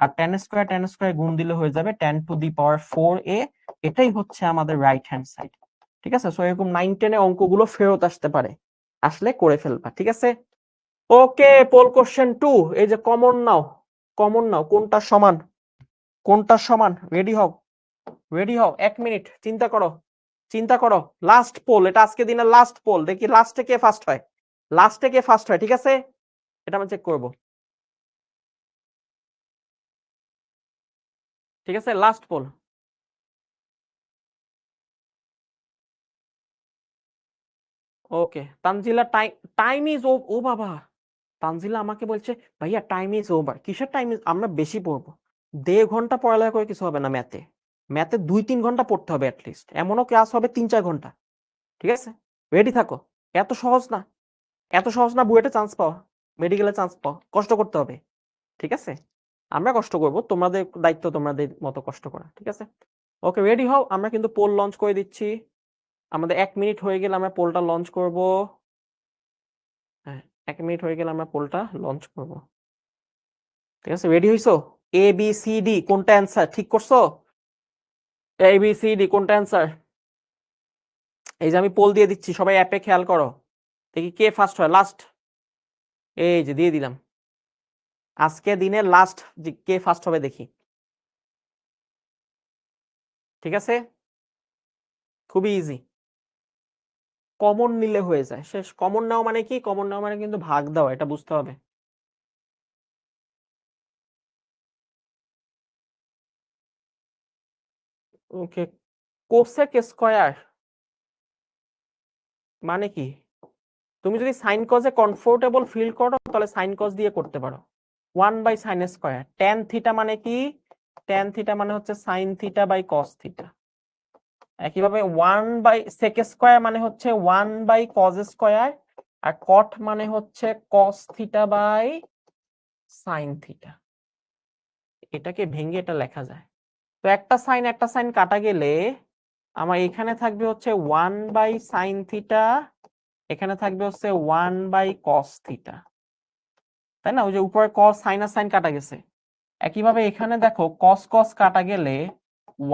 আর tan স্কয়ার গুণ দিলে হয়ে যাবে tan two the power 4a। এটাই হচ্ছে আমাদের রাইট হ্যান্ড সাইড। ঠিক আছে, সো এরকম 9 10 এ অঙ্কগুলো ফেরত আসতে পারে, আসলে করে ফেলবা। ঠিক আছে, ওকে। পোল কোশ্চেন 2, এই যে কমন নাও, কমন নাও, কোনটা সমান, কোনটা সমান, রেডি হও, রেডি হও, 1 মিনিট চিন্তা করো, চিন্তা করো। লাস্ট পোল, এটা আজকে দিনের লাস্ট পোল, দেখি লাস্টে কে ফার্স্ট হয়, লাস্টে কে ফার্স্ট হয়। ঠিক আছে, এটা আমি চেক করব। ঠিক আছে, last poll. Okay, Tanzila, time, time is ও বাবা, তানজিলা আমাকে বলছে ভাইয়া টাইম ইজ ওভার। কিসের টাইম ইজ, আমরা বেশি পড়বো, 1.5 ঘন্টা পড়ালেখা করে কিছু হবে না। ম্যাথে, ম্যাথে 2-3 ঘন্টা পড়তে হবে অ্যাটলিস্ট, এমনও ক্লাস হবে 3-4 ঘন্টা। ঠিক আছে, রেডি থাকো। এত সহজ না, এত সহজ না বুয়েটে চান্স পাওয়া, মেডিকেলে চান্স পাওয়া, কষ্ট করতে হবে। ঠিক আছে, আমরা কষ্ট করব, তোমাদের দায়িত্ব তোমাদের মতো কষ্ট করা। ঠিক আছে, ওকে রেডি হও, আমরা কিন্তু পোল লঞ্চ করে দিচ্ছি। আমাদের 1 মিনিট হয়ে গেলে আমরা পোলটা লঞ্চ করব। হ্যাঁ, 1 মিনিট হয়ে গেলে আমরা পোলটা লঞ্চ করব। ঠিক আছে, রেডি হইছো? এ বি সি ডি কোনটা অ্যান্সার ঠিক করছো? এ বি সি ডি কোনটা অ্যান্সার? এই যে আমি পোল দিয়ে দিচ্ছি, সবাই অ্যাপে খেয়াল করো, দেখি কে ফার্স্ট হয়। লাস্ট, এই যে দিয়ে দিলাম, আজকে দিনের লাস্ট কে ফার্স্ট হবে দেখি। ঠিক আছে, খুবই ইজি, কমন নিলে হয়ে যায় শেষ। কমন নাও মানে কি, কমন নাও মানে কিন্তু ভাগ দাও, এটা বুঝতে হবে। ওকে, কোসেক স্কয়ার মানে কি? তুমি যদি সাইন কজে কমফোর্টেবল ফিল করো তাহলে সাইন কজ দিয়ে করতে পারো। 1/sin square. ট্যান থিটা মানে কি? ট্যান থিটা মানে হচ্ছে sine theta by cos theta. একইভাবে 1/sec স্কয়ার মানে হচ্ছে 1/cos স্কয়ার, আর কট মানে হচ্ছে cos theta by sine theta. এটাকে ভেঙে এটা লেখা যায়। তো একটা সাইন কাটা গেলে আমার এখানে থাকবে হচ্ছে 1/sin থিটা, এখানে থাকবে হচ্ছে 1/cos থিটা, তাই না? ওই যে উপরে cos সাইন আর সাইন কাটা গেছে। একইভাবে এখানে দেখো cos cos কাটা গেলে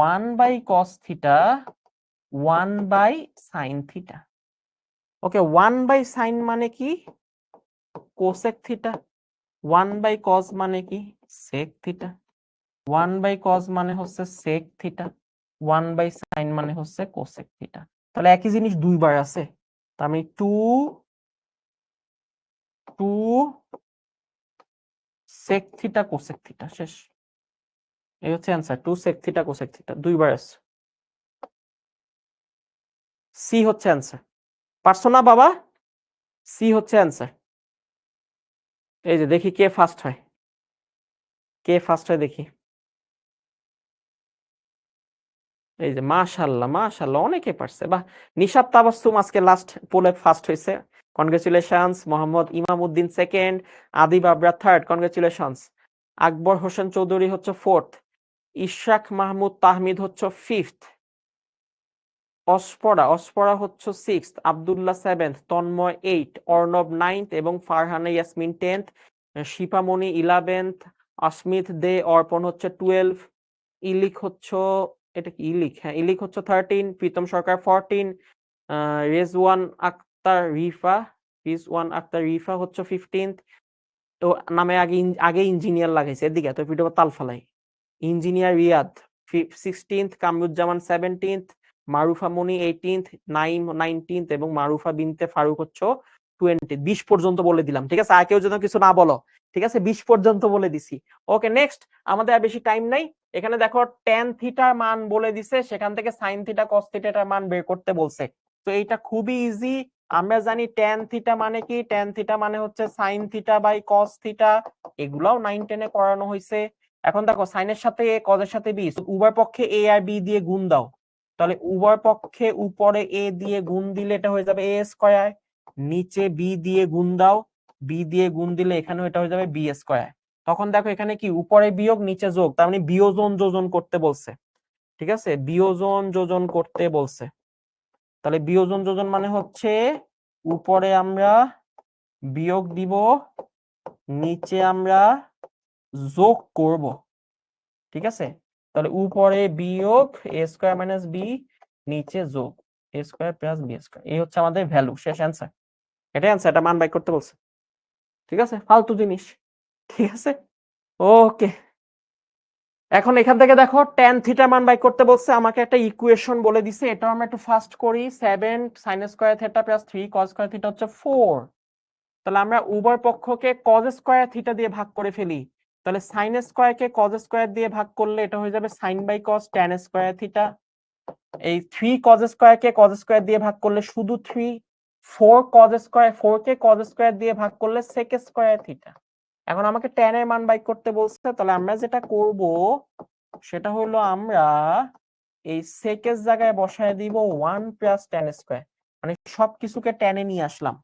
1/cos থিটা 1/sin থিটা। ওকে, 1/sin মানে কি? Cosec theta. 1/cos মানে কি? Sec theta. 1/cos মানে হচ্ছে সেক থিটা, 1/sin মানে হচ্ছে কোসেক থিটা। তাহলে একই জিনিস দুইবার আছে, তার মানে 2 sec থিটা কোসেক থিটা, শেষ। এই হচ্ছে answer, 2 sec theta cosec theta, দুইবার আছে। সি হচ্ছে অ্যান্সার। পারছো না বাবা? সি হচ্ছে অ্যান্সার। এই যে দেখি কে ফার্স্ট হয়, কে ফার্স্ট হয় দেখি। এই যে মাশাআল্লাহ, মাশাআল্লাহ, অনেকে পারছে। বাহ, নিশাত তাবাসসুম আজকে লাস্ট পোলে ফার্স্ট হয়েছে, congratulations. Mohammad Imamuddin second, Adib Abra third, congratulations. Akbar Hossain Chowdhury হচ্ছে ফোর্থ, ইশরাক মাহমুদ তাহমিদ হচ্ছে ফিফথ, অস্পরা হচ্ছে sixth, Abdullah seventh, Tanmoy eight, Arnab ninth এবং ফারহানা ইয়াসমিন 10th, শিপামণি 11th, আসমিত দে অর্পণ হচ্ছে 12, ইলিক হচ্ছে, এটা কি ইলিক? হ্যাঁ, ইলিক হচ্ছে 13, প্রীতম সরকার 14, রেজওয়ান আক্তার রিফা হচ্ছে 15th। তো নামে আগে ইঞ্জিনিয়ার লাগাইছে, এদিকে তো ভিডিও তাল ফালাই। Engineer Riyad 16th, Kamruzzaman 17th, Marufa Moni 18th, Naim 19th এবং মারুফা বিনতে ফারুক হচ্ছে 20। 20 পর্যন্ত বলে দিলাম, ঠিক আছে? আর কেউ যেন কিছু না বলো, ঠিক আছে? 20 পর্যন্ত বলে দিছি। ওকে, নেক্সট। আমাদের আর বেশি টাইম নাই। এখানে দেখো tan থিটার মান বলে দিছে, সেখান থেকে sin থিটা cos থিটার মান বের করতে বলছে। তো এইটা খুবই ইজি, আমরা জানি tan থিটা মানে কি, tan থিটা মানে হচ্ছে sin theta by cos theta. এগুলাও 9 10 এ করানো হয়েছে। এখন দেখো সাইনের সাথে এ, কজের সাথে বি, উভয় পক্ষে এ আর বি দিয়ে গুণ দাও, তাহলে উভয় পক্ষে উপরে এ দিয়ে গুণ দিলে এটা হয়ে যাবে এ স্কয়ার, নিচে বি দিয়ে গুণ দাও, বি দিয়ে গুণ দিলে এখানেও এটা হয়ে যাবে বি স্কয়ার। তখন দেখো এখানে কি উপরে বিয়োগ নিচে যোগ, তার মানে বিয়োজন যোজন করতে বলছে। ঠিক আছে, বিয়োজন যোজন করতে বলছে। তাহলে বিয়োজন যোজন মানে হচ্ছে উপরে আমরা বিয়োগ দিব, নিচে আমরা যোগ করব। ঠিক আছে, তাহলে উপরে বিয়োগ এ স্কয়ার মাইনাস বি, নিচে যোগ এ স্কয়ার প্লাস বি স্কয়ার। এই হচ্ছে আমাদের ভ্যালু, শেষ অ্যান্সার। এটাই অ্যান্সার, এটা মান বাই করতে বলছে। ঠিক আছে, ফালতু জিনিস। ঠিক আছে, ওকে। এখন এখান থেকে দেখো tan থিটা মান বাই করতে বলছে, আমাকে একটা ইকুয়েশন বলে দিছে, এটা আমরা একটু ফাস্ট করি। 7 sin square theta plus 3 cos square theta হচ্ছে 4। তাহলে আমরা উভয় পক্ষকে cos স্কয়ার থিটা দিয়ে ভাগ করে ফেলি। তাহলে sin স্কয়ার কে cos স্কয়ার দিয়ে ভাগ করলে এটা হয়ে যাবে sin by cos tan square theta. এই 3 cos স্কয়ার কে cos স্কয়ার দিয়ে ভাগ করলে শুধু 3। 4 cos স্কয়ার, 4 কে cos স্কয়ার দিয়ে ভাগ করলে sec স্কয়ার থিটা। এখন আমাকে tan এর মান বাই করতে বলছে, তাহলে আমরা যেটা করব সেটা হলো আমরা এই sec এর জায়গায় বসায় দিব 1 প্লাস tan স্কয়ার, মানে সবকিছুকে tan এ নিয়ে আসলাম।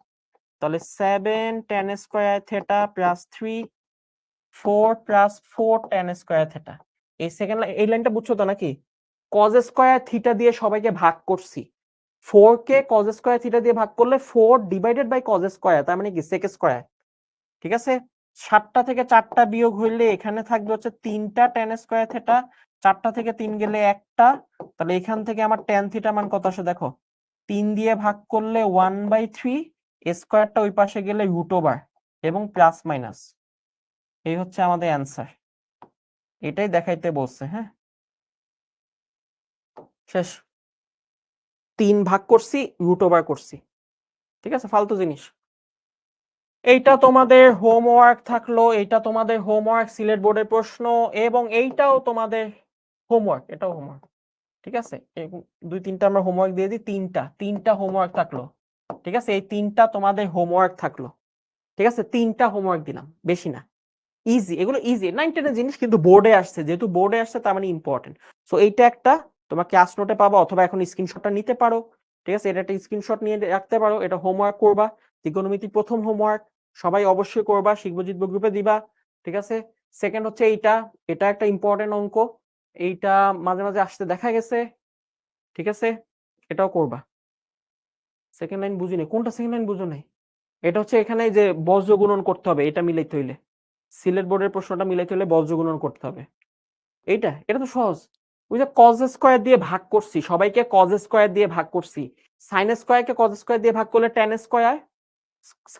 তাহলে 7 tan square theta plus 3 4 plus 4 tan square theta. এই সেকেন্ড এই লাইনটা বুঝছো তো নাকি? cos স্কয়ার থিটা দিয়ে সবাইকে ভাগ করছি। 4 কে cos স্কয়ার থিটা দিয়ে ভাগ করলে 4 ডিভাইডেড বাই cos স্কয়ার, তার মানে কি sec স্কয়ার। ঠিক আছে, 7টা থেকে 4টা বিয়োগ হইলে এখানে থাকবে হচ্ছে 3টা tan স্কয়ার থিটা, 4টা থেকে 3 গেলে একটা। তাহলে এখান থেকে আমার tan থিটা মান কত আসে দেখো, 3 দিয়ে ভাগ করলে 1/3, স্কয়ারটা ওই পাশে গেলে রুট ওভার এবং প্লাস মাইনাস। এই হচ্ছে আমাদের অ্যান্সার, এটাই দেখাইতে বলছে। হ্যাঁ, শেষ। 3 ভাগ করছি, রুট ওভার করছি। ঠিক আছে, ফালতু জিনিস। এইটা তোমাদের হোমওয়ার্ক থাকলো, এইটা তোমাদের হোমওয়ার্ক, সিলেট বোর্ডের প্রশ্ন, এবং এইটাও তোমাদের হোমওয়ার্ক, এটাও হোমওয়ার্ক। ঠিক আছে, 2-3টা আমরা হোমওয়ার্ক দিয়ে দিই, তিনটা হোমওয়ার্ক থাকলো। ঠিক আছে, এই 3টা তোমাদের হোমওয়ার্ক থাকলো। ঠিক আছে, 3টা হোমওয়ার্ক দিলাম, বেশি না। ইজি, এগুলো ইজি 9-10 জিনিস, কিন্তু বোর্ডে আসছে, যেহেতু বোর্ডে আসছে তার মানে ইম্পর্টেন্ট। সো এইটা একটা তোমার ক্লাস নোটে পাবা, অথবা এখন স্ক্রিনশটটা নিতে পারো। ঠিক আছে, এটা একটা স্ক্রিনশট নিয়ে রাখতে পারো, এটা হোমওয়ার্ক করবা। ত্রিকোণমিতি প্রথম হোমওয়ার্ক সবাই অবশ্যই করবা, শিখবো জিতবো গ্রুপে দিবা। ঠিক আছে, সেকেন্ড হচ্ছে এইটা, এটা একটা ইম্পর্টেন্ট অঙ্ক, এইটা মাঝে মাঝে আসতে দেখা গেছে। ঠিক আছে, এটাও করবা। সেকেন্ড লাইন বুঝিনি, কোনটা সেকেন্ড লাইন বুঝো নাই? এটা হচ্ছে এখানে যে বজ্র গুণন করতে হবে, এটা মিলাইতে হইলে, সিলেট বোর্ডের প্রশ্নটা মিলাইতে হলে বজ্র গুণন করতে হবে। এটা তো সহজ। ওই যে cos স্কয়ার দিয়ে ভাগ করছি, সবাইকে cos স্কয়ার দিয়ে ভাগ করছি। sin স্কয়ারকে cos স্কয়ার দিয়ে ভাগ করলে tan square,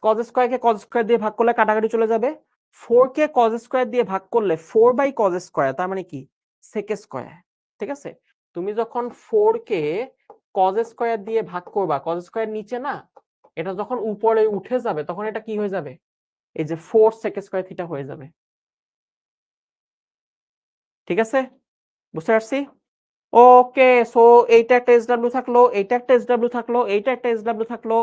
cos স্কয়ারকে cos square দিয়ে ভাগ করলে কাটাকাটি চলে যাবে। 4 কে cos স্কয়ার দিয়ে ভাগ করলে 4/cos স্কয়ার, তার মানে কি sec স্কয়ার। ঠিক আছে, তুমি যখন 4 কে cos স্কয়ার দিয়ে ভাগ করবা, cos স্কয়ার নিচে না, এটা যখন উপরে উঠে যাবে তখন এটা কি হয়ে যাবে, এই যে 4 sec স্কয়ার থিটা হয়ে যাবে। ঠিক আছে, বুঝতে পারছি? ওকে, সো এইটা একটা এসডব্লিউ থাকলো, এইটা একটা এসডব্লিউ থাকলো, এইটা একটা এসডব্লিউ থাকলো,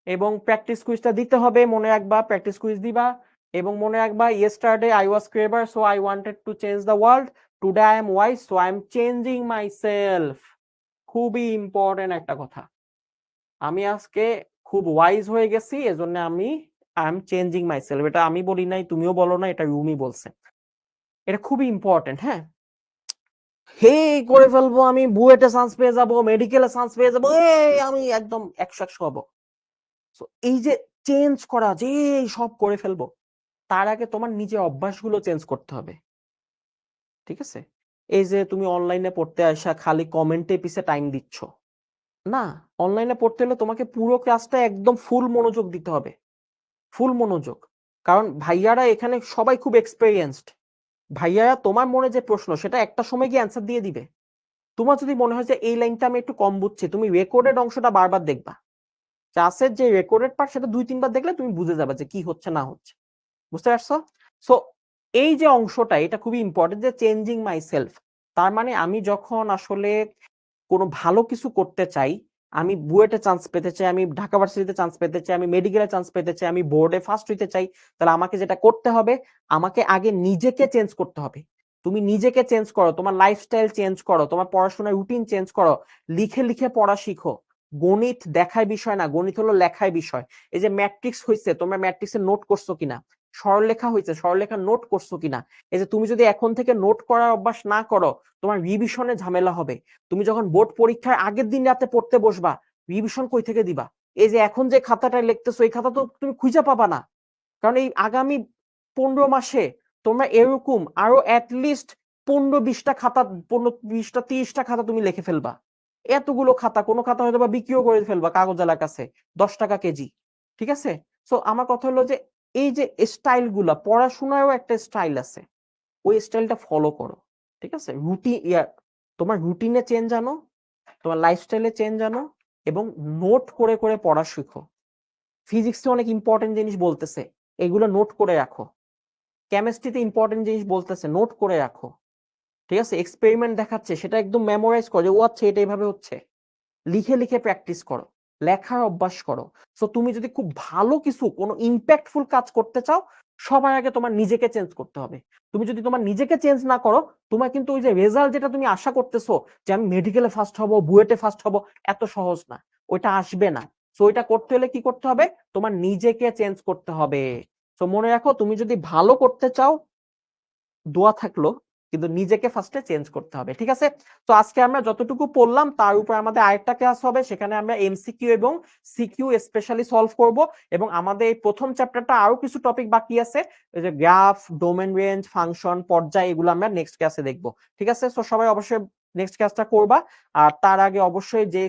এবং প্র্যাকটিস কুইজটা দিতে হবে, মনে রাখবা প্র্যাকটিস কুইজ দিবা। এবং মনে রাখবা yesterday I was clever so I wanted to change the world, today I am wise so I am changing myself। খুবই ইম্পর্টেন্ট একটা কথা, আমি আজকে খুব ওয়াইজ হয়ে গেছি, এজন্য আমি আই এম চেঞ্জিং মাইসেলফ। এটা আমি বলি নাই, তুমিও বলো না, এটা রুমি বলছে। এটা খুবই ইম্পর্টেন্ট। হ্যাঁ, হে করে ফেলবো, আমি বুয়েটে চান্স পেয়ে যাবো, মেডিকেলে চান্স পেয়ে যাবো, আমি একদম 100 হবো। সো এই যে চেঞ্জ করা, যে সব করে ফেলবো, তার আগে তোমার নিজের অভ্যাসগুলো চেঞ্জ করতে হবে। ঠিক আছে, এই যে তুমি অনলাইনে পড়তে আসা খালি কমেন্টে পিছে টাইম দিচ্ছ না, অনলাইনে পড়তে হলে তোমাকে পুরো ক্লাসটা একদম ফুল মনোযোগ দিতে হবে, ফুল মনোযোগ। কারণ ভাইয়ারা এখানে সবাই খুব এক্সপেরিয়েন্সড। ভাইয়ারা তোমার মনে যে প্রশ্ন সেটা একটা সময় গিয়ে অ্যান্সার দিয়ে দিবে। তোমার যদি মনে হয় যে এই লাইনটা আমি একটু কম বুঝছি, তুমি রেকর্ডেড অংশটা বারবার দেখবা, ক্লাসের যে রেকর্ডেড পার্ট সেটা 2-3 বার দেখলে তুমি বুঝে যাবে যে কি হচ্ছে না হচ্ছে। বুঝতে পারছো? সো এই যে অংশটা, এটা খুবই ইম্পর্টেন্ট, যে চেঞ্জিং মাই সেলফ। তার মানে আমি যখন আসলে কোনো ভালো কিছু করতে চাই, আমি বুয়েটে চান্স পেতে চাই, আমি ঢাকা ভার্সিটিতে চান্স পেতে চাই, আমি মেডিকেলে চান্স পেতে চাই, আমি বোর্ডে ফার্স্ট হইতে চাই, তাহলে আমাকে যেটা করতে হবে, আমাকে আগে নিজেকে চেঞ্জ করতে হবে। তুমি নিজেকে চেঞ্জ করো, তোমার লাইফস্টাইল চেঞ্জ করো, তোমার পড়াশোনার রুটিন চেঞ্জ করো, লিখে লিখে পড়া শিখো। গণিত দেখায় বিষয় না, গণিত হলো লেখায় বিষয়। এই যে ম্যাট্রিক্স হয়েছে, তোমরা ম্যাট্রিক্সে নোট করছো কিনা, সরলরেখা হয়েছে, সরলরেখা নোট করছো কিনা। এই যে তুমি যদি এখন থেকে নোট করার অভ্যাস না করো, তোমার রিভিশনে ঝামেলা হবে। তুমি যখন বোর্ড পরীক্ষার আগের দিন রাতে পড়তে বসবা, রিভিশন কই থেকে দিবা? এই যে এখন যে খাতাটা লিখতেছো, এই খাতা তো তুমি খুঁজে পাবা না। কারণ এই আগামী 15 মাসে তোমরা এরকম আরো অ্যাটলিস্ট 15-20টা খাতা, 15-20টা 30টা খাতা তুমি লিখে ফেলবা। এতগুলো খাতা, কোনো খাতা হয়তো বা বিক্রিও করে ফেলবা কাগজওয়ালার কাছে 10 টাকা কেজি। ঠিক আছে? সো আমার কথা হলো যে এই যে স্টাইল গুলা, পড়াশোনারও একটা স্টাইল আছে, ওই স্টাইলটা ফলো করো। ঠিক আছে? তোমার রুটিনে চেঞ্জ আনো, তোমার লাইফস্টাইলে চেঞ্জ আনো, এবং নোট করে করে পড়া শিখো। ফিজিক্সে অনেক ইম্পর্টেন্ট জিনিস বলতেছে, এগুলো নোট করে রাখো। কেমিস্ট্রিতে ইম্পর্টেন্ট জিনিস বলতেছে, নোট করে রাখো। ঠিক আছে? এক্সপেরিমেন্ট দেখাচ্ছে, সেটা একদম মেমোরাইজ করো যে ও আচ্ছা এটা এইভাবে হচ্ছে। লিখে লিখে প্র্যাকটিস করো, লেখার অভ্যাস করো। সো তুমি যদি খুব ভালো কিছু, কোনো ইম্প্যাক্টফুল কাজ করতে চাও, সবার আগে তোমার নিজেকে চেঞ্জ করতে হবে। তুমি যদি তোমার নিজেকে চেঞ্জ না করো, তোমার কিন্তু ওই যে রেজাল্ট যেটা তুমি আশা করতেছো যে আমি মেডিকেলে ফার্স্ট হব, বুয়েটে ফার্স্ট হব, এত সহজ না, ওইটা আসবে না। সো ওইটা করতে হলে কি করতে হবে? তোমার নিজেকে চেঞ্জ করতে হবে। সো মনে রাখো, তুমি যদি ভালো করতে চাও, দোয়া থাকলো, কিন্তু নিজেকে ফার্স্টে চেঞ্জ করতে হবে। ঠিক আছে? তো আজকে আমরা যতটুকু পড়লাম তার উপর আমাদের আরেকটা ক্লাস হবে, সেখানে আমরা এমসিকিউ এবং সিকিউ স্পেশালি সলভ করব। এবং আমাদের এই প্রথম চ্যাপ্টারটা আরো কিছু টপিক বাকি আছে, এই যে গ্রাফ, ডোমেন রেঞ্জ, ফাংশন, পর্যায়, এগুলো আমরা নেক্সট ক্লাসে দেখব। ঠিক আছে? তো সবাই অবশ্যই নেক্সট ক্লাসটা করবা। আর তার আগে অবশ্যই যে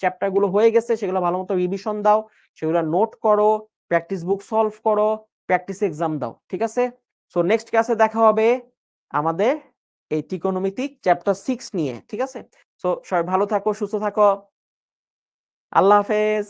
চ্যাপ্টার গুলো হয়ে গেছে সেগুলো ভালো মতো রিভিশন দাও, সেগুলো নোট করো, প্র্যাকটিস বুক সলভ করো, প্র্যাকটিস এক্সাম দাও। ঠিক আছে? সো নেক্সট ক্লাসে দেখা হবে আমাদের এই ত্রিকোণমিতি চ্যাপ্টার 6 নিয়ে। ঠিক আছে? সো সবাই ভালো থাকো, সুস্থ থাকো। আল্লাহ হাফেজ।